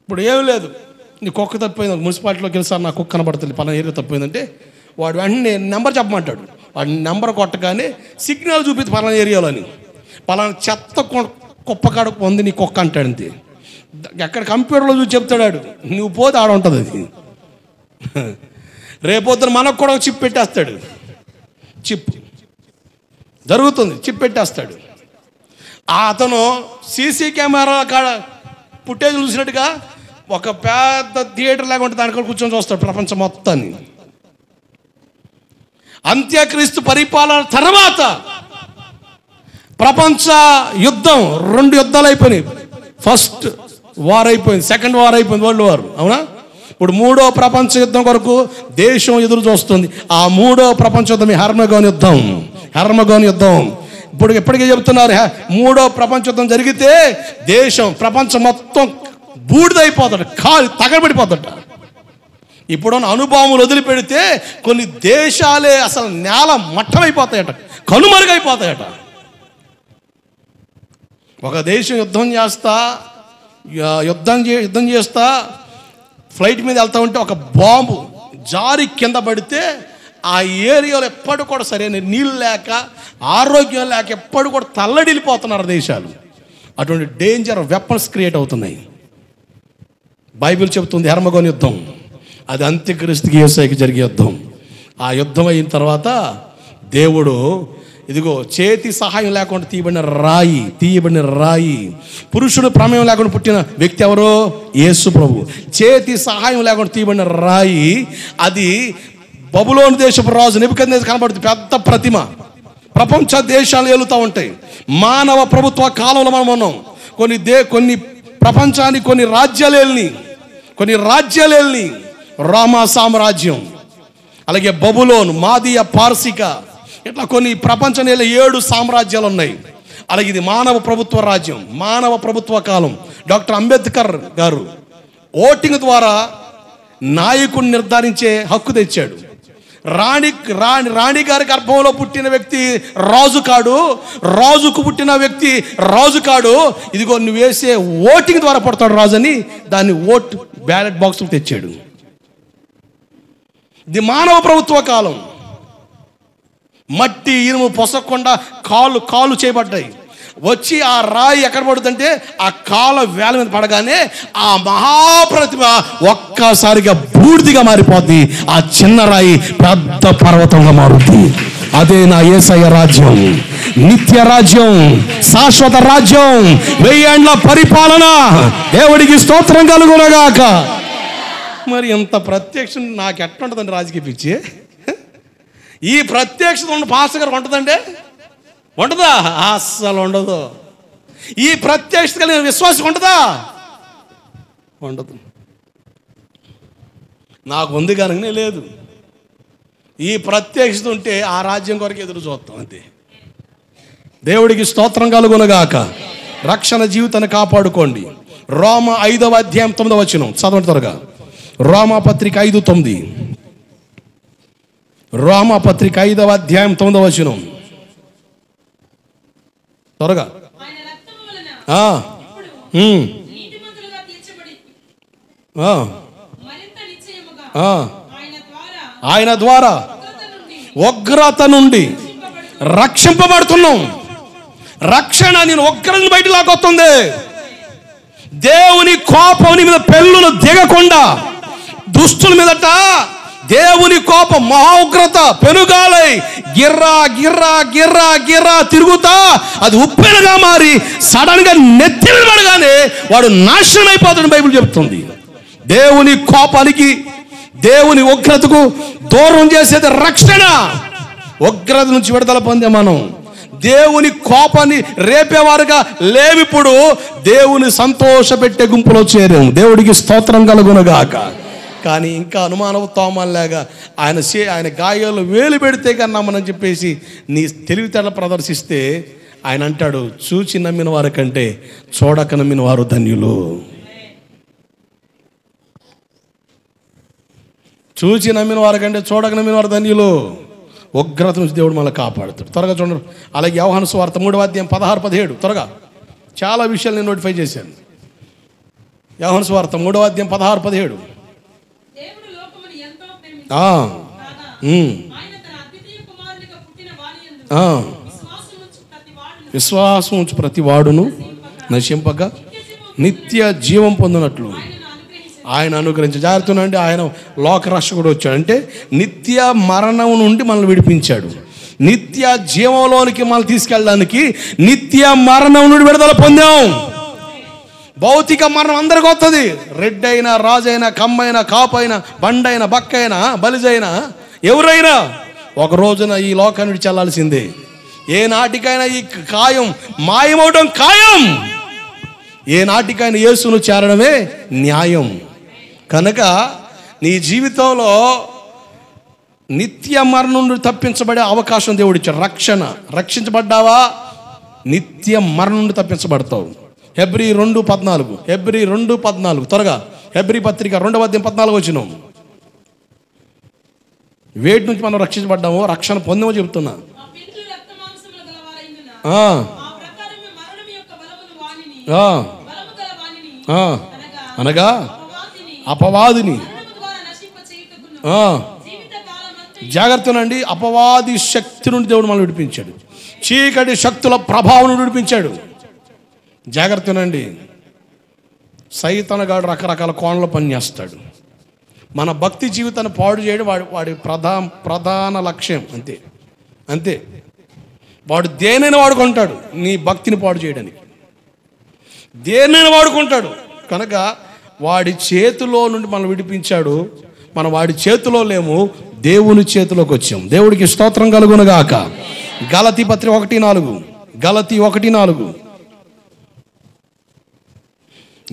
ఇప్పుడు ఏమి లేదు, నీ కుక్క తప్పిపోయింది, మున్సిపాలిటీలోకి వెళ్ళి సార్ నా కుక్క కనబడుతుంది పలానా ఏరియా తప్పిపోయిందంటే వాడు వెంటనే నెంబర్ చెప్పమంటాడు. వాడి నెంబర్ కొట్టగానే సిగ్నల్ చూపిస్తుంది పలానా ఏరియాలో అని. పలానా చెత్త కుప్పకాడ పొంది నీ కుక్క అంటాడు అంతే. ఎక్కడ కంప్యూటర్లో చూసి చెప్తాడు. నువ్వు పోతే ఆడ ఉంటుంది అది. రేపొద్దున మనకు కూడా చిప్ పెట్టేస్తాడు. చిప్ జరుగుతుంది, చిప్ పెట్టేస్తాడు. అతను సీసీ కెమెరా కాడ ఫుటేజ్ చూసినట్టుగా ఒక పెద్ద థియేటర్ లాగా ఉంటే దానిలో కూర్చొని చూస్తాడు ప్రపంచం మొత్తాన్ని. అంత్యక్రీస్తు పరిపాలన తర్వాత ప్రపంచ యుద్ధం, 2 యుద్ధాలు అయిపోయినాయి. ఫస్ట్ వార్ అయిపోయింది, సెకండ్ వార్ అయిపోయింది, వరల్డ్ వార్. అవునా? ఇప్పుడు 3వ ప్రపంచ యుద్ధం కొరకు దేశం ఎదురు చూస్తుంది. ఆ 3వ ప్రపంచ యుద్ధం హెర్మగోన్ యుద్ధం. హెర్మగోన్ యుద్ధం ఇప్పుడు ఎప్పటికీ చెబుతున్నారు. 3వ ప్రపంచ యుద్ధం జరిగితే దేశం, ప్రపంచం మొత్తం బూడిదైపోతాడు, కాలు తగలబడిపోతాడు. ఇప్పుడున్న అనుభవములు వదిలిపెడితే కొన్ని దేశాలే అసలు నేల మట్టమైపోతాయట, కనుమరుగైపోతాయట. ఒక దేశం యుద్ధం చేస్తా ఫ్లైట్ మీద వెళ్తా ఉంటే ఒక బాంబు జారి కింద పడితే ఆ ఏరియాలో ఎప్పటి కూడా సరైన నీళ్ళు లేక, ఆరోగ్యం లేక ఎప్పటి కూడా తల్లడిల్లిపోతున్నారు దేశాలు. అటువంటి డేంజర్ వెపన్స్ క్రియేట్ అవుతున్నాయి. బైబిల్ చెబుతుంది హెర్మగోన్ యుద్ధం అది అంత్యక్రీస్తుకి యేసుకి జరిగే యుద్ధం. ఆ యుద్ధం అయిన తర్వాత దేవుడు ఇదిగో చేతి సహాయం లేకుండా తీయబడిన రాయి, పురుషుడు ప్రమేయం లేకుండా పుట్టిన వ్యక్తి ఎవరో? యేసు ప్రభు. చేతి సహాయం లేకుండా తీయబడిన రాయి, అది బబులోను దేశపు రాజు నెబుకద్నెజరు కనబడుతుంది. పెద్ద ప్రతిమ. ప్రపంచ దేశాలు ఏలుతూ ఉంటాయి. మానవ ప్రభుత్వ కాలంలో మనం ఉన్నాం. కొన్ని ప్రపంచానికి కొన్ని రాజ్యాలేల్ని రోమా సామ్రాజ్యం, అలాగే బబులోను, మాదియా, పార్సిక, ఇట్లా కొన్ని ప్రపంచంలో 7 సామ్రాజ్యాలు ఉన్నాయి. అలాగే ఇది మానవ ప్రభుత్వ రాజ్యం, మానవ ప్రభుత్వ కాలం. డాక్టర్ అంబేద్కర్ గారు ఓటింగ్ ద్వారా నాయకుడిని నిర్ధారించే హక్కు తెచ్చాడు. రాణి గారి గర్భంలో పుట్టిన వ్యక్తి రాజు కాడు, రాజుకు పుట్టిన వ్యక్తి రాజు కాడు. ఇదిగో నువ్వు వేసే ఓటింగ్ ద్వారా పడతాడు రాజు అని దాన్ని బ్యాలెట్ బాక్స్ తెచ్చాడు. ఇది మానవ ప్రభుత్వ కాలం. మట్టి ఇనుము పొసకుండా కాలు చేయబడ్డాయి. వచ్చి ఆ రాయి ఎక్కడ పడుతుందంటే ఆ కాల వేల మీద పడగానే ఆ మహాప్రతిమ ఒక్కసారిగా బూడిదిగా మారిపోద్ది. ఆ చిన్న రాయి పెద్ద పర్వతంగా మారుద్ది. అదే నా యేసయ్య రాజ్యం, నిత్య రాజ్యం, శాశ్వత రాజ్యం, 1000 ఏండ్ల పరిపాలన. దేవుడికి స్తోత్రం కలుగునగాక. మరి ఇంత ప్రత్యక్షం నాకు ఎట్లా ఉంటుందండి రాజకీయ పిచ్చి? ఈ ప్రత్యక్షత ఉన్న పాస్టర్ గారు ఉంటుందండి? ఉంటుందా? అస్సలు ఉండదు. ఈ ప్రత్యక్షత కలిగిన విశ్వాసం ఉంటుందా? ఉండదు. నాకు ఉంది కానీ లేదు. ఈ ప్రత్యక్షత ఉంటే ఆ రాజ్యం కొరకు ఎదురు చూస్తాం అంతే. దేవుడికి స్తోత్రం కలుగునగాక. రక్షణ జీవితాన్ని కాపాడుకోండి. రోమ 5వ అధ్యాయం 9వ వచనం చదవండి త్వరగా. రోమాపత్రిక 5:9. రోమాపత్రిక 5వ అధ్యాయం 9వ వచనం త్వరగా. ఆయన ద్వారా ఉగ్రత నుండి రక్షింపబడుతున్నాం. రక్షణ నేను ఉగ్రతను బయట లాకొస్తుంది. దేవుని కోపం నీ మీద పెళ్ళును దిగకుండా దుష్టుల మీదట దేవుని కోపం మహా ఉగ్రత పెనుగాలై గిర్రా గిర్రా గిర్రా గిర్రా తిరుగుతా అది ఉప్పెనగా మారి సడన్ గా నెత్తి మీద పడగానే వాడు నాశనం అయిపోతాడు బైబిల్ చెప్తుంది. దేవుని కోపానికి దేవుని ఉగ్రతకు దూరం చేసేది రక్షణ. ఉగ్రత నుంచి విడుదల పొందే మనం దేవుని కోపాన్ని రేపేవారుగా లేవిప్పుడు దేవుని సంతోషపెట్టే గుంపులో చేరాము. దేవుడికి స్తోత్రం కలుగునుగాక. కానీ ఇంకా అనుమానం తోమల్లాగా ఆయన గాయాలు వేలు పెడితే కన్నా మనం చెప్పేసి నీ తెలివితేటలు ప్రదర్శిస్తే ఆయన అంటాడు, చూచి నమ్మిన వారి కంటే చూడక నమ్మిన వారు ధన్యులు. చూచి నమ్మిన వారి కంటే చూడక నమ్మిన వారు ధన్యులు. ఉగ్రత నుంచి దేవుడు మనల్ని కాపాడుతాడు. త్వరగా చూడండి. అలాగే యోహాను సువార్త 3:16-17 త్వరగా చాలా విషయాలు నేను నోటిఫై చేశాను. యోహాను సువార్త 3:16-17. విశ్వాసం ఉంచు ప్రతి వాడును నశింపక నిత్య జీవం పొందినట్లు ఆయన అనుగ్రహించాడు. జాగ్రత్తనండి, ఆయన లోకరక్షకుడు వచ్చాడు అంటే నిత్య మరణం నుండి మనల్ని విడిపించాడు. నిత్య జీవంలోనికి మనల్ని తీసుకెళ్ళడానికి నిత్య మరణం నుండి విడుదల పొందాం. భౌతిక మరణం అందరికి వస్తుంది. రెడ్డి అయినా, రాజైనా, కమ్మైనా, కాపైనా, బండైనా, బక్కైనా, బలిజైనా, ఎవరైనా ఒక రోజున ఈ లోకాన్ని విడిచి చెల్లాల్సిందే. ఏ నాటికైనా ఈ కాయం మాయమవడం ఖాయం. ఏ నాటికైనా యేసును చేరడమే న్యాయం. కనుక నీ జీవితంలో నిత్య మరణం నుండి తప్పించబడే అవకాశం దేవుడిచ్చాడు. రక్షించబడ్డావా నిత్య మరణం నుండి తప్పించబడతావు. హెబ్రీ 2:14 త్వరగా హెబ్రీ పత్రిక 2:14 వేటి నుంచి మనం రక్షించబడ్డామో రక్షణ పొందామో చెప్తున్నా. అనగా అపవాదిని జాగ్రత్తనండి, అపవాది శక్తి నుండి దేవుడు మనల్ని విడిపించాడు. చీకటి శక్తుల ప్రభావం నుండి విడిపించాడు. జాగ్రత్తనండి, సైతానుగాడు రకరకాల కోణంలో పనిచేస్తాడు. మన భక్తి జీవితాన్ని పాడు చేయడం వాడి ప్రధాన లక్ష్యం. అంతే. వాడు దేనైనా వాడుకుంటాడు నీ భక్తిని పాడు చేయడానికి. దేనైనా వాడుకుంటాడు. కనుక వాడి చేతిలో నుండి మనం విడిపించాడు. మనం వాడి చేతిలో లేము, దేవుని చేతిలోకి వచ్చాం. దేవుడికి స్తోత్రం కలుగునుగాక. గలతీ పత్రిక 1:4 గలతీ 1:4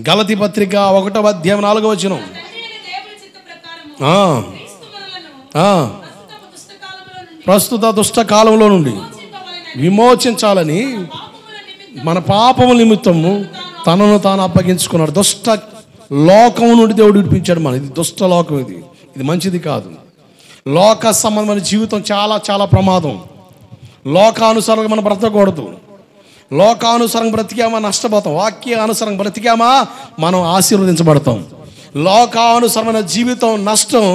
గలతీ పత్రిక 1:4 ప్రస్తుత దుష్ట కాలంలో నుండి విమోచించాలని మన పాపము నిమిత్తము తనను తాను అప్పగించుకున్నాడు. దుష్ట లోకం నుండి దేవుడు విడిపించాడు. ఇది దుష్ట లోకం. ఇది మంచిది కాదు. లోక సంబంధమైన జీవితం చాలా చాలా ప్రమాదం. లోకానుసారంగా మనం బ్రతకూడదు. లోకానుసారంగా బ్రతికామా నష్టపోతాం. వాక్యానుసారంగా బ్రతికామా మనం ఆశీర్వదించబడతాం. లోకానుసరమైన జీవితం నష్టం.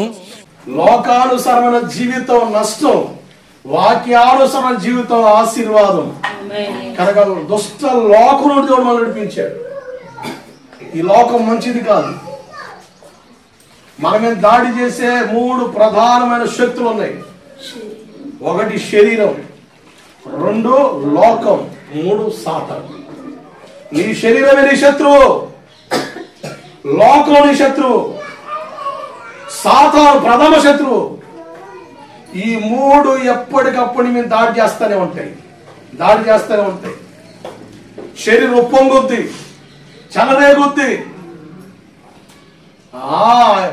లోకానుసరమైన జీవితం నష్టం. వాక్యానుసరమైన జీవితం ఆశీర్వాదం. కనుక దుష్ట లోకం నుండి దేవుడు మనం నడిపించాడు. ఈ లోకం మంచిది కాదు. మన మీద దాడి చేసే 3 ప్రధానమైన శక్తులు ఉన్నాయి. 1 శరీరం, 2 లోకం, 3 సాతాను. నీ శరీరమే నీ శత్రువు, లోకం నీ శత్రువు, సాతాను ప్రథమ శత్రువు. ఈ 3 ఎప్పటికప్పుడు మేము దాడి చేస్తూనే ఉంటాయి. శరీరం ఉప్పొంగుద్ది, చలరేగుద్ది.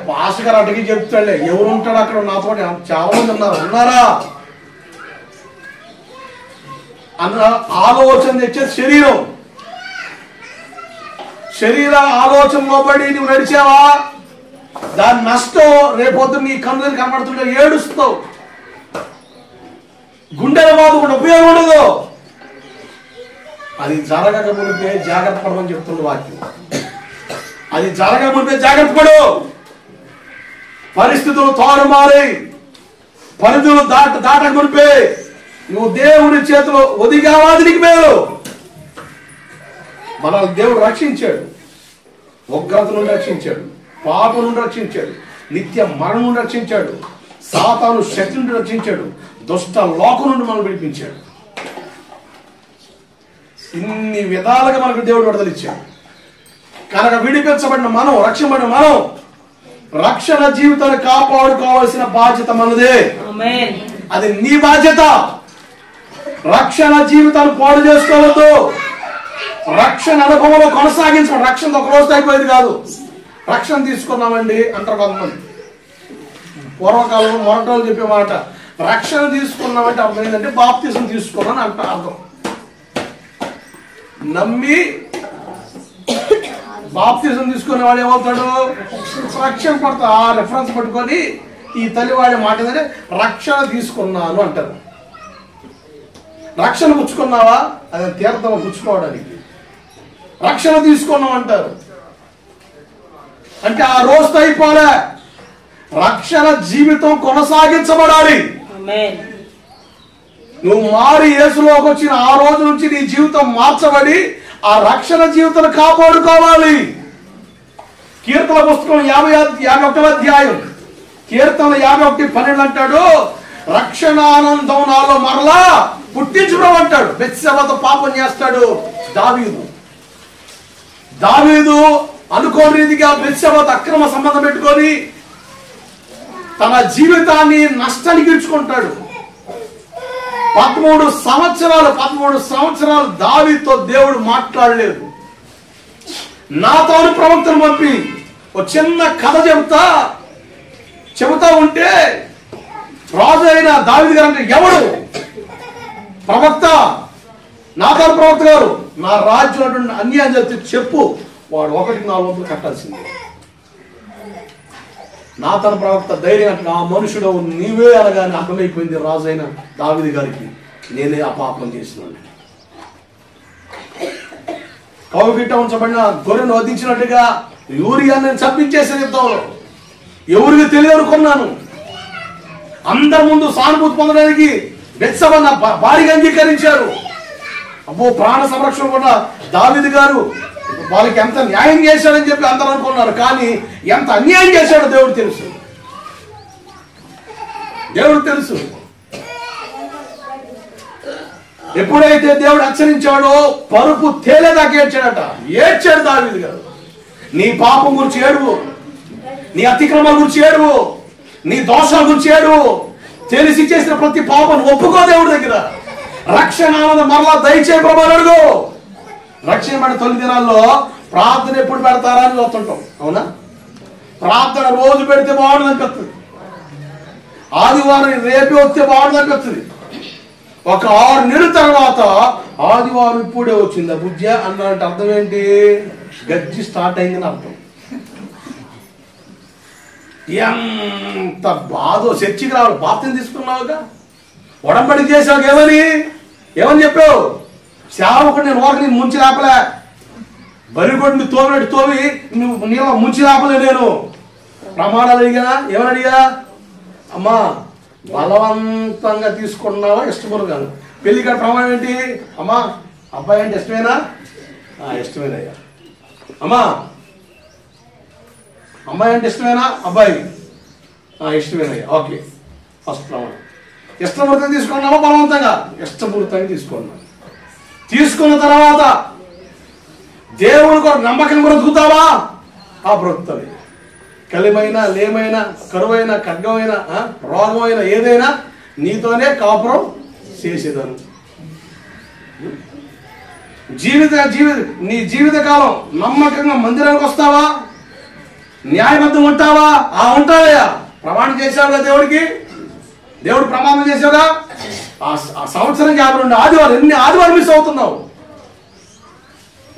పాస్టర్ గారు అడిగి చెప్తాడులే, ఎవరు ఉంటాడు అక్కడ నాతో చాలా మంది ఉన్నారా అన్న ఆలోచన తెచ్చే శరీర ఆలోచనలో పడి నువ్వు నడిచావా, దాని నష్టం రేపొద్దు నీ కన్నులు కనబడుతుంటే ఏడుస్తావు. గుండెల బాధ కూడా ఉపయోగం ఉండదు. అది జరగక మునిపే జాగ్రత్త పడమని చెప్తుంది వాక్యం. అది జరగక మునిపే జాగ్రత్త పడు. పరిస్థితులు తారుమారి పరిధులు దాటక మునిపే నువ్వు దేవుడి చేతిలో ఒదిగావాది నీకు మేలు. మనల్ని దేవుడు రక్షించాడు, ఉగ్రత నుండి రక్షించాడు, పాపం నుండి రక్షించాడు, నిత్య మరణం నుండి రక్షించాడు, సాతాను శక్తి నుండి రక్షించాడు, దుష్ట లోకం నుండి మనం విడిపించాడు. ఇన్ని విధాలుగా మనకు దేవుడు విడుదల ఇచ్చాడు. కనుక విడిపించబడిన మనం, రక్షించబడిన మనం రక్షణ జీవితాన్ని కాపాడుకోవాల్సిన బాధ్యత మనదే. అది నీ బాధ్యత. రక్షణ జీవితాన్ని పాడు చేసుకోవద్దు. రక్షణ అనుభవంలో కొనసాగించడం. రక్షణ ఒక రోజు అయిపోయేది కాదు. రక్షణ తీసుకున్నామండి అంటారు కొంతమంది. పూర్వకాలంలో మొరటోళ్ళు చెప్పే మాట, రక్షణ తీసుకున్నామంటే అర్థం ఏంటంటే బాప్తిజం తీసుకున్నాను అంట అర్థం. నమ్మి బాప్తిజం తీసుకునే వాడు ఏమవుతాడు? రక్షణ పడతా. ఆ రెఫరెన్స్ పట్టుకొని ఈ తల్లి వాడే మాట ఏంటంటే రక్షణ తీసుకున్నాను అంటారు. రక్షణ పుచ్చుకున్నావా? అది తీర్థం పుచ్చుకోవడానికి. రక్షణ తీసుకున్నాం అంటారు. అంటే ఆ రోజుతో అయిపోలే. రక్షణ జీవితం కొనసాగించబడాలి. నువ్వు మారి యేసులోకి వచ్చిన ఆ రోజు నుంచి నీ జీవితం మార్చబడి ఆ రక్షణ జీవితాన్ని కాపాడుకోవాలి. కీర్తన పుస్తకం 51వ అధ్యాయం కీర్తన 51:12 అంటాడు, రక్షణ ఆనందం నాలో మరలా పుట్టించుకోవడం అంటాడు. బెత్షెబతో పాపం చేస్తాడు దావీదు అనుకోని రీతిగా బెత్షెబతో అక్రమ సంబంధం పెట్టుకొని తన జీవితాన్ని నష్టానికి ఇచ్చుకుంటాడు. 13 సంవత్సరాలు దావీదుతో దేవుడు మాట్లాడలేదు. నాతోను ప్రవక్తను పంపి ఒక చిన్న కథ చెబుతా ఉంటే రాజు అయిన దావీదు గారు అంటే ఎవడు? ప్రవక్త, నాతోను ప్రవక్త గారు నా రాజ్యం అన్యాయం చేస్తే చెప్పు, వాడు 1/4 కట్టాల్సింది. నాతోను ప్రవక్త ధైర్యం అంటే ఆ మనుషుడు నీవే అనగానే అర్థమైపోయింది రాజు అయిన దావీదు గారికి, నేనే ఆ పాపం చేసినాను. కౌగిట ఉంచబడిన గొర్రెను వధించినట్టుగా యూరియాని చంపించేసే యుద్ధంలో ఎవరికి తెలియనుకున్నాను. అందరి ముందు సానుభూతి పొందడానికి బెత్షెబను భారీగా అంగీకరించారు. అబ్బో, ప్రాణ సంరక్షణ కూడా దావీదు గారు వాళ్ళకి ఎంత న్యాయం చేశాడని చెప్పి అందరూ అనుకున్నారు. కానీ ఎంత అన్యాయం చేశాడో దేవుడు తెలుసు. ఎప్పుడైతే దేవుడు హెచ్చరించాడో పరుపు తేలేదాకా ఏడ్చాడు దావీదు గారు. నీ పాపం గురించి ఏడువు, నీ అతిక్రమాల గురించి ఏడువు, నీ దోషాల గురించి ఏడువు. తెలిసి చేసిన ప్రతి పాపం ఒప్పుకో దేవుడి దగ్గర. రక్షణ ఆనందం మరలా దయచేయ ప్రభు అడుగు. రక్షణ పడిన తొలి దినాల్లో ప్రార్థన ఎప్పుడు పెడతారా అని చూస్తుంటాం. అవునా? ప్రార్థన రోజు పెడితే బాగుండదు అనిపిస్తుంది. ఆదివారం రేపే వస్తే బాగుండదు అనిపిస్తుంది. ఒక 6 నెలల తర్వాత ఆదివారం ఇప్పుడే వచ్చిందా బుజ్జ అన్నంటే అర్థం ఏంటి? గజ్జి స్టార్ట్ అయిందని అర్థం. ఎంత బాధో. చర్చికి రావాలి, బాప్తిజం తీసుకున్నావుగా, ఉడంబడి చేసావు. ఏమని చెప్పావు? సేవకుడు నేను ఓరికి నేను ముంచి రాపలే, బరిగొడ్డు నువ్వు తోమినట్టు తోమి నువ్వు నీళ్ళ ముంచి రాపలే. నేను ప్రమాణాలు అడిగా. ఏమని అడిగా? అమ్మా, బలవంతంగా తీసుకున్నావా ఇష్టపూర్వకంగా? పెళ్లి కాడ ప్రమాణం ఏంటి? అమ్మా, అబ్బాయి అంటే ఇష్టమేనా? ఇష్టమేనయ్యా. అమ్మా, అమ్మాయి అంటే ఇష్టమేనా? అబ్బాయి ఇష్టమేనయ్యా. ఓకే, ఫస్ట్ ప్రమాణం. ఇష్టపూర్వకంగా తీసుకున్నావా బలవంతంగా? ఇష్టపూర్వకంగా తీసుకున్నా. తీసుకున్న తర్వాత దేవుడు కూడా నమ్మకం బ్రతుకుతావా? బ్రతుకుతావు. కలిమైనా, లేమైనా, కరువైనా, ఖడ్గమైనా, రోగమైనా, ఏదైనా నీతోనే కాపురం చేసేదాను. నీ జీవితకాలం నమ్మకంగా మందిరానికి వస్తావా? న్యాయబద్ధం ఉంటావా? ఉంటావయ్యా. ప్రమాణం చేశావుగా దేవుడికి. దేవుడు ప్రమాణం చేశావుగా. ఆ సంవత్సరం 52 ఆదివారం, ఎన్ని ఆదివారం మిస్ అవుతున్నావు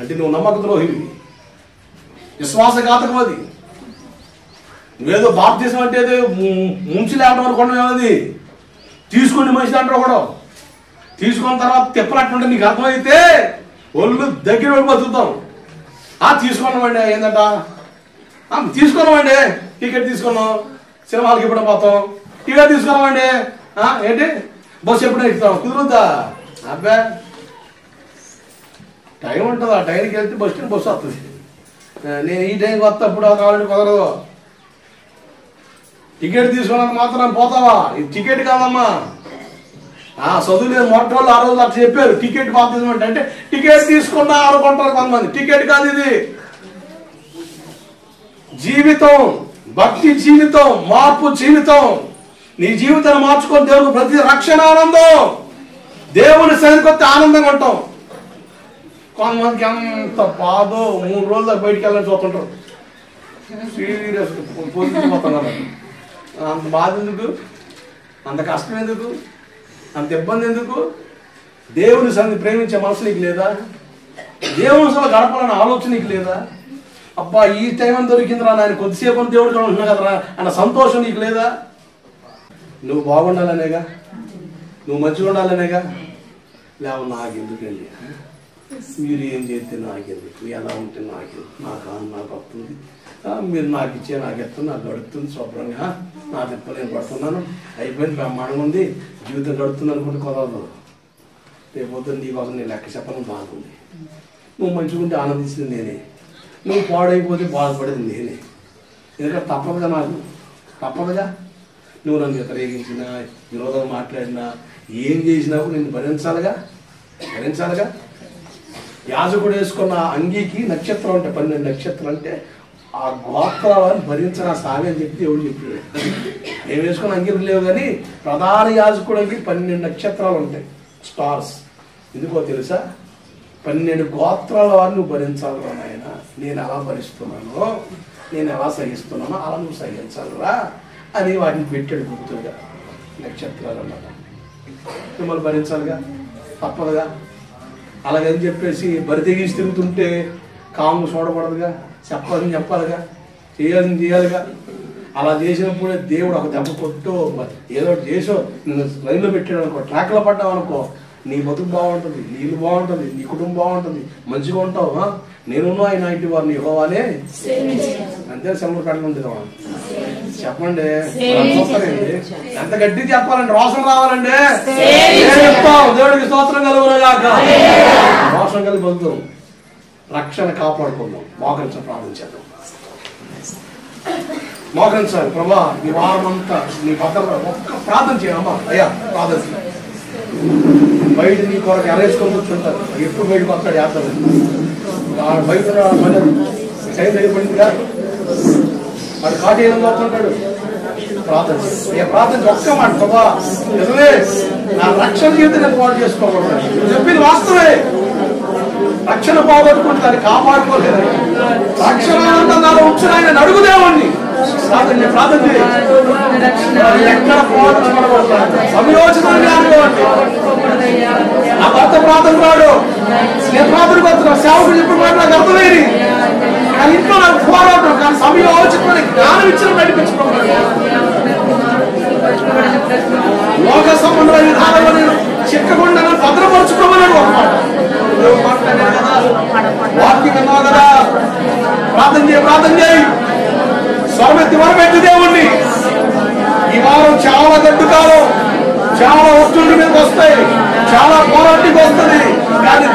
అంటే నువ్వు నమ్మక ద్రోహివి, విశ్వాసఘాతకం. నువ్వేదో బాప్తిజం అంటే ముంచి లేవడం అనుకోవడం ఏమది? తీసుకుని మనిషి అంటారు కూడా. తీసుకున్న తర్వాత తిప్పనట్టుంటే నీకు అర్థమైతే ఒళ్ళు దగ్గర వెళ్ళి బతుకుతాం. తీసుకున్నామండి ఏంటంట? తీసుకున్నామండి, టికెట్ తీసుకున్నాం, సినిమాలకి ఎప్పుడు పోతాం? టికెట్ తీసుకున్నామండి, ఏంటి బస్సు ఎప్పుడైనా ఎక్కుతాం? కుదురుద్దా? అబ్బా టైం ఉంటుంది, ఆ టైంకి వెళ్తే బస్సు వస్తుంది. నేను ఈ టైంకి వస్తా అప్పుడు కావాలంటే కుదరదు. టికెట్ తీసుకున్నంత మాత్రం పోతావా? ఇది టికెట్ కాదమ్మా. చదువు లేదు మొట్టోళ్ళు ఆ రోజు అట్లా చెప్పారు, టికెట్ బాప్తిజం అంటే టికెట్ తీసుకున్నా అనుకుంటారు కొంతమంది. టికెట్ కాదు ఇది, జీవితం, భక్తి జీవితం, మార్పు జీవితం. నీ జీవితాన్ని మార్చుకొని దేవుడు ప్రతి రక్షణ ఆనందం. దేవుని సన్నిధికి వస్తే ఆనందంగా ఉంటాం. కొంతమందికి ఎంత బాధో 3 రోజుల బయటికి వెళ్ళని చూస్తుంటారు, సీరియస్ పోతున్నారు. అంత బాధ ఎందుకు? అంత కష్టం ఎందుకు? అంత ఇబ్బంది ఎందుకు? దేవుని సన్నిధి ప్రేమించే మనసు నీకు లేదా? దేవుని సభ గడపాలన్న ఆలోచన నీకు లేదా? అబ్బా ఈ టైం అని దొరికిందిరా, ఆయన కొద్దిసేపు దేవుడితో ఉంటున్నా కదరా అన్న సంతోషం నీకు లేదా? నువ్వు బాగుండాలనేగా, నువ్వు మంచిగా ఉండాలనేగా. లేవు నాకెందుకండి, మీరు ఏం చేస్తే నాకెందుకు, ఎలా ఉంటే నాకెందుకు, నాకు వస్తుంది, మీరు నాకు ఇచ్చే నాకు ఎత్తుంది, నాకు గడుపుతుంది శుభ్రంగా, నా తిప్ప నేను పడుతున్నాను, అయిపోయింది, బ్రహ్మాండం ఉంది, జీవితం గడుపుతుంది అనుకుంటే కుదరదు. రేపొద్దు నీకోసం నేను లెక్క చెప్పడం బాగుంది. నువ్వు మంచిగా ఉంటే ఆనందించింది నేనే, నువ్వు పాడైపోతే బాధపడేది నేనే. ఎందుకంటే తప్పదుగా, నాకు తప్పదుగా. నువ్వు నన్ను వ్యతిరేకించినా, విరోధంగా మాట్లాడినా, ఏం చేసినా కూడా నిన్ను భరించాలిగా. యాజకుడు వేసుకున్న అంగీకి నక్షత్రం అంటే 12 నక్షత్రాలు అంటే ఆ గోత్రాలను భరించిన సామి అని చెప్పి దేవుడు చెప్పాడు. నేను వేసుకున్న అంగీలు లేవు కానీ ప్రధాన యాజకుడికి 12 నక్షత్రాలు ఉంటాయి, స్టార్స్. ఎందుకో తెలుసా? 12 గోత్రాల వారిని నువ్వు భరించాలి రా నాయన. నేను ఎలా భరిస్తున్నానో, నేను ఎలా సహిస్తున్నానో అలా నువ్వు సహించాలిరా అని వాటిని పెట్టాడు గుర్తుగా. నక్షత్రాలు అన్నమాట మిమ్మల్ని భరించాలిగా, తప్పదుగా. అలాగని చెప్పేసి బరితెగేసి తిరుగుతుంటే కాము చూడకూడదుగా, చెప్పాలిగా, చేయాల్సింది చేయాలిగా. అలా చేసినప్పుడే దేవుడు ఒక దెబ్బ కొట్టో ఏదో చేసో లైన్లో పెట్టాడు అనుకో, ట్రాక్లో పడ్డావు అనుకో, నీ బతుకు బాగుంటుంది, నీళ్ళు బాగుంటుంది, నీ కుటుంబం బాగుంటుంది, మంచిగా ఉంటావు. నేను ఆయన ఇంటి వారిని ఇవ్వాలే అంతే. సెలవు పెట్టండి చెప్పండి, ఎంత గట్టి చెప్పాలండి, రోషం రావాలండి. చెప్తాం దేవుడికి స్తోత్రం కలుగునగాక. రోషం కలిగి బతుకుతాం, రక్షణ కాపాడుకుందాం. మోకరించ ప్రార్థన చేద్దాం. మోకరించాలి. ప్రభా ఈ వారం అంతా నీ భద్రత ఒక్క ప్రార్థన చేయమ్మా. అయ్యా ప్రార్థన బయట నీ కొరకు ఎరేసుకొని కూర్చుంటారు, ఎప్పుడు బయటకు వస్తాడు వేస్తాడు. బయట టైం దగ్గర పడిందిగా, వాడు కాటి ఏం పోతుంటాడు. ప్రార్థన ప్రార్థన ఒక్క మాట, ప్రభా నిజమే నా రక్షణ జీవితం నేను పాటు చేసుకోకూడదు. చెప్పింది వాస్తవే, రక్షణ పోగొట్టుకుంటే దాన్ని కాపాడుకోలేదు. రక్షణ నాలో ఉంచిన ఆయన అడుగుదేవాడిని. ప్రార్థన ఎక్కడ పోగొట్టుకోవడం సంయోజనాన్ని అనుకోండి. నా భర్త ప్రార్థన రాడు, నేను ప్రార్థనకు వస్తున్నా, సేవకుడు చెప్పిన మాట నాకు అర్థమైంది. కానీ ఇంట్లో నాకు పోరాటం, కానీ సంయోజన జ్ఞానం ఇచ్చిన నడిపించుకోవాలి. లోక సంబంధమైన విధానంలో నేను చిక్కకుండా భద్రపరుచుకోమన్నాడు ఒక మాట. వాక్యం అన్నావు కదా, ప్రార్థన చేయి, స్వరమెత్తి వరమెత్తి దేవుణ్ణి. ఈ వారం చాలా గడ్డు కాలం, చాలా ఒత్తిడి మీదకి వస్తాయి, చాలా పోరాటికి వస్తుంది. కానీ